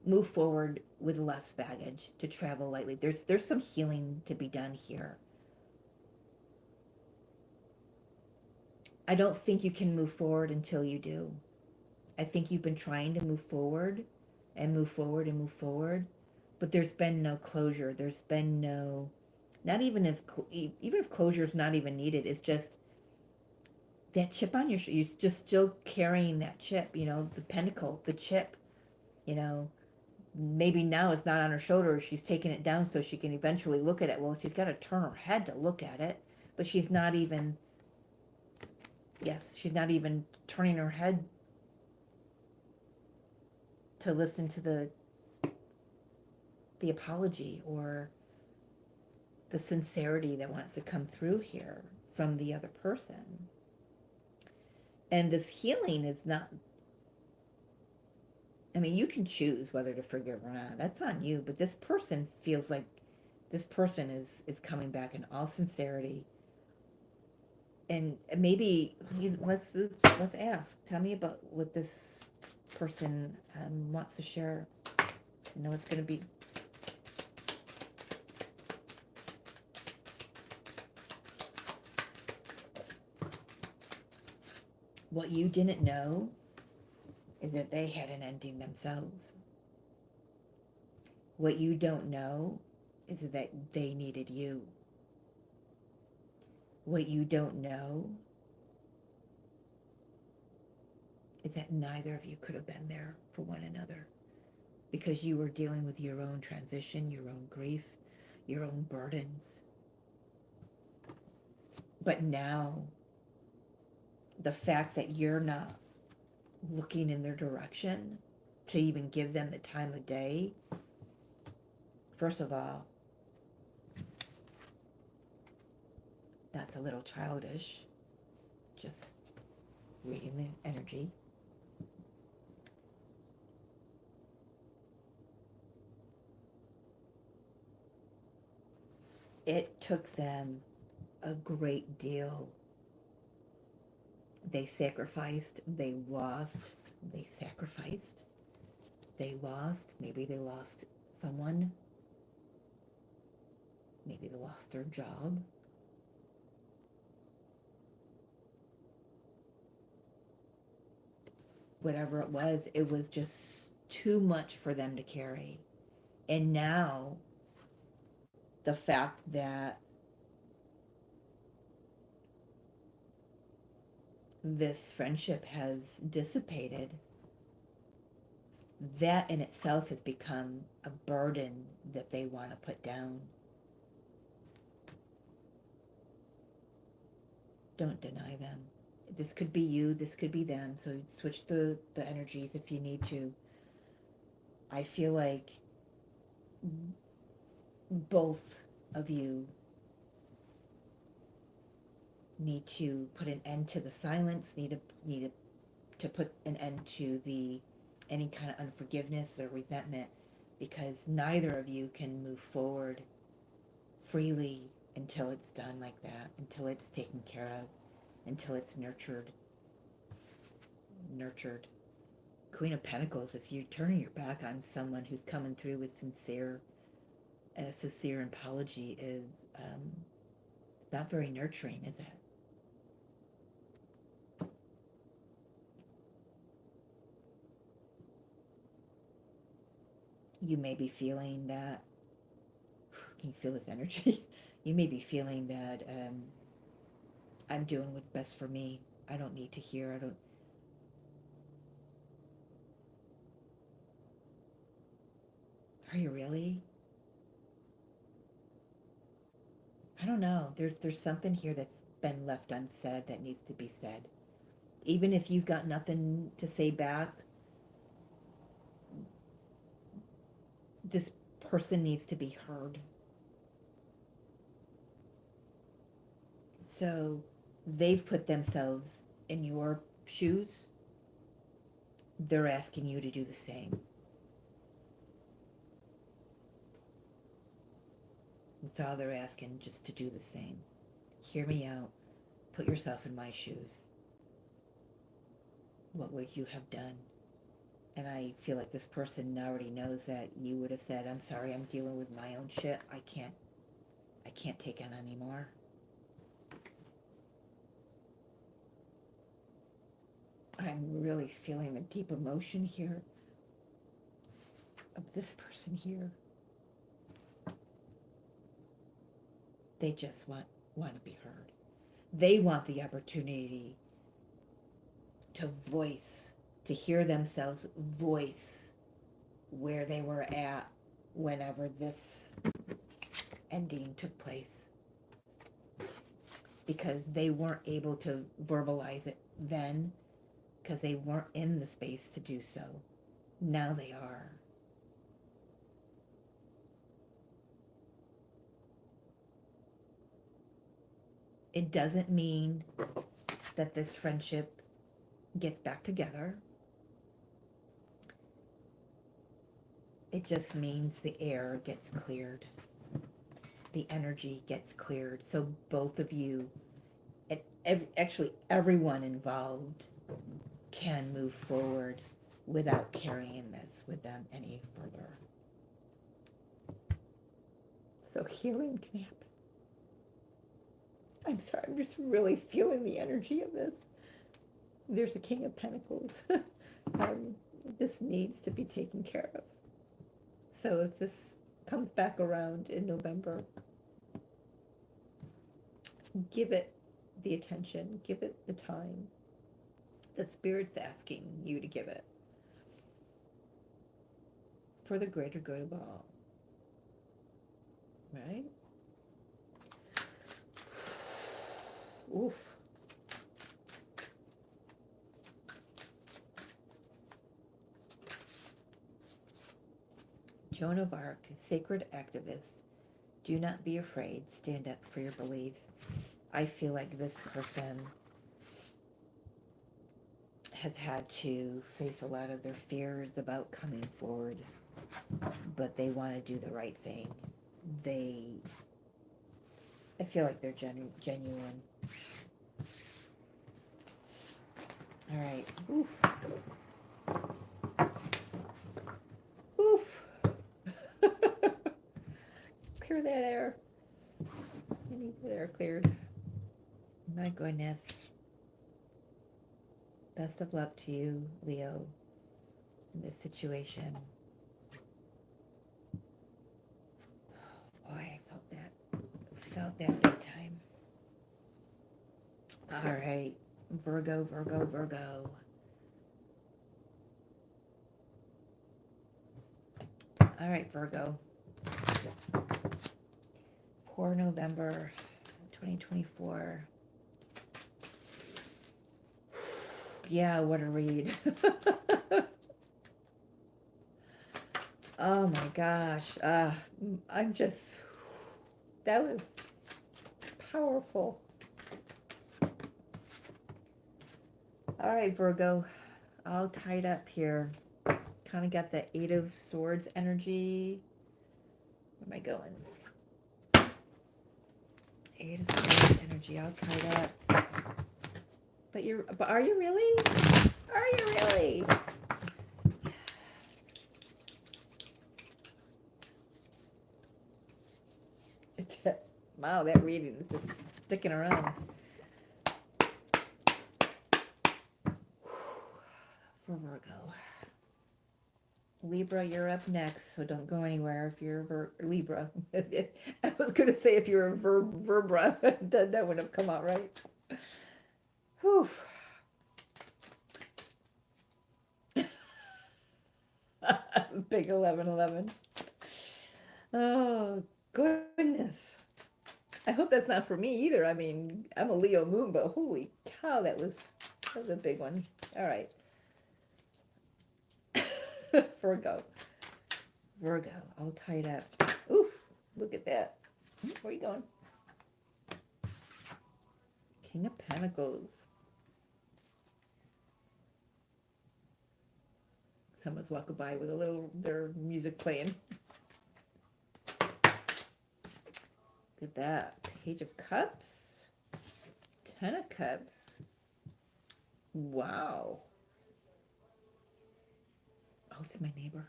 B: move forward with less baggage, to travel lightly. There's some healing to be done here. I don't think you can move forward until you do. I think you've been trying to move forward and move forward and move forward, but there's been no closure. There's been no, not even if closure is not even needed, it's just that chip on your shoulder. You're just still carrying that chip, the pentacle, the chip, maybe now it's not on her shoulder. She's taking it down so she can eventually look at it. Well, she's got to turn her head to look at it, but she's not even turning her head to listen to the apology or the sincerity that wants to come through here from the other person. And this healing is not I mean, you can choose whether to forgive or not. That's on you. But this person feels like this person is coming back in all sincerity. And maybe let's ask. Tell me about what this person wants to share. I know it's going to be. What you didn't know is that they had an ending themselves. What you don't know is that they needed you. What you don't know is that neither of you could have been there for one another because you were dealing with your own transition, your own grief, your own burdens. But now, the fact that you're not looking in their direction to even give them the time of day, first of all, that's a little childish. Just reading the energy. It took them a great deal. They sacrificed, they lost, they sacrificed, they lost, maybe they lost someone, maybe they lost their job. Whatever it was just too much for them to carry. And now, the fact that this friendship has dissipated, that in itself has become a burden that they want to put down. Don't deny them. This could be you, this could be them, so switch the energies if you need to. I feel like both of you need to put an end to the silence, need to put an end to any kind of unforgiveness or resentment, because neither of you can move forward freely until it's done like that, until it's taken care of, until it's nurtured. Queen of Pentacles, if you're turning your back on someone who's coming through with a sincere apology, is not very nurturing, is it? You may be feeling that, can you feel this energy? You may be feeling that I'm doing what's best for me. I don't need to hear, Are you really? I don't know. There's something here that's been left unsaid that needs to be said. Even if you've got nothing to say back, this person needs to be heard. So they've put themselves in your shoes. They're asking you to do the same. That's all they're asking, just to do the same. Hear me out. Put yourself in my shoes. What would you have done? And I feel like this person already knows that you would have said, I'm sorry, I'm dealing with my own shit. I can't take on anymore. I'm really feeling the deep emotion here of this person here. They just want to be heard. They want the opportunity to voice, to hear themselves voice where they were at whenever this ending took place. Because they weren't able to verbalize it then, because they weren't in the space to do so. Now they are. It doesn't mean that this friendship gets back together. It just means the air gets cleared. The energy gets cleared. So both of you, and actually everyone involved, can move forward without carrying this with them any further. So healing can happen. I'm sorry, I'm just really feeling the energy of this. There's a King of Pentacles. This needs to be taken care of. So if this comes back around in November, give it the attention, give it the time that Spirit's asking you to give it for the greater good of all. Right? Oof. Joan of Arc, sacred activist. Do not be afraid. Stand up for your beliefs. I feel like this person has had to face a lot of their fears about coming forward, but they want to do the right thing. I feel like they're genuine. All right. Oof. Oof. Clear that air. I need that air cleared. My goodness. Best of luck to you, Leo, in this situation. Boy, I felt that big time. All right, Virgo. All right, Virgo. For November 2024. Yeah, what a read. Oh my gosh. I'm just, that was powerful. All right, Virgo, all tied up here. Kind of got the Eight of Swords energy. Where am I going? Eight of Swords energy, all tied up. But are you really? Are you really? Wow, that reading is just sticking around. For Virgo. Libra, you're up next, so don't go anywhere if you're Libra. I was going to say if you're a Verbra, that would have come out right. Whew. Big 1111. Oh, goodness. I hope that's not for me either. I mean, I'm a Leo moon, but holy cow, that was a big one. All right. Virgo, all tied up. Oof, look at that. Where are you going? King of Pentacles. Someone's walking by with their music playing. Look at that. Page of Cups. Ten of Cups. Wow. Oh, it's my neighbor.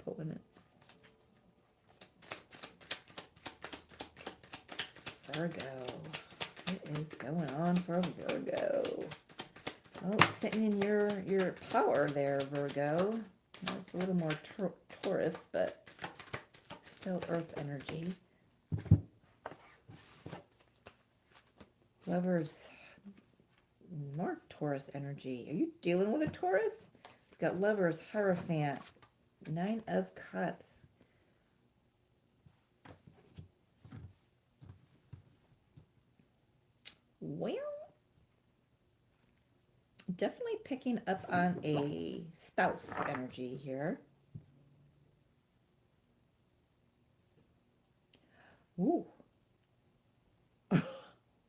B: Pulling it. Virgo. What is going on for Virgo? Oh, sitting in your power there, Virgo. Well, it's a little more Taurus, but still Earth energy. Lovers, more Taurus energy. Are you dealing with a Taurus? You've got Lovers, Hierophant, Nine of Cups. Well, definitely picking up on a spouse energy here. Ooh.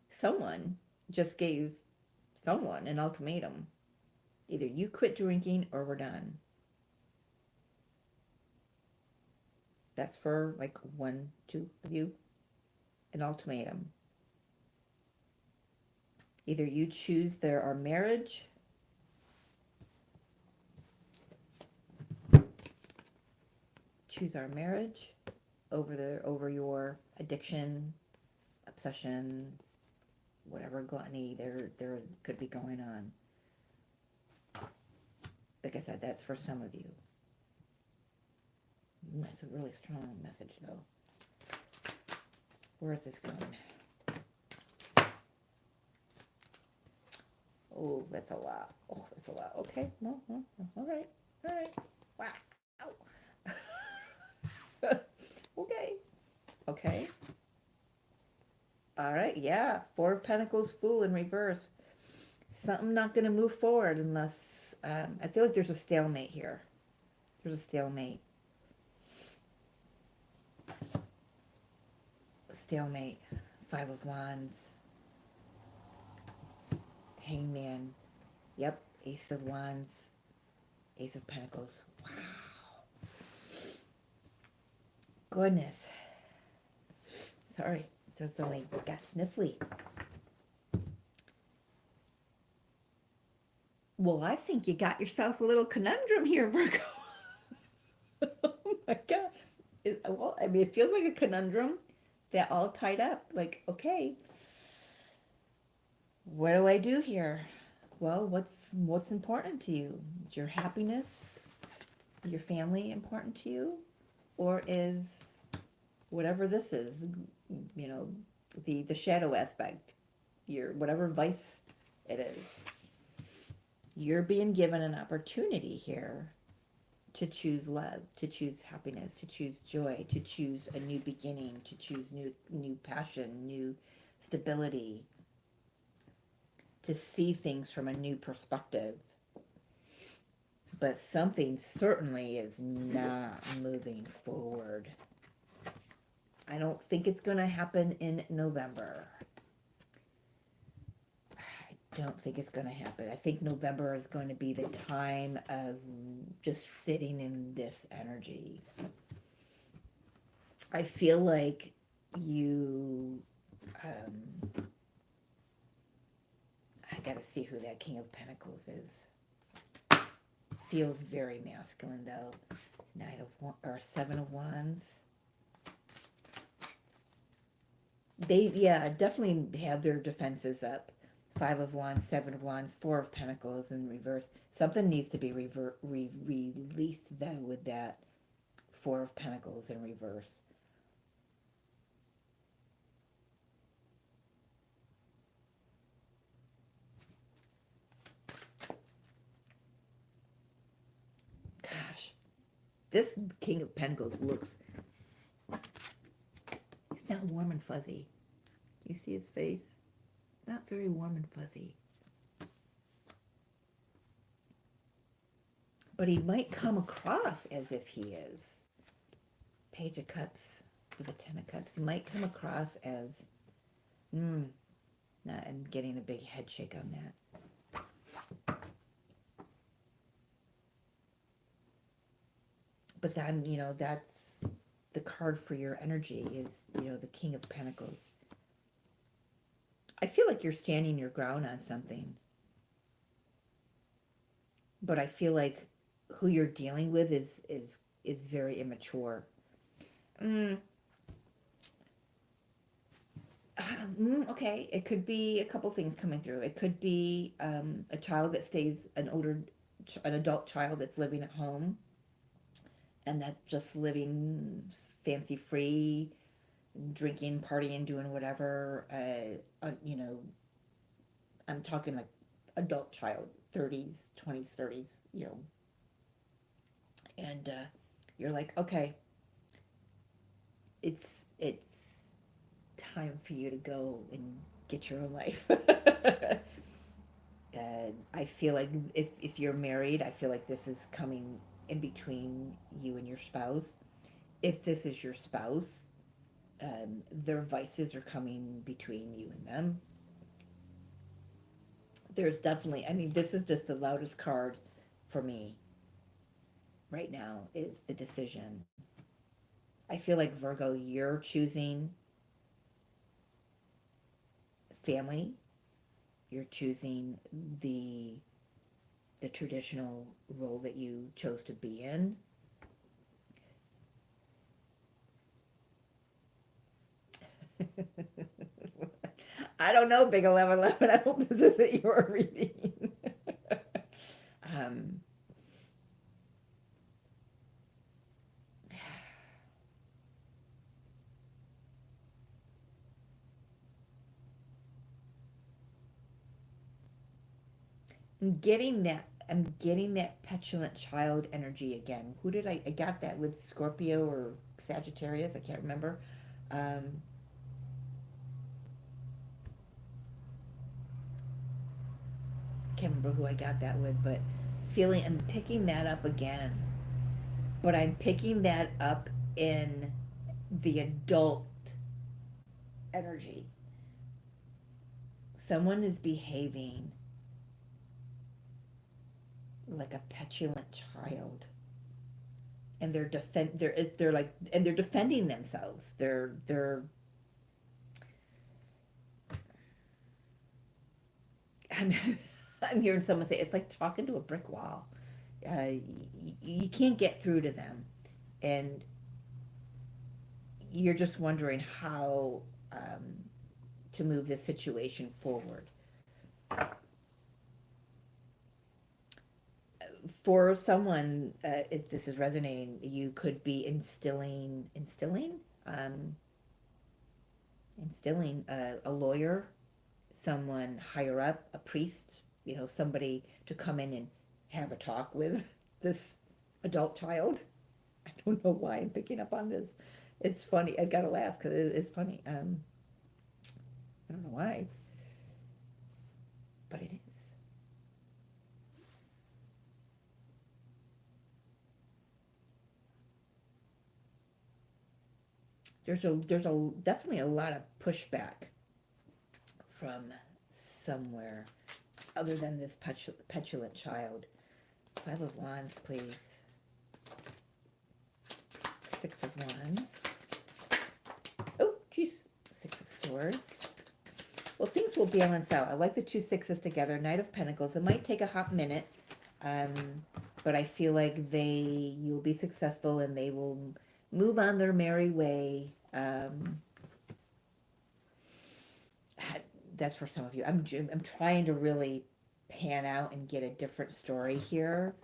B: Someone just gave someone an ultimatum. Either you quit drinking or we're done. That's for like 1, 2 of you. An ultimatum. Either you choose our marriage, over your addiction, obsession, whatever gluttony there could be going on. Like I said, that's for some of you. That's a really strong message, though. Where is this going? Oh, that's a lot. Oh, that's a lot. Okay, no, all right, wow. Okay. All right, yeah. 4 of Pentacles, Fool in reverse. Something not going to move forward unless, I feel like there's a stalemate here. There's a stalemate. Stalemate. 5 of Wands. Hangman. Yep. Ace of Wands. Ace of Pentacles. Wow. Goodness. Sorry. Just only got sniffly. Well, I think you got yourself a little conundrum here, Virgo. Oh my God. Well, I mean, it feels like a conundrum. They're all tied up. Like, okay, what do I do here? Well, what's important to you? Is your happiness, your family important to you? Or is whatever this is, you know, the shadow aspect, your whatever vice it is, you're being given an opportunity here to choose love, to choose happiness, to choose joy, to choose a new beginning, to choose new passion, new stability, to see things from a new perspective. But something certainly is not moving forward. I don't think it's going to happen in November. I don't think it's going to happen. I think November is going to be the time of just sitting in this energy. I feel like you, I got to see who that King of Pentacles is. Feels very masculine, though. Seven of Wands. They, yeah, definitely have their defenses up. 5 of Wands, 7 of Wands, 4 of Pentacles in reverse. Something needs to be released, though, with that 4 of Pentacles in reverse. Gosh, this King of Pentacles looks, he's not warm and fuzzy. You see his face? It's not very warm and fuzzy. But he might come across as if he is. Page of Cups with a 10 of Cups. He might come across as, I'm getting a big head shake on that. But then, that's the card for your energy is, the King of Pentacles. I feel like you're standing your ground on something. But I feel like who you're dealing with is very immature. Okay, it could be a couple things coming through. It could be a child that stays, an adult child that's living at home, and that's just living fancy free, drinking, partying, doing whatever. I'm talking like adult child, 30s, 20s, 30s, and you're like, okay, it's time for you to go and get your own life. And I feel like if you're married, I feel like this is coming in between you and your spouse. If this is your spouse, their vices are coming between you and them. There's definitely, this is just the loudest card for me right now is the decision. I feel like Virgo, you're choosing family. You're choosing the traditional role that you chose to be in. I don't know, Big 1111. I hope this isn't your reading. um, I'm getting that petulant child energy again. Who did I got that with Scorpio or Sagittarius? I can't remember. Um, can't remember who I got that with, but feeling I'm picking that up again. But I'm picking that up in the adult energy. Someone is behaving like a petulant child, and they're like, and they're defending themselves. I'm, I'm hearing someone say it's like talking to a brick wall. You can't get through to them, and you're just wondering how to move this situation forward. For someone, if this is resonating, you could be um, instilling a lawyer, someone higher up, a priest, somebody to come in and have a talk with this adult child. I don't know why I'm picking up on this. It's funny. I gotta laugh because it's funny. I don't know why, but it is. There's definitely a lot of pushback from somewhere other than this petulant child. Five of Wands, please. Six of Wands. Oh, geez. Six of Swords. Well, things will balance out. I like the two sixes together. Knight of Pentacles. It might take a hot minute, um, but I feel like you'll be successful and they will move on their merry way. That's for some of you. I'm trying to really pan out and get a different story here.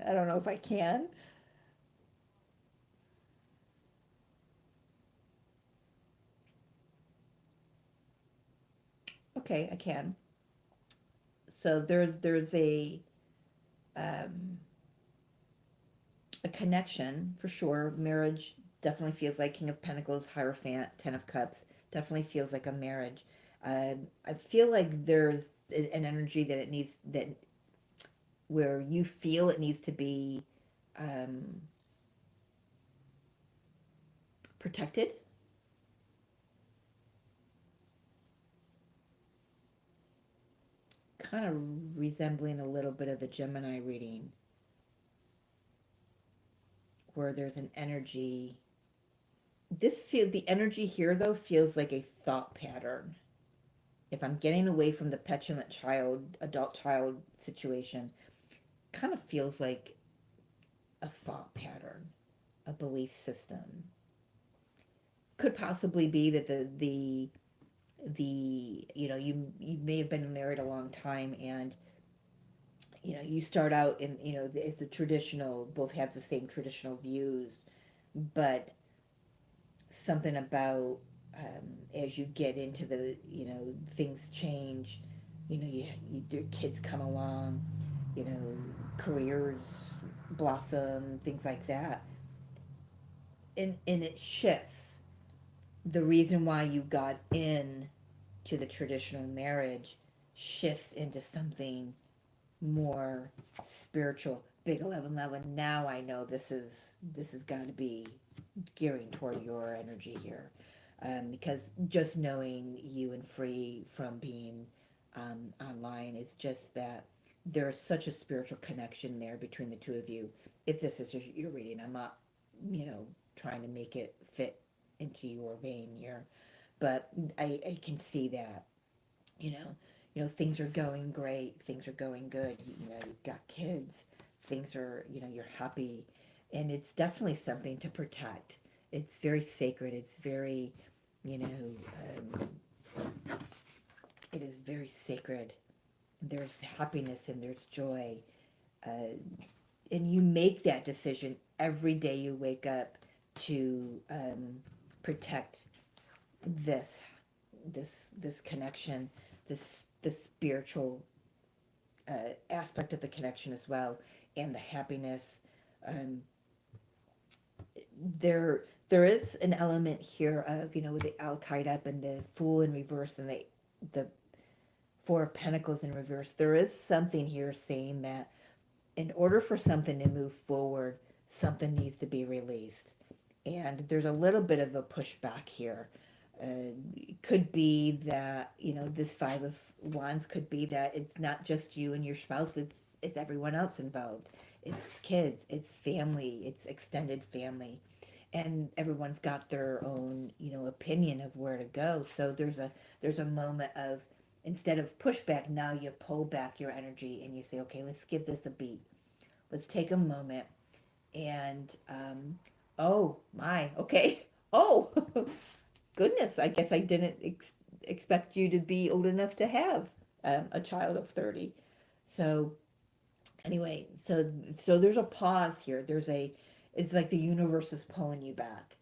B: I don't know if I can. Okay, I can. So there's um, a connection for sure. Marriage definitely feels like King of Pentacles, Hierophant, Ten of Cups. Definitely feels like a marriage. I feel like there's an energy that it needs that where you feel it needs to be um, protected. Kind of resembling a little bit of the Gemini reading, where there's an energy. The energy here though feels like a thought pattern. If I'm getting away from the petulant adult child situation, kind of feels like a thought pattern, a belief system. Could possibly be that you may have been married a long time, and you start out in it's the traditional, both have the same traditional views, but something about as you get into things change, your kids come along, careers blossom, things like that, and it shifts. The reason why you got in to the traditional marriage shifts into something more spiritual. Big 1111. Now I know this has got to be gearing toward your energy here, because just knowing you and Free from being online, it's just that there's such a spiritual connection there between the two of you. if this is your reading, I'm not, trying to make it fit into your vein here, but I can see that, you know, things are going great, things are going good, you've got kids, things are, you're happy, and it's definitely something to protect. It's very sacred, it's very, you know, it is very sacred. There's happiness and there's joy. Uh, and you make that decision every day you wake up to protect this this connection, this spiritual aspect of the connection as well, and the happiness. Um, there is an element here of, with the owl tied up and the Fool in reverse and the Four of Pentacles in reverse. There is something here saying that in order for something to move forward, something needs to be released. And there's a little bit of a pushback here. It could be that, this Five of Wands could be that it's not just you and your spouse, it's everyone else involved. It's kids, it's family, it's extended family. And everyone's got their own, opinion of where to go. So there's a moment of, instead of pushback, now you pull back your energy and you say, okay, let's give this a beat. Let's take a moment and, oh my, okay. Oh, goodness, I guess I didn't expect you to be old enough to have a child of 30. So anyway, so there's a pause here. It's like the universe is pulling you back.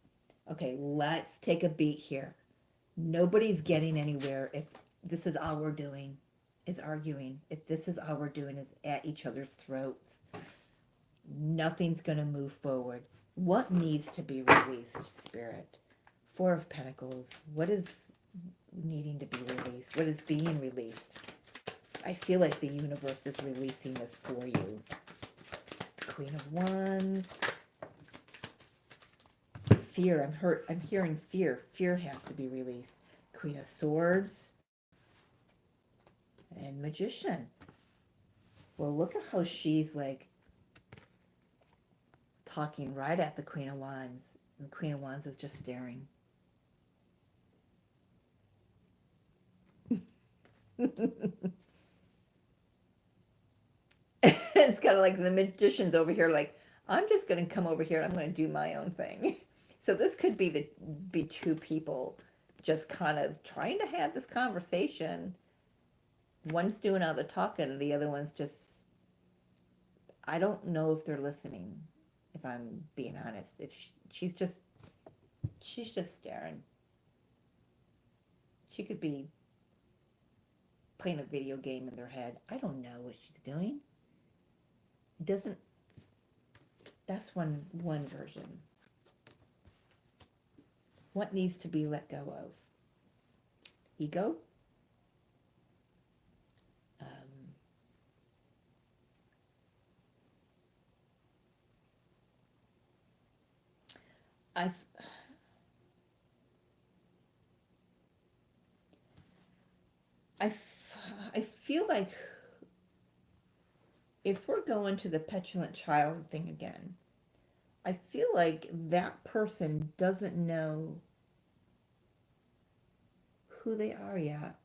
B: Okay, let's take a beat here. Nobody's getting anywhere if this is all we're doing is arguing. If this is all we're doing is at each other's throats, nothing's going to move forward. What needs to be released, Spirit? Four of Pentacles. What is needing to be released? What is being released? I feel like the universe is releasing this for you. Queen of Wands. Fear. I'm hearing fear. Fear has to be released. Queen of Swords. And Magician. Well, look at how she's like talking right at the Queen of Wands. And the Queen of Wands is just staring. It's kind of like the Magician's over here like, I'm just going to come over here and I'm going to do my own thing. So this could be two people just kind of trying to have this conversation. One's doing all the talking and the other one's just, I don't know if they're listening, if I'm being honest. If she's just staring. She could be playing a video game in their head. I don't know what she's doing. It doesn't, that's one version. What needs to be let go of? Ego? I feel like if we're going to the petulant child thing again, I feel like that person doesn't know who they are yet.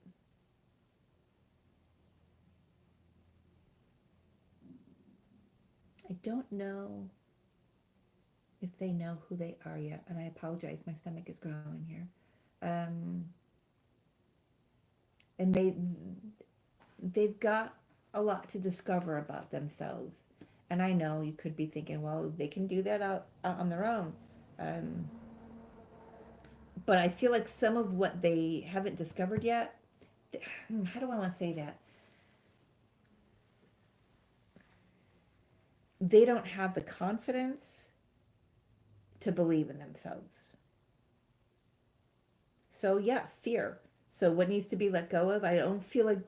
B: I don't know if they know who they are yet, and I apologize, my stomach is growling here. And they've got a lot to discover about themselves. And I know you could be thinking, well, they can do that out on their own. But I feel like some of what they haven't discovered yet, how do I want to say that? They don't have the confidence to believe in themselves. So yeah, fear. So what needs to be let go of? I don't feel like,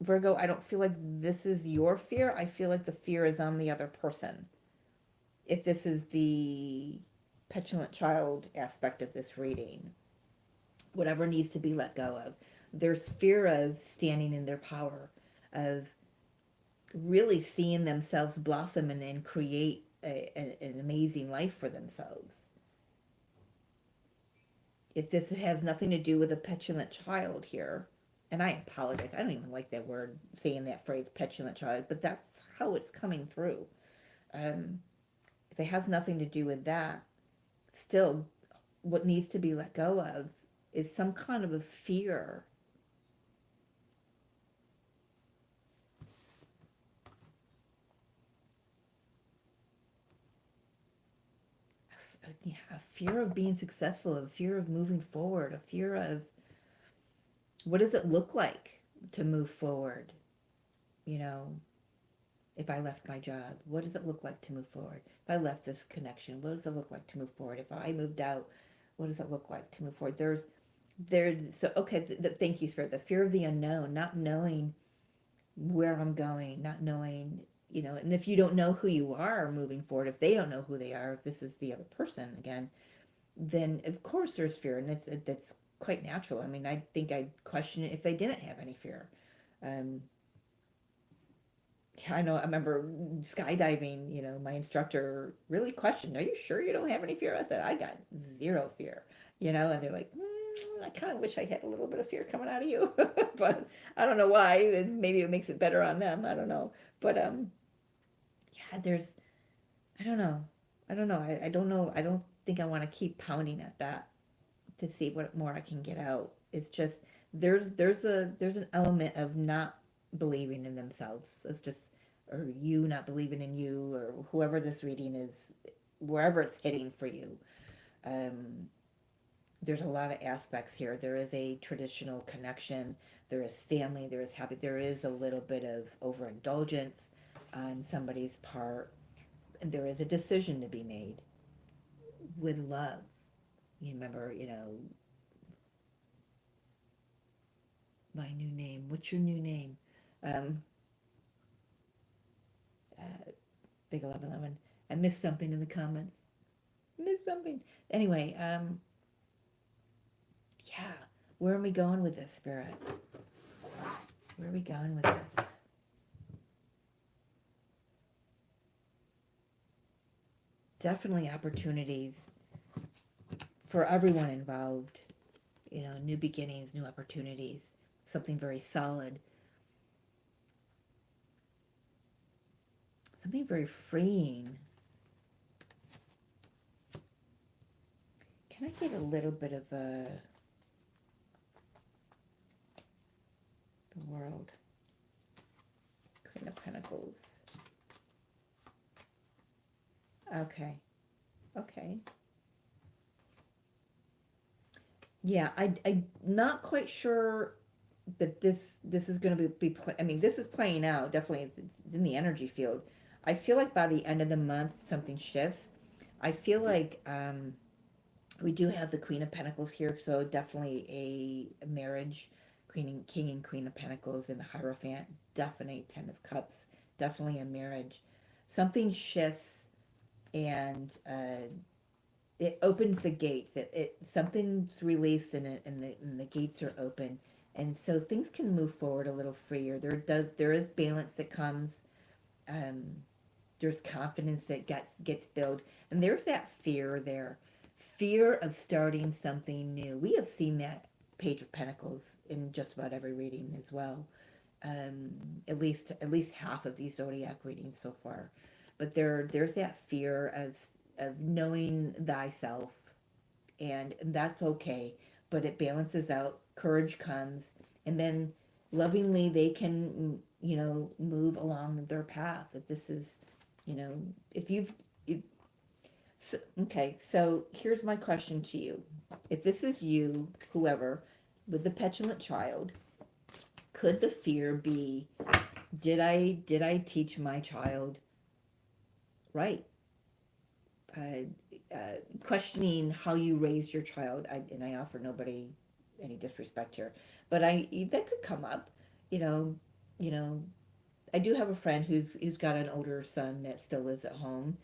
B: Virgo, I don't feel like this is your fear. I feel like the fear is on the other person. If this is the petulant child aspect of this reading, whatever needs to be let go of. There's fear of standing in their power, of really seeing themselves blossom and create an amazing life for themselves. If this has nothing to do with a petulant child here, and I apologize, I don't even like that word, saying that phrase, petulant child, but that's how it's coming through. Um, if it has nothing to do with that, still, what needs to be let go of is some kind of a fear. Yeah, a fear of being successful, a fear of moving forward, a fear of what does it look like to move forward? You know, if I left my job, what does it look like to move forward? If I left this connection, what does it look like to move forward? If I moved out, what does it look like to move forward? So okay, thank you, Spirit. The fear of the unknown, not knowing where I'm going, not knowing, and if you don't know who you are moving forward, if they don't know who they are, if this is the other person again, then of course there's fear, and that's quite natural. I mean, I think I'd question it if they didn't have any fear. Um, I know. I remember skydiving. My instructor really questioned, "Are you sure you don't have any fear?" I said, "I got zero fear." And they're like, "I kind of wish I had a little bit of fear coming out of you," but I don't know why. And maybe it makes it better on them. I don't know. But yeah, I don't know. I don't know. I don't know. I don't think I want to keep pounding at that to see what more I can get out. It's just there's an element of not believing in themselves. It's just, or you not believing in you, or whoever this reading is, wherever it's hitting for you. Um, there's a lot of aspects here. There is a traditional connection. There is family. There is happy. There is a little bit of overindulgence on somebody's part. And there is a decision to be made with love. You remember, my new name. What's your new name? Um, Big 1111. I missed something in the comments. Missed something. Anyway, yeah. Where are we going with this, Spirit? Where are we going with this? Definitely opportunities for everyone involved. New beginnings, new opportunities. Something very solid. Something very freeing. Can I get a little bit of the World? Queen of Pentacles. Okay. Okay. Yeah, I'm not quite sure that this is going to I mean, this is playing out. Definitely, it's in the energy field. I feel like by the end of the month, something shifts. I feel like we do have the Queen of Pentacles here, so definitely a marriage, King and Queen of Pentacles in the Hierophant, definitely Ten of Cups, definitely a marriage. Something shifts, and it opens the gates. Something's released, and the gates are open, and so things can move forward a little freer. There is balance that comes. Um, there's confidence that gets built, and there's that fear there. Fear of starting something new. We have seen that Page of Pentacles in just about every reading as well. At least half of these Zodiac readings so far. But there's that fear of knowing thyself, and that's okay. But it balances out. Courage comes, and then lovingly they can move along their path. If this is, if you've so, okay, so here's my question to you. If this is you, whoever, with the petulant child, could the fear be, did I teach my child right? Uh, Questioning how you raised your child, and I offer nobody any disrespect here, but that could come up, you know, you know. I do have a friend who's got an older son that still lives at home,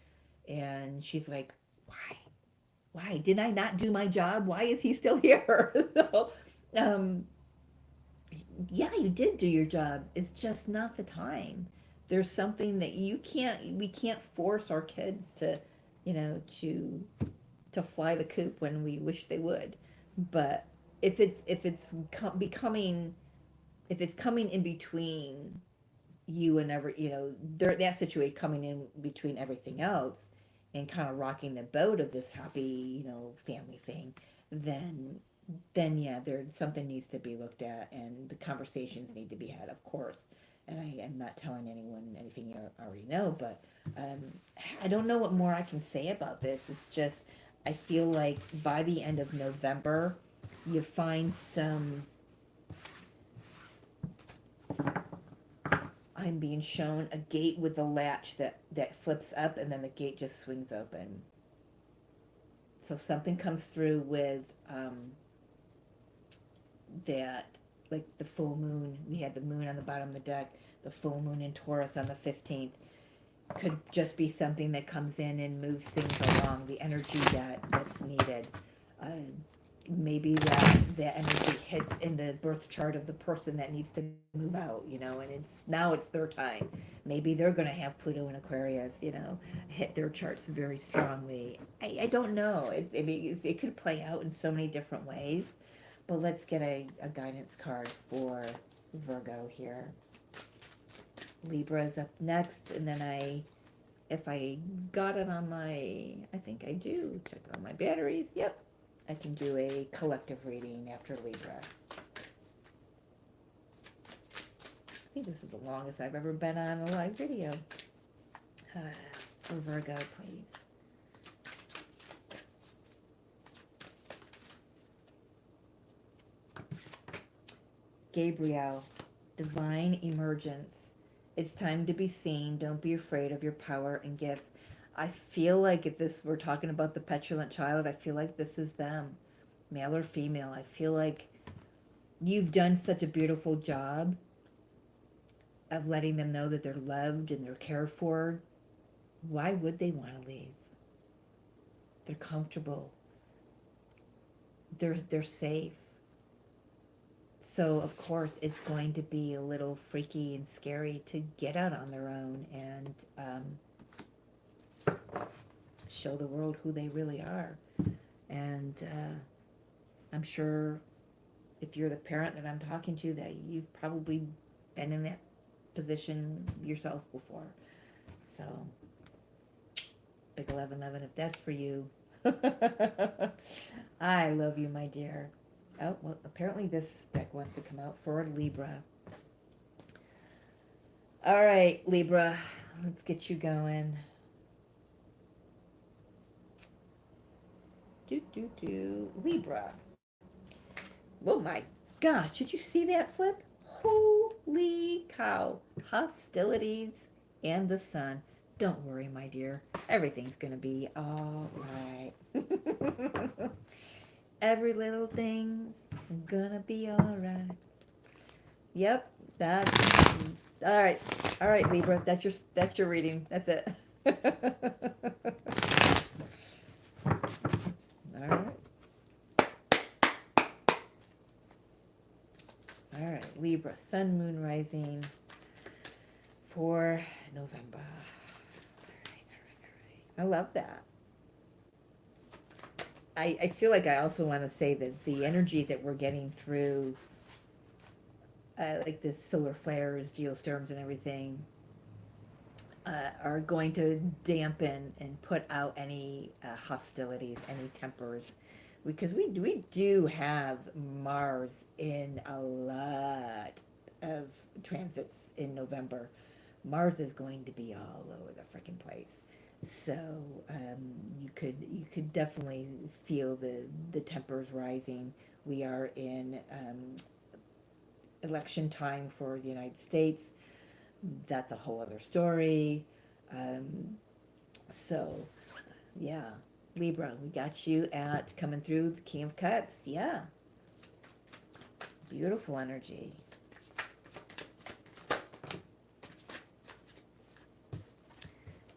B: and she's like, why did I not do my job? Why is he still here? So, um, yeah, you did do your job. It's just not the time.
A: there's something that we can't force our kids to, you know, to fly the coop when we wish they would. But becoming, if it's coming in between you and that situation coming in between everything else and kind of rocking the boat of this happy, family thing, then yeah, there something needs to be looked at and the conversations need to be had, of course. And I am not telling anyone anything you already know, but um, I don't know what more I can say about this. It's just I feel like by the end of November, you find some. I'm being shown a gate with a latch that flips up and then the gate just swings open. So something comes through with that, like the full moon. We had the moon on the bottom of the deck, the full moon in Taurus on the 15th. Could just be something that comes in and moves things along, the energy that's needed. Uh, Maybe that energy hits in the birth chart of the person that needs to move out, and it's their time. Maybe they're going to have Pluto and Aquarius, hit their charts very strongly. I don't know. It could play out in so many different ways, but let's get a guidance card for Virgo here. Libra is up next, and then if I got it on I think I do, check on my batteries, yep. I can do a collective reading after Libra. I think this is the longest I've ever been on a live video. For Virgo, please. Gabriel, divine emergence. It's time to be seen. Don't be afraid of your power and gifts. I feel like if we're talking about the petulant child, I feel like this is them, male or female. I feel like you've done such a beautiful job of letting them know that they're loved and they're cared for. Why would they want to leave? They're comfortable. They're safe. So of course it's going to be a little freaky and scary to get out on their own and show the world who they really are. And I'm sure if you're the parent that I'm talking to, that you've probably been in that position yourself before. So, big 1111 if that's for you. I love you, my dear. Oh, well, apparently this deck wants to come out for Libra. All right, Libra, let's get you going. Libra. Oh my gosh, did you see that flip? Holy cow. Hostilities and the sun. Don't worry, my dear. Everything's going to be all right. Every little thing's going to be all right. Yep, that's all right. All right, Libra, that's your reading. That's it. All right. All right, Libra, sun, moon, rising for November. All right. I love that. I feel like I also want to say that the energy that we're getting through, like the solar flares, geostorms, and everything, are going to dampen and put out any hostilities, any tempers, because we do have Mars in a lot of transits in November. Mars is going to be all over the freaking place, so you could definitely feel the tempers rising. We are in election time for the United States. That's a whole other story. So, yeah, Libra, we got you at coming through the King of Cups. Yeah, beautiful energy.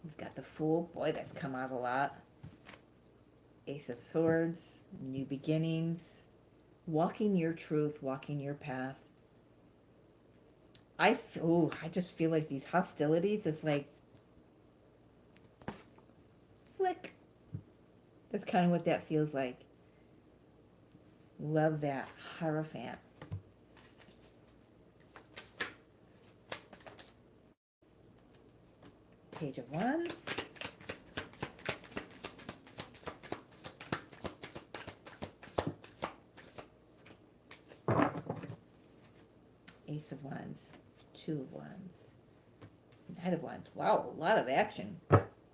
A: We've got the Fool. Boy, that's come out a lot. Ace of Swords, new beginnings, walking your truth, walking your path.
B: I just feel like these hostilities is like flick. That's kind of what that feels like. Love that Hierophant. Page of Wands. Ace of Wands. Two of Wands. Knight of Wands. Wow, a lot of action.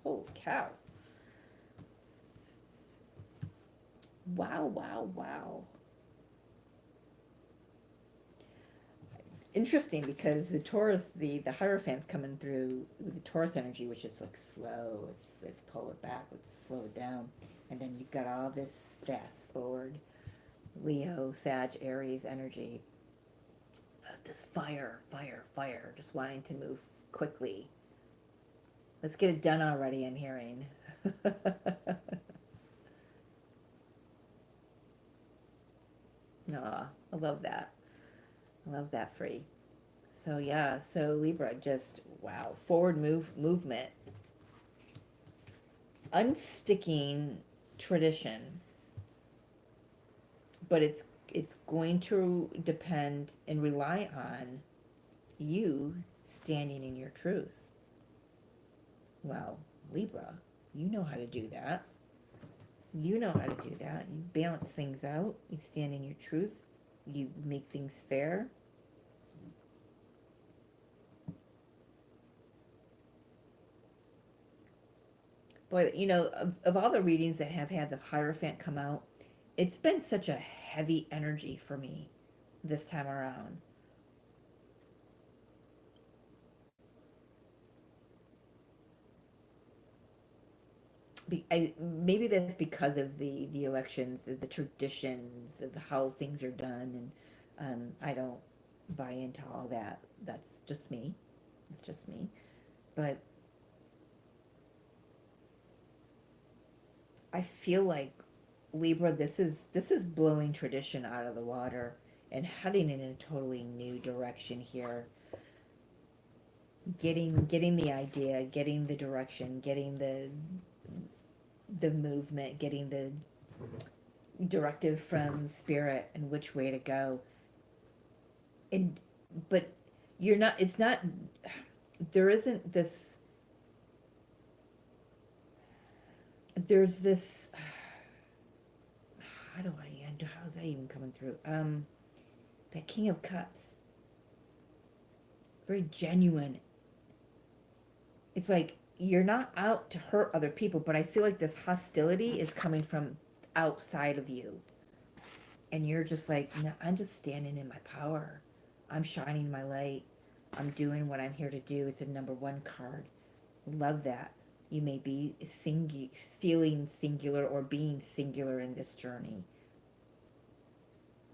B: Holy cow. Wow, wow, wow. Interesting, because the Taurus, the Hierophant's coming through with the Taurus energy, which is like slow. Let's pull it back. Let's slow it down. And then you've got all this fast forward Leo, Sag, Aries energy. This fire, fire, fire. Just wanting to move quickly. Let's get it done already, I'm hearing. Aw, I love that. I love that for you. So yeah, so Libra, just wow, forward movement, unsticking tradition, but it's going to depend and rely on you standing in your truth. Well, Libra, you know how to do that. You know how to do that. You balance things out. You stand in your truth. You make things fair. Boy, you know, of all the readings that have had the Hierophant come out, it's been such a heavy energy for me this time around. Maybe that's because of the elections, the traditions, of how things are done, and I don't buy into all that. That's just me. It's just me. But I feel like Libra, this is blowing tradition out of the water and heading in a totally new direction here. Getting the idea, getting the direction, getting the movement, getting the directive from spirit and which way to go. And but you're not. It's not. There isn't this. There's this. How do I end? How's that even coming through? That King of Cups. Very genuine. It's like you're not out to hurt other people, but I feel like this hostility is coming from outside of you. And you're just like, no, I'm just standing in my power. I'm shining my light. I'm doing what I'm here to do. It's a number one card. Love that. You may be feeling singular or being singular in this journey.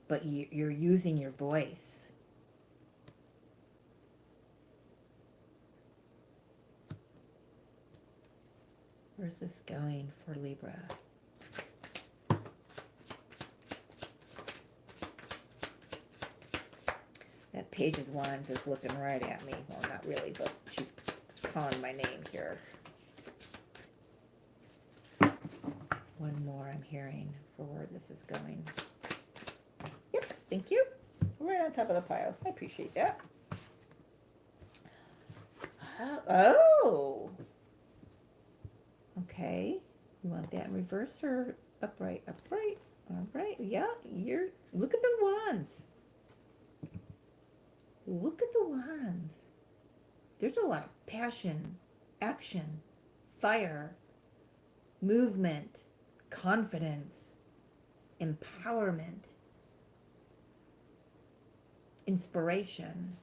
B: But you're using your voice. Where's this going for Libra? That Page of Wands is looking right at me. Well, not really, but she's calling my name here. One more I'm hearing for where this is going. Yep, thank you. Right on top of the pile. I appreciate that. Oh! Okay. You want that in reverse or upright? Upright. All right. Yeah, look at the wands. Look at the wands. There's a lot of passion, action, fire, movement, confidence, empowerment, inspiration,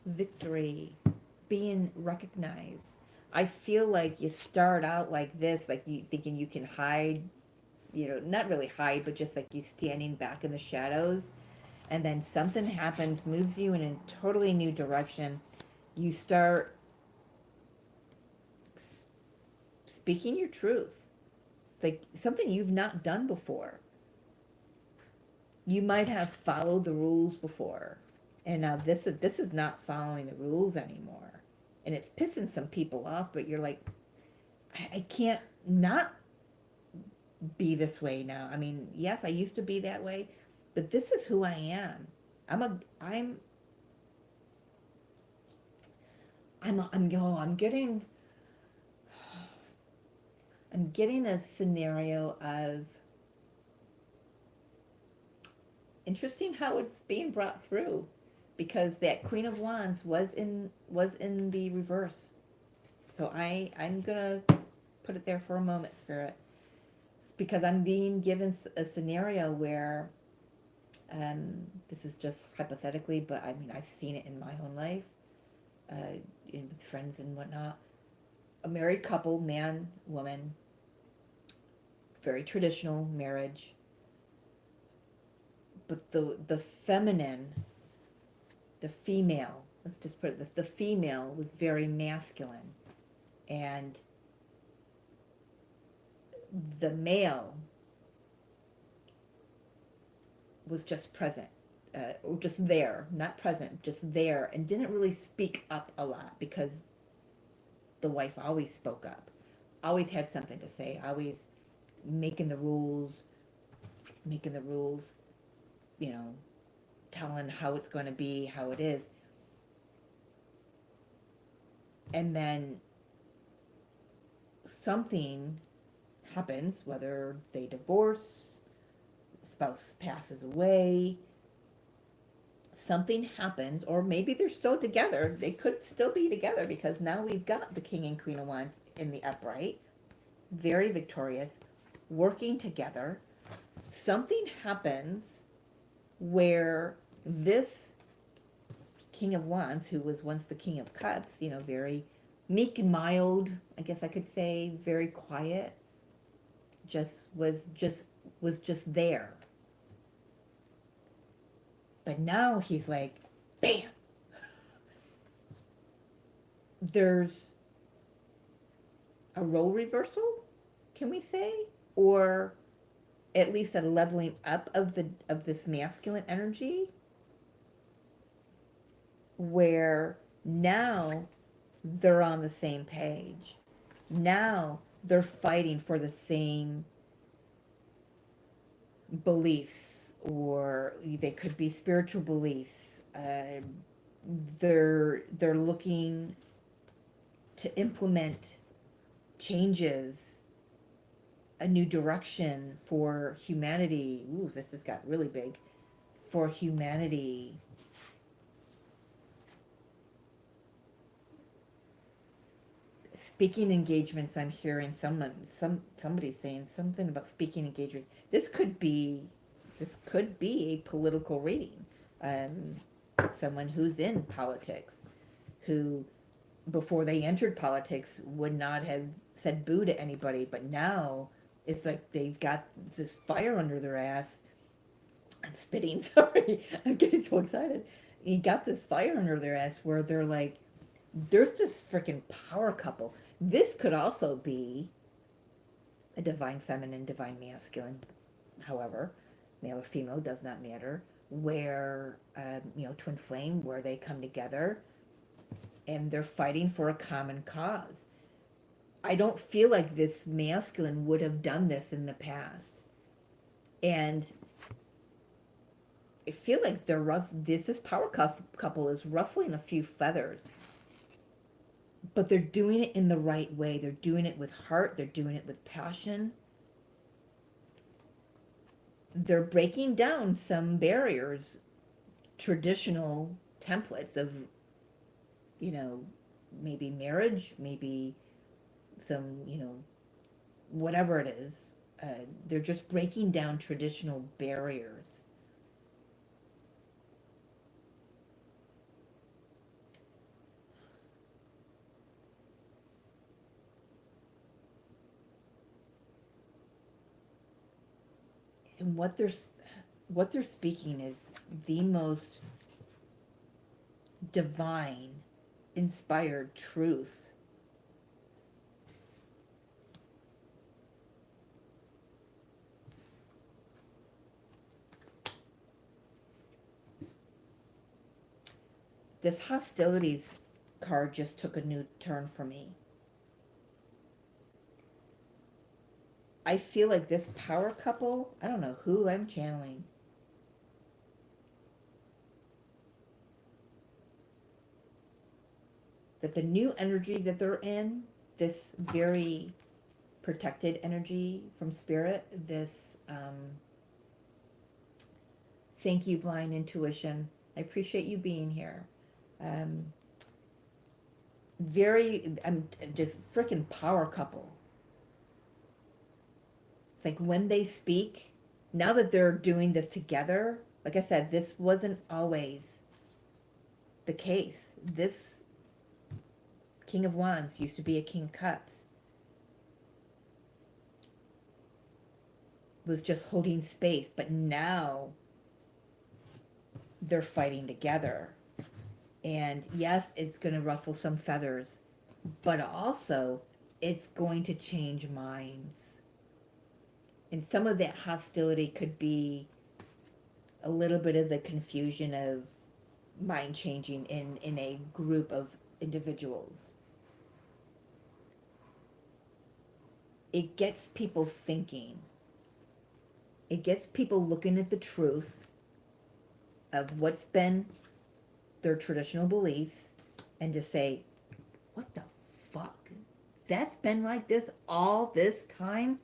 B: victory, being recognized. I feel like you start out like this, like you thinking you can hide, not really hide, but just like you standing back in the shadows, and then something happens, moves you in a totally new direction. You start speaking your truth, like something you've not done before. You might have followed the rules before, And now this is not following the rules anymore. And it's pissing some people off, but you're like, I can't not be this way now. I mean, yes, I used to be that way, but this is who I am. I'm getting a scenario of interesting how it's being brought through, because that Queen of Wands was in the reverse. So I'm gonna put it there for a moment, Spirit, because I'm being given a scenario where, this is just hypothetically, but I mean I've seen it in my own life, with friends and whatnot. A married couple, man, woman, very traditional marriage, but the feminine, the female, let's just put it, the female was very masculine, and the male was just present, or just there, not present, just there, and didn't really speak up a lot, because the wife always spoke up, always had something to say, always making the rules, you know, telling how it's going to be, how it is. And then something happens, whether they divorce, spouse passes away, something happens, or maybe they're still together. They could still be together, because now we've got the King and Queen of Wands in the upright, very victorious, working together. Something happens where this King of Wands, who was once the King of Cups, you know, very meek and mild, I guess I could say, very quiet, was just there. But now he's like, bam! There's a role reversal, can we say? Or at least a leveling up of this masculine energy, where now they're on the same page. Now they're fighting for the same beliefs, or they could be spiritual beliefs. They're looking to implement changes, a new direction for humanity. Ooh, this has got really big. For humanity. Speaking engagements, I'm hearing somebody saying something about speaking engagements. This could be a political reading. Someone who's in politics, who before they entered politics would not have said boo to anybody, but now it's like they've got this fire under their ass. I'm spitting, sorry, I'm getting so excited. You got this fire under their ass where they're like, there's this freaking power couple. This could also be a divine feminine, divine masculine, however, male or female, does not matter, where, twin flame, where they come together and they're fighting for a common cause. I don't feel like this masculine would have done this in the past. And I feel like this power couple is ruffling a few feathers. But they're doing it in the right way. They're doing it with heart. They're doing it with passion. They're breaking down some barriers, traditional templates of, maybe marriage, maybe some, whatever it is. They're just breaking down traditional barriers. And what they're speaking is the most divine, inspired truth. This hostilities card just took a new turn for me. I feel like this power couple, I don't know who I'm channeling. That the new energy that they're in, this very protected energy from spirit, this, thank you, blind intuition. I appreciate you being here. Just freaking power couple. It's like when they speak, now that they're doing this together, like I said, this wasn't always the case. This King of Wands used to be a King of Cups. Was just holding space, but now they're fighting together. And yes, it's going to ruffle some feathers, but also it's going to change minds. And some of that hostility could be a little bit of the confusion of mind changing in a group of individuals. It gets people thinking. It gets people looking at the truth of what's been their traditional beliefs and just say, what the fuck? That's been like this all this time?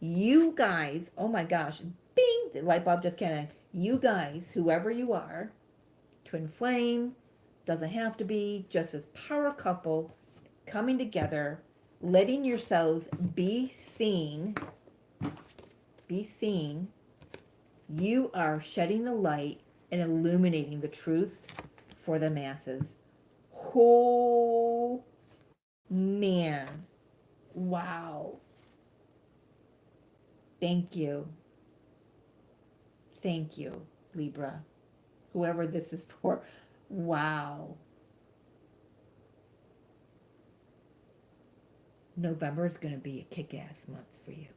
B: You guys, oh my gosh, bing, the light bulb just kind of, you guys, whoever you are, twin flame, doesn't have to be, just as power couple, coming together, letting yourselves be seen, you are shedding the light and illuminating the truth for the masses. Oh, man. Wow. Thank you. Thank you, Libra. Whoever this is for. Wow. November is going to be a kick-ass month for you.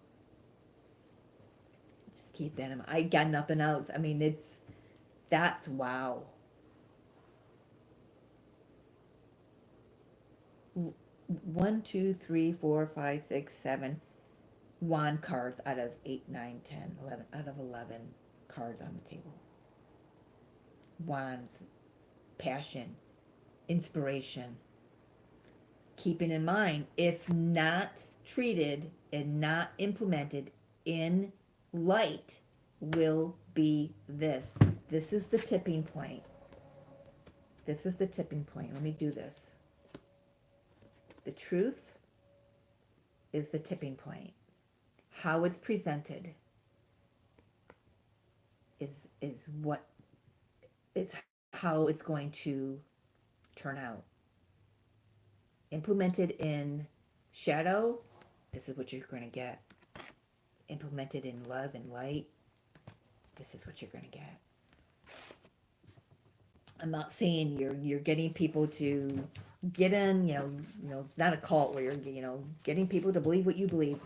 B: Just keep that in mind. I got nothing else. I mean, that's wow. One, two, three, four, five, six, seven wand cards out of 8, 9, 10, 11, out of 11 cards on the table. Wands, passion, inspiration. Keeping in mind, if not treated and not implemented in light, will be this. This is the tipping point. This is the tipping point. Let me do this. The truth is the tipping point. How it's presented is what is how it's going to turn out. Implemented in shadow, this is what you're going to get. Implemented in love and light, this is what you're going to get. I'm not saying you're getting people to get in, it's not a cult where you're, getting people to believe what you believe.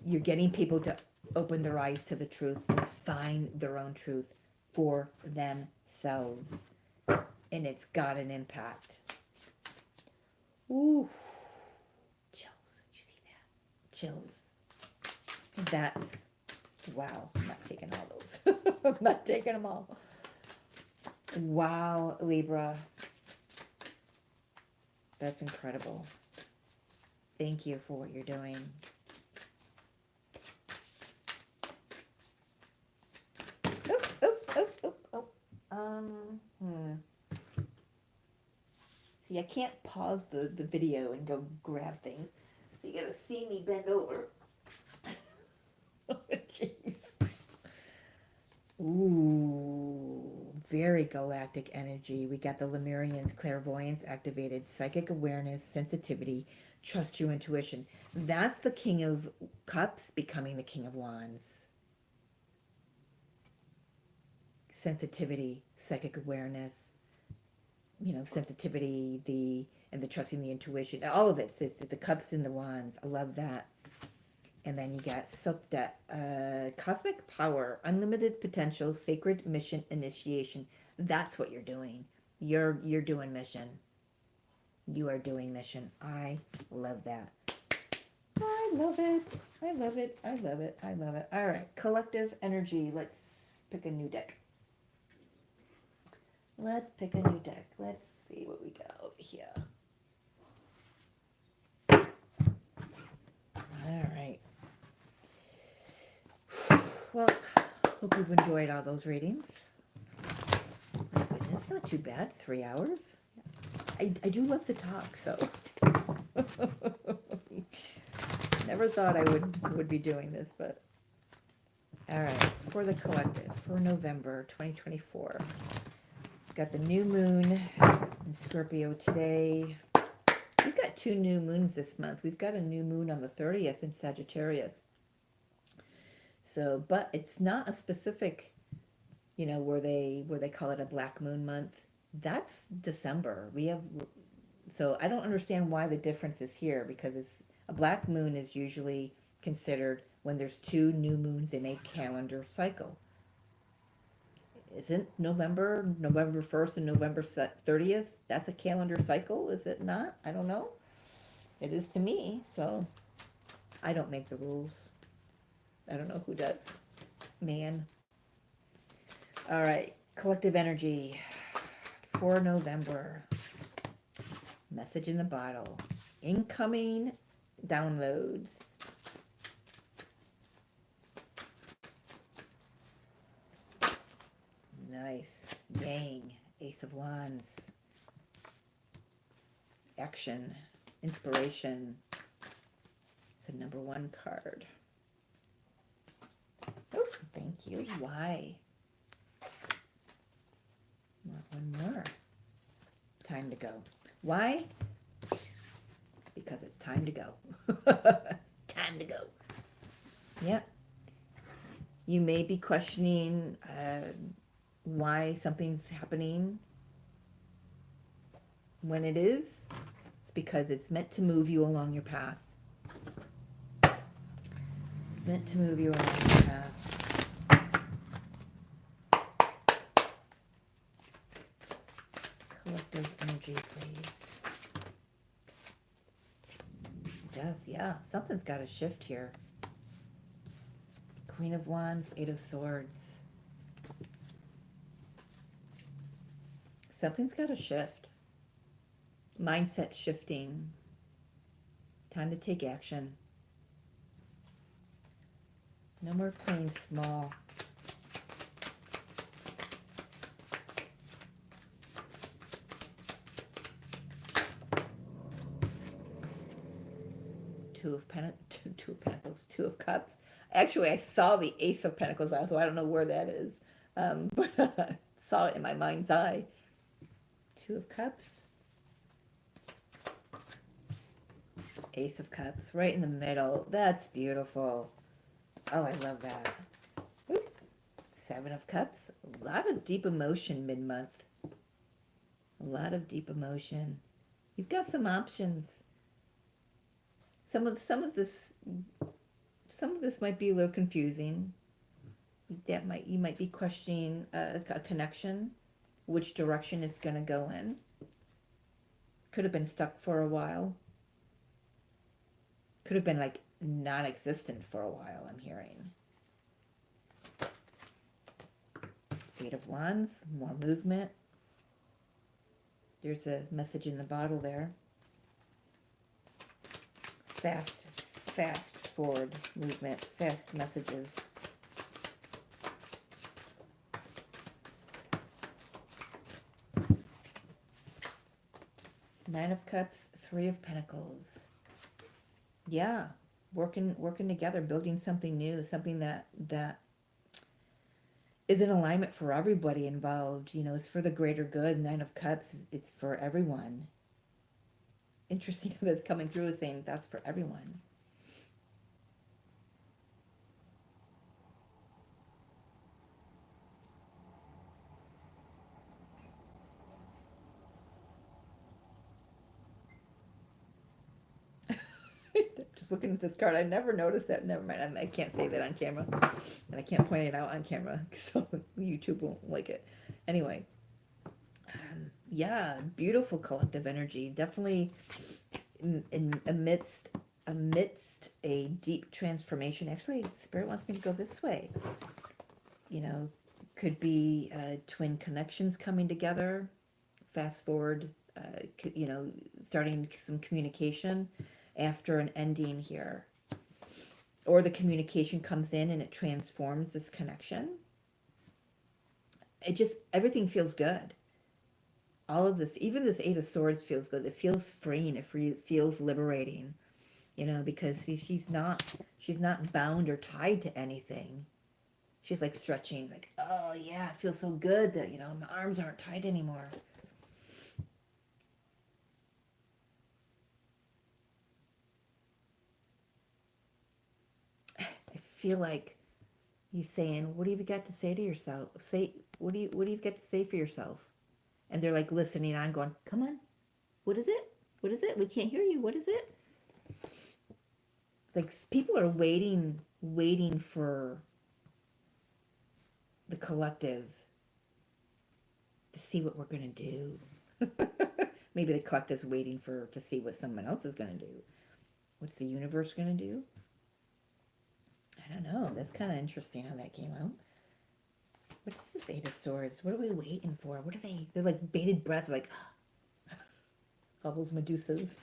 B: You're getting people to open their eyes to the truth and find their own truth for themselves. And it's got an impact. Ooh. Chills. Did you see that? Chills. That's, wow. I'm not taking all those. I'm not taking them all. Wow, Libra. That's incredible. Thank you for what you're doing. See, I can't pause the video and go grab things. So you gotta see me bend over. Jeez. Ooh, very galactic energy. We got the Lemurians, clairvoyance activated, psychic awareness, sensitivity, trust your intuition. That's the King of Cups becoming the King of Wands. Sensitivity, psychic awareness, sensitivity, and the trusting the intuition. All of it. It's the cups and the wands. I love that. And then you got cosmic power, unlimited potential, sacred mission initiation. That's what you're doing. You're doing mission. You are doing mission. I love that. I love it. I love it. I love it. I love it. All right. Collective energy. Let's pick a new deck. Let's pick a new deck. Let's see what we got over here. All right. Well, hope you've enjoyed all those readings. My goodness, not too bad. 3 hours. I do love to talk, so. Never thought I would be doing this, but. All right, for the collective, for November 2024. Got the new moon in Scorpio today. We've got 2 new moons this month. We've got a new moon on the 30th in Sagittarius. So, but it's not a specific, where they call it a black moon month. That's December. So I don't understand why the difference is here, because a black moon is usually considered when there's 2 new moons in a calendar cycle. Isn't November 1st and November 30th? That's a calendar cycle, is it not? I don't know. It is to me, so I don't make the rules. I don't know who does. Man. All right, collective energy for November. Message in the bottle. Incoming downloads. Nice. Yang. Ace of Wands. Action. Inspiration. It's the number 1 card. Oh, thank you. Why? Want one more. Time to go. Why? Because it's time to go. Time to go. Yep. You may be questioning why something's happening when it is. It's because it's meant to move you along your path. It's meant to move you along your path. Collective energy, please. Death, yeah. Something's got to shift here. Queen of Wands, 8 of Swords. Something's got to shift. Mindset shifting. Time to take action. No more playing small. Two of Pentacles, 2 of Cups. Actually, I saw the Ace of Pentacles, so I don't know where that is. But I saw it in my mind's eye. 2 of Cups. Ace of Cups, right in the middle. That's beautiful. Oh, I love that. Oop. 7 of Cups. A lot of deep emotion mid-month. A lot of deep emotion. You've got some options. Some of this might be a little confusing. You might be questioning a connection, which direction it's going to go in. Could have been stuck for a while. Could have been like non-existent for a while, I'm hearing. 8 of Wands, more movement. There's a message in the bottle there. Fast forward movement, fast messages. Nine of Cups, 3 of Pentacles. Yeah, working together, building something new, something that is in alignment for everybody involved. It's for the greater good. 9 of Cups, it's for everyone. Interesting that's coming through is saying that's for everyone. Just looking at this card, I never noticed that. Never mind. I can't say that on camera, and I can't point it out on camera, so YouTube won't like it. Anyway, yeah, beautiful collective energy. Definitely amidst a deep transformation. Actually, Spirit wants me to go this way. You know, could be twin connections coming together. Fast forward, starting some communication after an ending here. Or the communication comes in and it transforms this connection. It just, everything feels good. All of this, even this Eight of Swords feels good. It feels freeing. It feels liberating, because she's not bound or tied to anything. She's like stretching, like, oh yeah, it feels so good that, my arms aren't tight anymore. I feel like he's saying, what have you got to say to yourself? What do you got to say for yourself? And they're like listening on, going, come on, what is it? What is it? We can't hear you. What is it? Like people are waiting for the collective to see what we're going to do. Maybe the collective's waiting to see what someone else is going to do. What's the universe going to do? I don't know. That's kind of interesting how that came out. What is this Eight of Swords? What are we waiting for? What are they? They're like bated breath, like all those Medusas.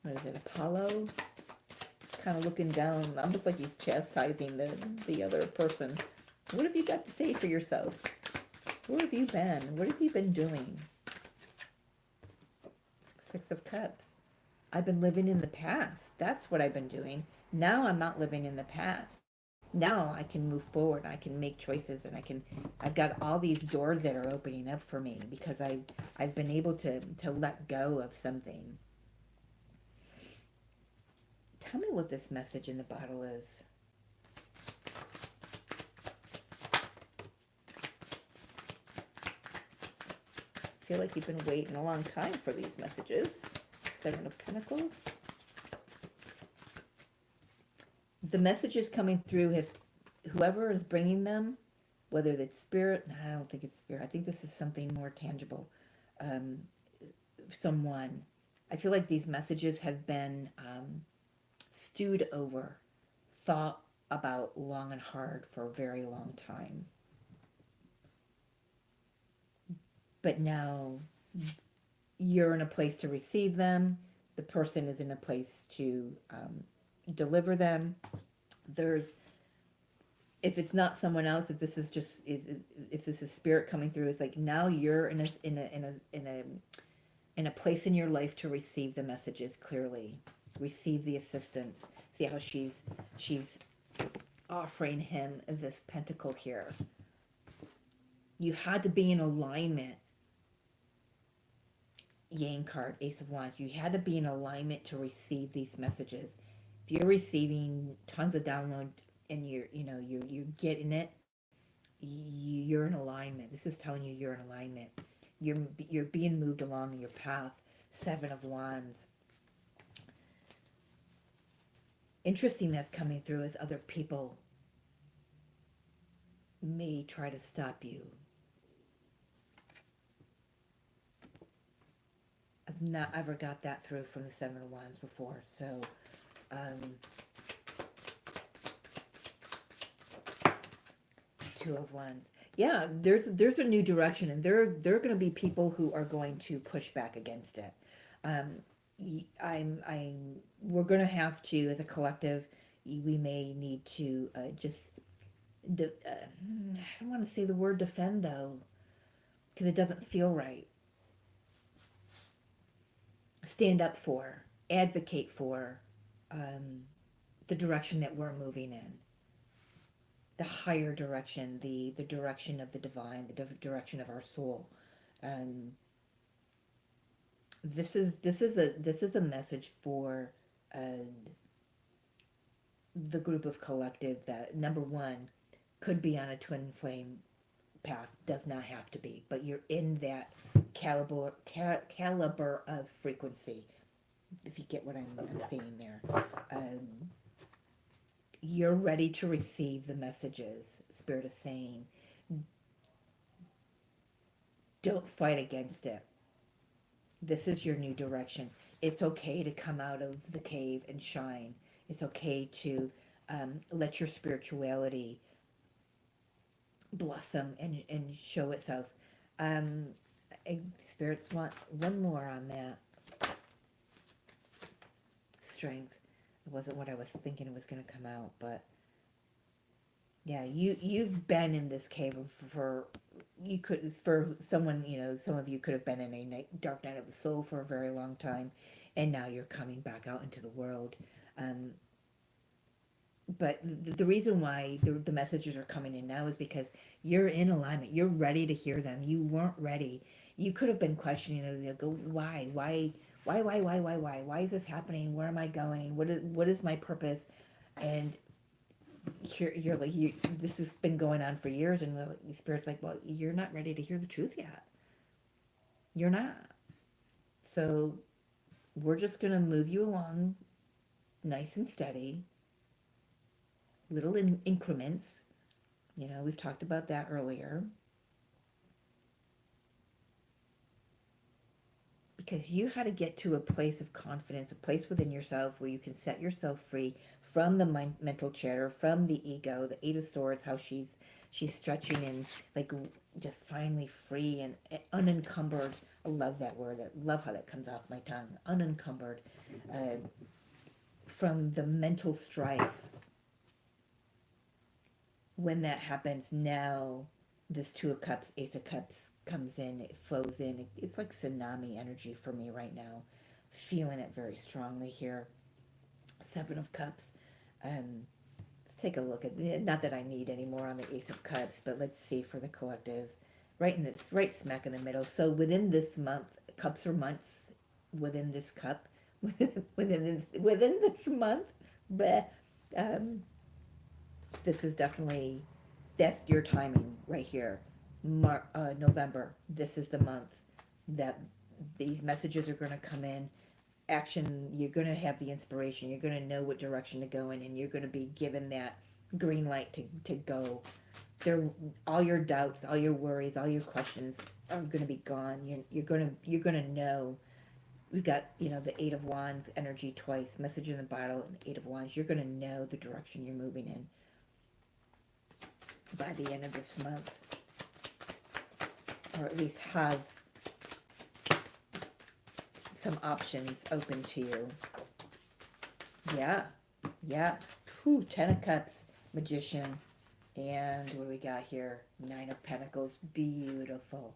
B: What is it, Apollo? Kind of looking down, almost like he's chastising the other person. What have you got to say for yourself? Where have you been? What have you been doing? Six of Cups. I've been living in the past. That's what I've been doing. Now I'm not living in the past. Now I can move forward. I can make choices, and I've got all these doors that are opening up for me because I've been able to let go of something. Tell me what this message in the bottle is. I feel like you've been waiting a long time for these messages. Seven of Pentacles. The messages coming through, if whoever is bringing them, whether it's spirit, no, I don't think it's spirit. I think this is something more tangible. Someone. I feel like these messages have been stewed over, thought about long and hard for a very long time. But now you're in a place to receive them. The person is in a place to deliver them. If it's not someone else, if this is just if this is spirit coming through, it's like now you're in a place in your life to receive the messages clearly, receive the assistance. See how she's offering him this pentacle here. You had to be in alignment. Yang card, Ace of Wands. You had to be in alignment to receive these messages. If you're receiving tons of download and you're getting it, you're in alignment. This is telling you you're in alignment. You're being moved along in your path. Seven of Wands. Interesting that's coming through is other people may try to stop you. I've not ever got that through from the Seven of Wands before, so Two of Wands. Yeah, there's a new direction, and there are going to be people who are going to push back against it. We're going to have to, as a collective, we may need to I don't want to say the word defend though, because it doesn't feel right. Stand up for, advocate for the direction that we're moving in. The higher direction, the direction of the divine, the direction of our soul. This is a message for the group of collective that, number one, could be on a twin flame path, does not have to be, but you're in that caliber of frequency, if you get what I'm saying there. You're ready to receive the messages. Spirit is saying, Don't fight against it. This is your new direction. It's okay to come out of the cave and shine. It's okay to let your spirituality blossom and show itself. Um, Spirits want one more on that. Strength. It wasn't what I was thinking it was going to come out, but yeah, you've been in this cave for someone, some of you could have been in a dark night of the soul for a very long time, and now you're coming back out into the world. Um, but the reason why the messages are coming in now is because you're in alignment. You're ready to hear them. You weren't ready. You could have been questioning it. Go, why is this happening? Where am I going? What is my purpose? And you're like, this has been going on for years, and the spirit's like, well, you're not ready to hear the truth yet. You're not. So we're just gonna move you along, nice and steady, little increments. We've talked about that earlier. Because you had to get to a place of confidence, a place within yourself where you can set yourself free from the mental chatter, from the ego, the Eight of Swords, how she's stretching and like just finally free and unencumbered. I love that word. I love how that comes off my tongue. Unencumbered from the mental strife. When that happens, now this Two of Cups, Ace of Cups comes in, it flows in. It's like tsunami energy for me right now. Feeling it very strongly here. Seven of Cups. Let's take a look at, not that I need any more on the Ace of Cups, but let's see for the collective. Right smack in the middle. So within this month, cups are months within this cup. within this month. But this is definitely, that's your timing right here. November, this is the month that these messages are going to come in. Action, you're going to have the inspiration. You're going to know what direction to go in, and you're going to be given that green light to go. All your doubts, all your worries, all your questions are going to be gone. You're going to know. We've got, the Eight of Wands energy twice, message in the bottle, and Eight of Wands. You're going to know the direction you're moving in by the end of this month, or at least have some options open to you. Yeah. Whew, Ten of Cups, Magician, and what do we got here? Nine of Pentacles, beautiful.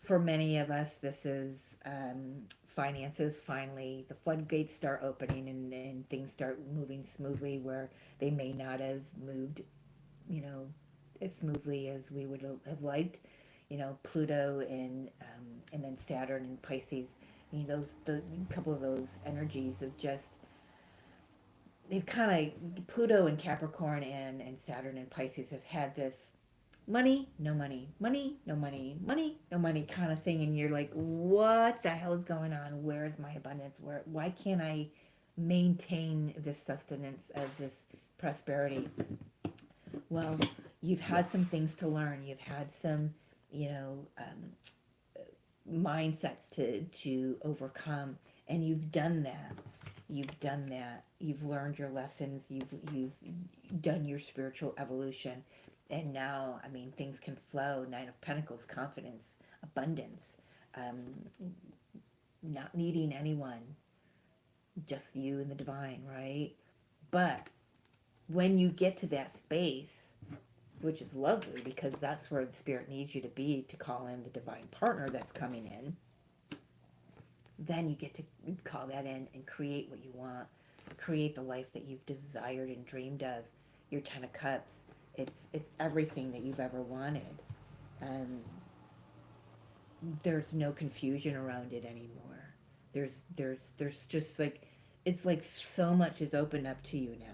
B: For many of us, this is finances. Finally, the floodgates start opening, and things start moving smoothly where they may not have moved, as smoothly as we would have liked. Pluto and then Saturn and Pisces. The couple of those energies of just, they've kind of, Pluto and Capricorn and Saturn and Pisces has had this money, no money, money, no money, money, no money kind of thing, and you're like, what the hell is going on? Where is my abundance? Why can't I maintain this sustenance of this prosperity? Well, you've had some things to learn. You've had some, mindsets to overcome, and you've done that. You've learned your lessons. You've done your spiritual evolution, and now, things can flow. Nine of Pentacles, confidence, abundance, not needing anyone, just you and the divine, right? But when you get to that space, which is lovely because that's where the spirit needs you to be to call in the divine partner that's coming in, then you get to call that in and create what you want, create the life that you've desired and dreamed of. Your Ten of Cups, it's everything that you've ever wanted. There's no confusion around it anymore. There's just like, it's like so much is opened up to you now.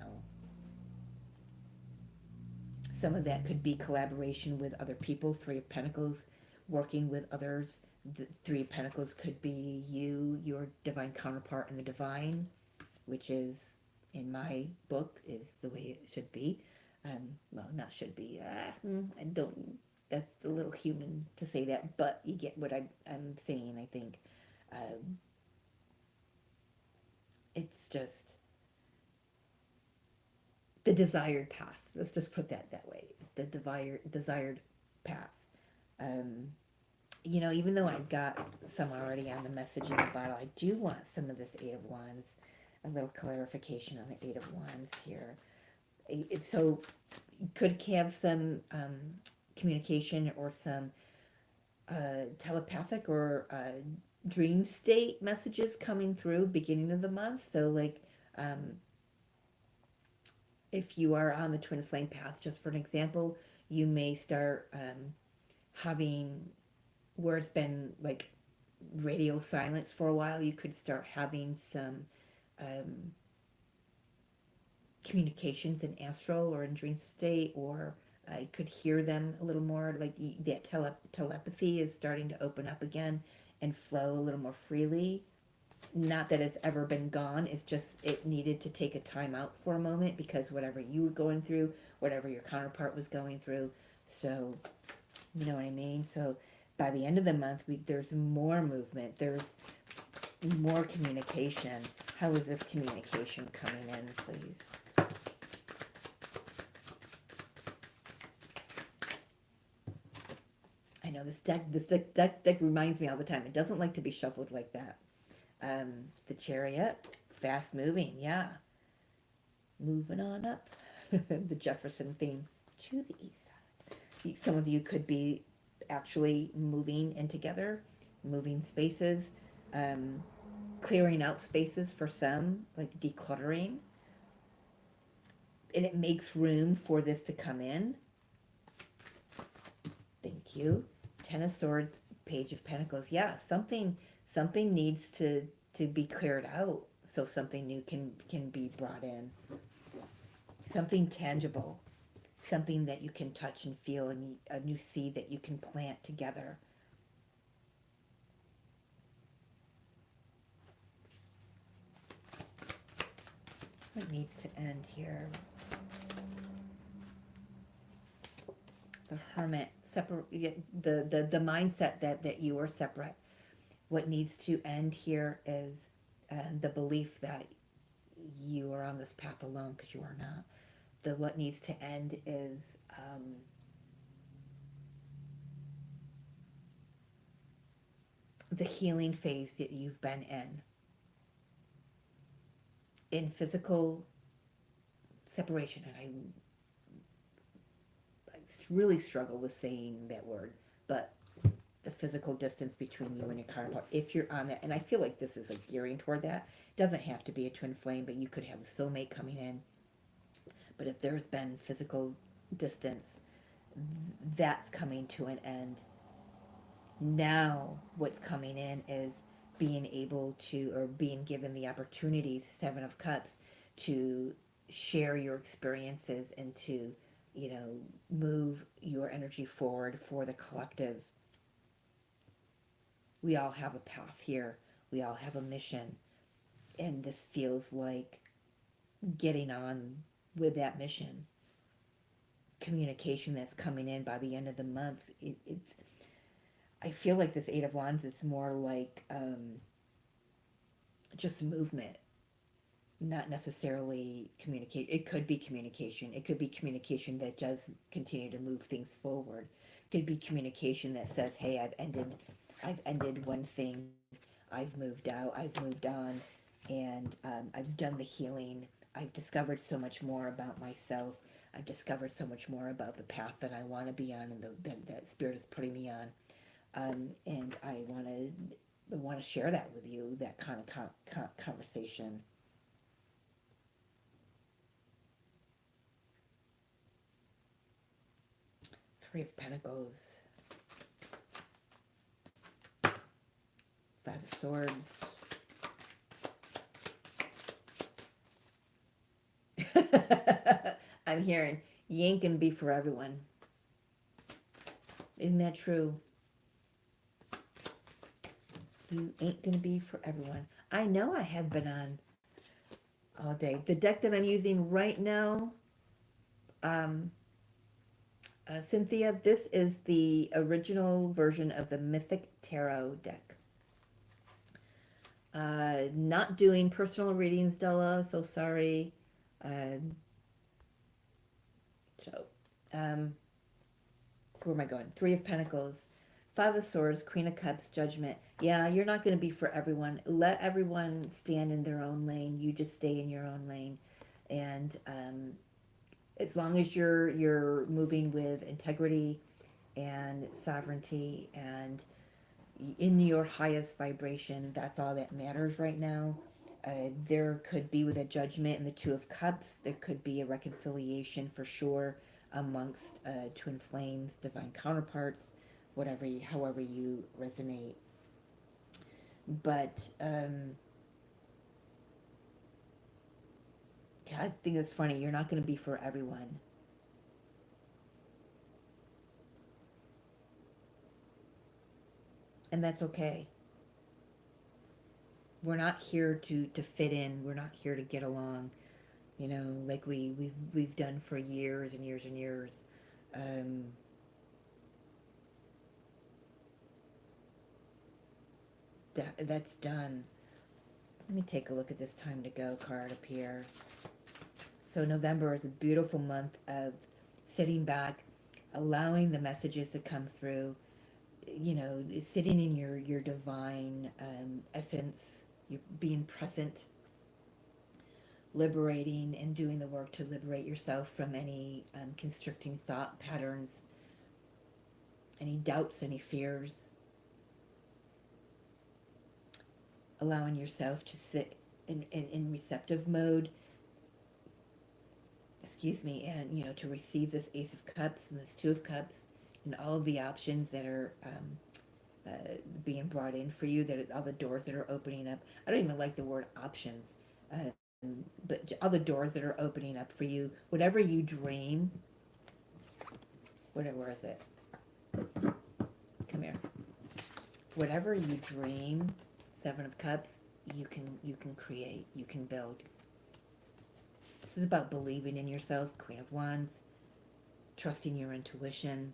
B: Some of that could be collaboration with other people. Three of Pentacles, working with others. The Three of Pentacles could be you, your divine counterpart in the divine, which is, in my book, is the way it should be. Well, not should be. I don't. that's a little human to say that, but you get what I'm saying, I think. Um, it's just the desired path. Let's just put that way. The desired path. Um, even though I've got some already on the message in the bottle, I do want some of this Eight of Wands, a little clarification on the Eight of Wands here. So you could have some communication or some telepathic or dream state messages coming through beginning of the month. So like if you are on the twin flame path, just for an example, you may start having, where it's been like radio silence for a while, you could start having some um, communications in astral or in dream state, or I could hear them a little more, like that telepathy is starting to open up again and flow a little more freely. Not that it's ever been gone, it's just it needed to take a time out for a moment because whatever you were going through, whatever your counterpart was going through. So, you know what I mean? So by the end of the month, there's more movement, there's more communication. How is this communication coming in, please? I know this deck reminds me all the time. It doesn't like to be shuffled like that. The Chariot, fast moving, yeah. Moving on up. The Jefferson theme to the east side. Some of you could be actually moving in together, moving spaces, clearing out spaces for some, like decluttering. And it makes room for this to come in. Thank you. Ten of Swords, Page of Pentacles. Yeah, something needs to be cleared out so something new can be brought in. Something tangible, something that you can touch and feel, and a new seed that you can plant together. What needs to end here? The Hermit, separate the mindset that you are separate. What needs to end here is the belief that you are on this path alone, because you are not. What needs to end is the healing phase that you've been in physical separation. And I really struggle with saying that word, but the physical distance between you and your counterpart, if you're on that, and I feel like this is like gearing toward that. It doesn't have to be a twin flame, but you could have a soulmate coming in. But if there's been physical distance, that's coming to an end. Now what's coming in is being able to, or being given the opportunities, Seven of Cups, to share your experiences and to, move your energy forward for the collective. We all have a path here. We all have a mission. And this feels like getting on with that mission. Communication that's coming in by the end of the month. I feel like this Eight of Wands is more like just movement, not necessarily communicate. It could be communication. It could be communication that does continue to move things forward. It could be communication that says, hey, I've ended one thing. I've moved out. I've moved on. And I've done the healing. I've discovered so much more about myself. I've discovered so much more about the path that I want to be on and that Spirit is putting me on. And I want to share that with you, that kind of conversation. Three of Pentacles. Five of Swords. I'm hearing, you ain't gonna be for everyone. Isn't that true? You ain't gonna be for everyone. I know I have been on all day. The deck that I'm using right now, Cynthia, this is the original version of the Mythic Tarot deck. Not doing personal readings, Della, so sorry. So, where am I going? Three of Pentacles, Five of Swords, Queen of Cups, Judgment. Yeah, you're not going to be for everyone. Let everyone stand in their own lane. You just stay in your own lane. And as long as you're moving with integrity and sovereignty and in your highest vibration, that's all that matters right now. There could be, with a Judgment and the Two of Cups, there could be a reconciliation for sure amongst twin flames, divine counterparts, however you resonate. But I think it's funny. You're not going to be for everyone. And that's okay. We're not here to fit in. We're not here to get along, you know, like we've done for years and years and years. That's done. Let me take a look at this time to go card up here. So November is a beautiful month of sitting back, allowing the messages to come through, you know, sitting in your divine essence, you being present, liberating and doing the work to liberate yourself from any constricting thought patterns, any doubts, any fears. Allowing yourself to sit in receptive mode, excuse me, and, you know, to receive this Ace of Cups and this Two of Cups and all of the options that are being brought in for you, that all the doors that are opening up. I don't even like the word options, but all the doors that are opening up for you, whatever you dream. Where is it? Come here. Whatever you dream, Seven of Cups, you can create, you can build. This is about believing in yourself. Queen of Wands, trusting your intuition.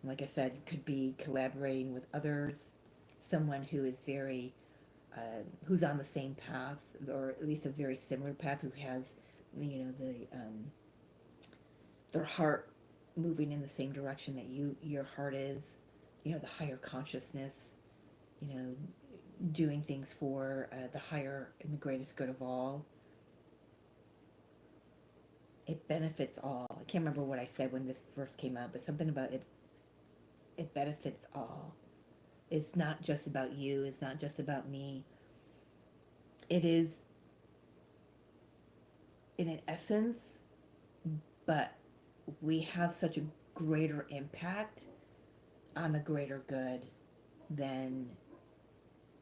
B: Like I said, it could be collaborating with others, someone who is very, who's on the same path, or at least a very similar path, who has, you know, their heart moving in the same direction that your heart is, you know, the higher consciousness, you know, doing things for the higher and the greatest good of all. It benefits all. I can't remember what I said when this first came out, but something about it. It benefits all. It's not just about you. It's not just about me. It is, in an essence, but we have such a greater impact on the greater good than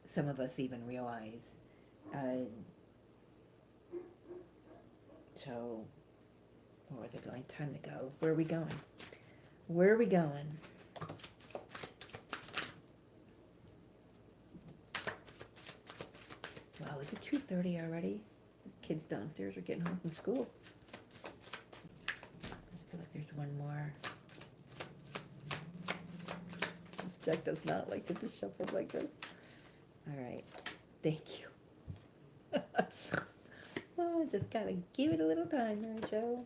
B: some of us even realize. So, where was it going? Time to go. Where are we going? Where are we going? Wow, is it 2:30 already? The kids downstairs are getting home from school. I feel like there's one more. This deck does not like to be shuffled like this. All right. Thank you. Oh, just gotta give it a little time there, Joe.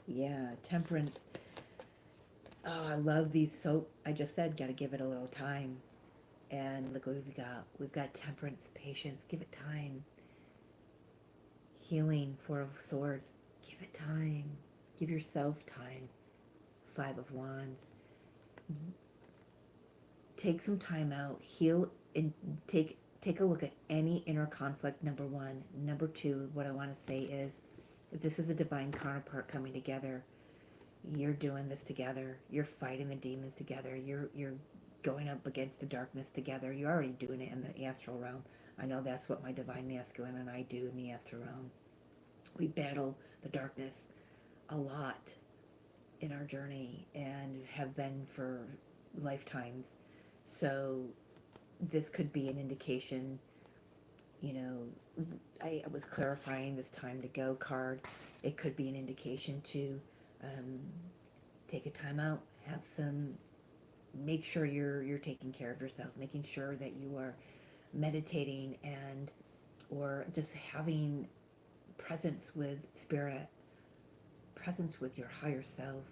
B: Yeah, Temperance. Oh, I love these. So I just said, gotta give it a little time. And look what we've got. We've got Temperance, patience. Give it time. Healing, Four of Swords. Give it time. Give yourself time. Five of Wands. Take some time out. Heal and take a look at any inner conflict, number one. Number two, what I want to say is, if this is a divine counterpart coming together, you're doing this together. You're fighting the demons together. You're going up against the darkness together. You're already doing it in the astral realm. I know that's what my divine masculine and I do in the astral realm. We battle the darkness a lot in our journey and have been for lifetimes. So this could be an indication, you know, I was clarifying this time to go card. It could be an indication to take a time out, have some, make sure you're taking care of yourself, making sure that you are meditating and or just having presence with spirit, presence with your higher self.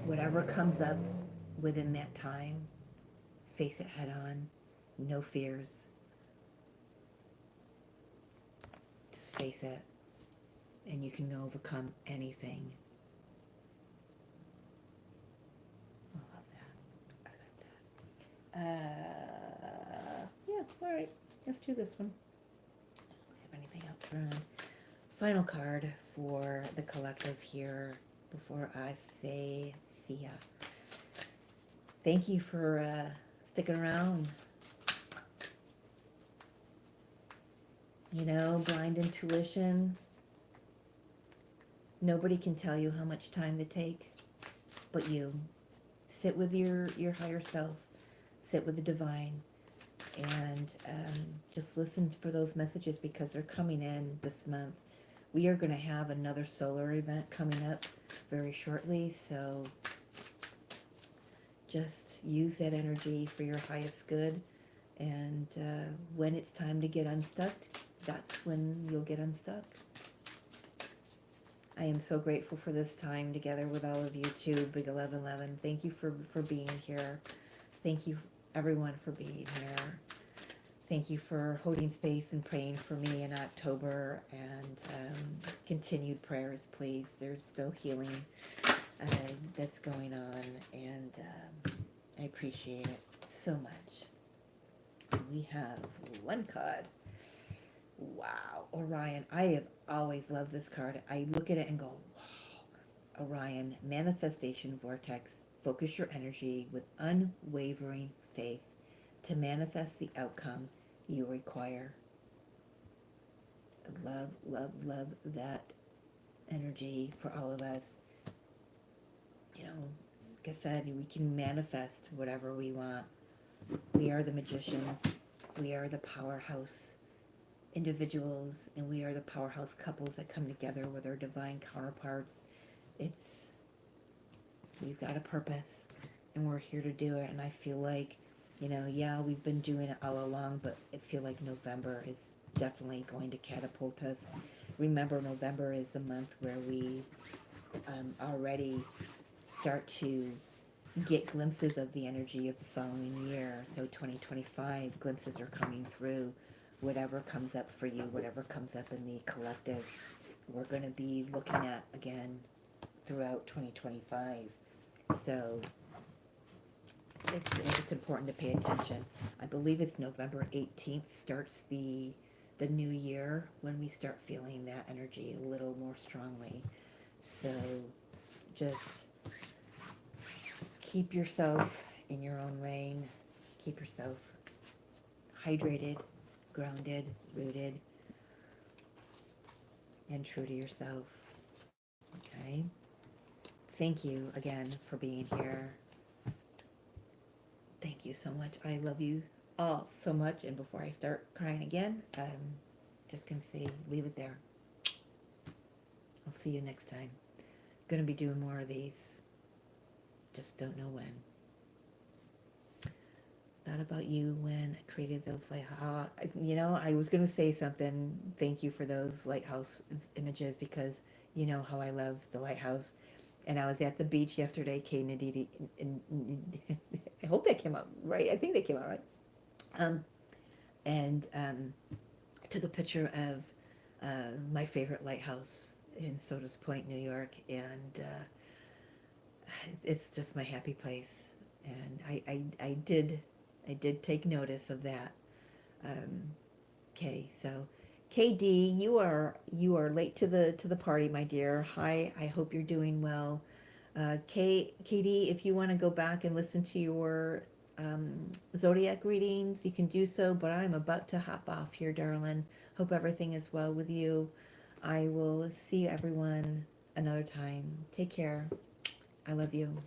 B: Whatever comes up within that time, face it head on, no fears. Just face it, and you can overcome anything. I love that. I love that.
A: Yeah, all right. Let's do this one.
B: Have anything else around? Final card for the collective here before I say see ya. Thank you for sticking around. You know, blind intuition. Nobody can tell you how much time to take but you. Sit with your higher self. Sit with the divine. And just listen for those messages because they're coming in this month. We are going to have another solar event coming up very shortly, so just use that energy for your highest good. And when it's time to get unstuck, that's when you'll get unstuck. I am so grateful for this time together with all of you too, Big 1111. Thank you for being here. Thank you, everyone, for being here. Thank you for holding space and praying for me in October, and continued prayers, please. There's still healing that's going on, and I appreciate it so much. We have one card. Wow, Orion. I have always loved this card. I look at it and go, wow. Orion, manifestation vortex. Focus your energy with unwavering faith to manifest the outcome you require. Love, love, love that energy for all of us. You know, like I said, we can manifest whatever we want. We are the magicians. We are the powerhouse individuals, and we are the powerhouse couples that come together with our divine counterparts. We've got a purpose, and we're here to do it. And I feel like, you know, yeah, we've been doing it all along, but I feel like November is definitely going to catapult us. Remember, November is the month where we already start to get glimpses of the energy of the following year. So 2025, glimpses are coming through. Whatever comes up for you, whatever comes up in the collective, we're going to be looking at again throughout 2025. So it's important to pay attention. I believe it's November 18th starts the new year, when we start feeling that energy a little more strongly. So just keep yourself in your own lane. Keep yourself hydrated, grounded, rooted, and true to yourself. Okay? Thank you again for being here. Thank you so much. I love you all so much. And before I start crying again, I'm just going to say, leave it there. I'll see you next time. Going to be doing more of these. Just don't know when. Thought about you when I created those lighthouse. You know, I was going to say something. Thank you for those lighthouse images, because you know how I love the lighthouse. And I was at the beach yesterday, Kay and Aditi, and I hope that came out right. I think they came out right. I took a picture of my favorite lighthouse in Sodas Point, New York, and it's just my happy place. And I did take notice of that. Okay, so KD, you are late to the party, my dear. Hi, I hope you're doing well. KD, if you want to go back and listen to your Zodiac readings, you can do so, but I'm about to hop off here, darling. Hope everything is well with you. I will see everyone another time. Take care. I love you.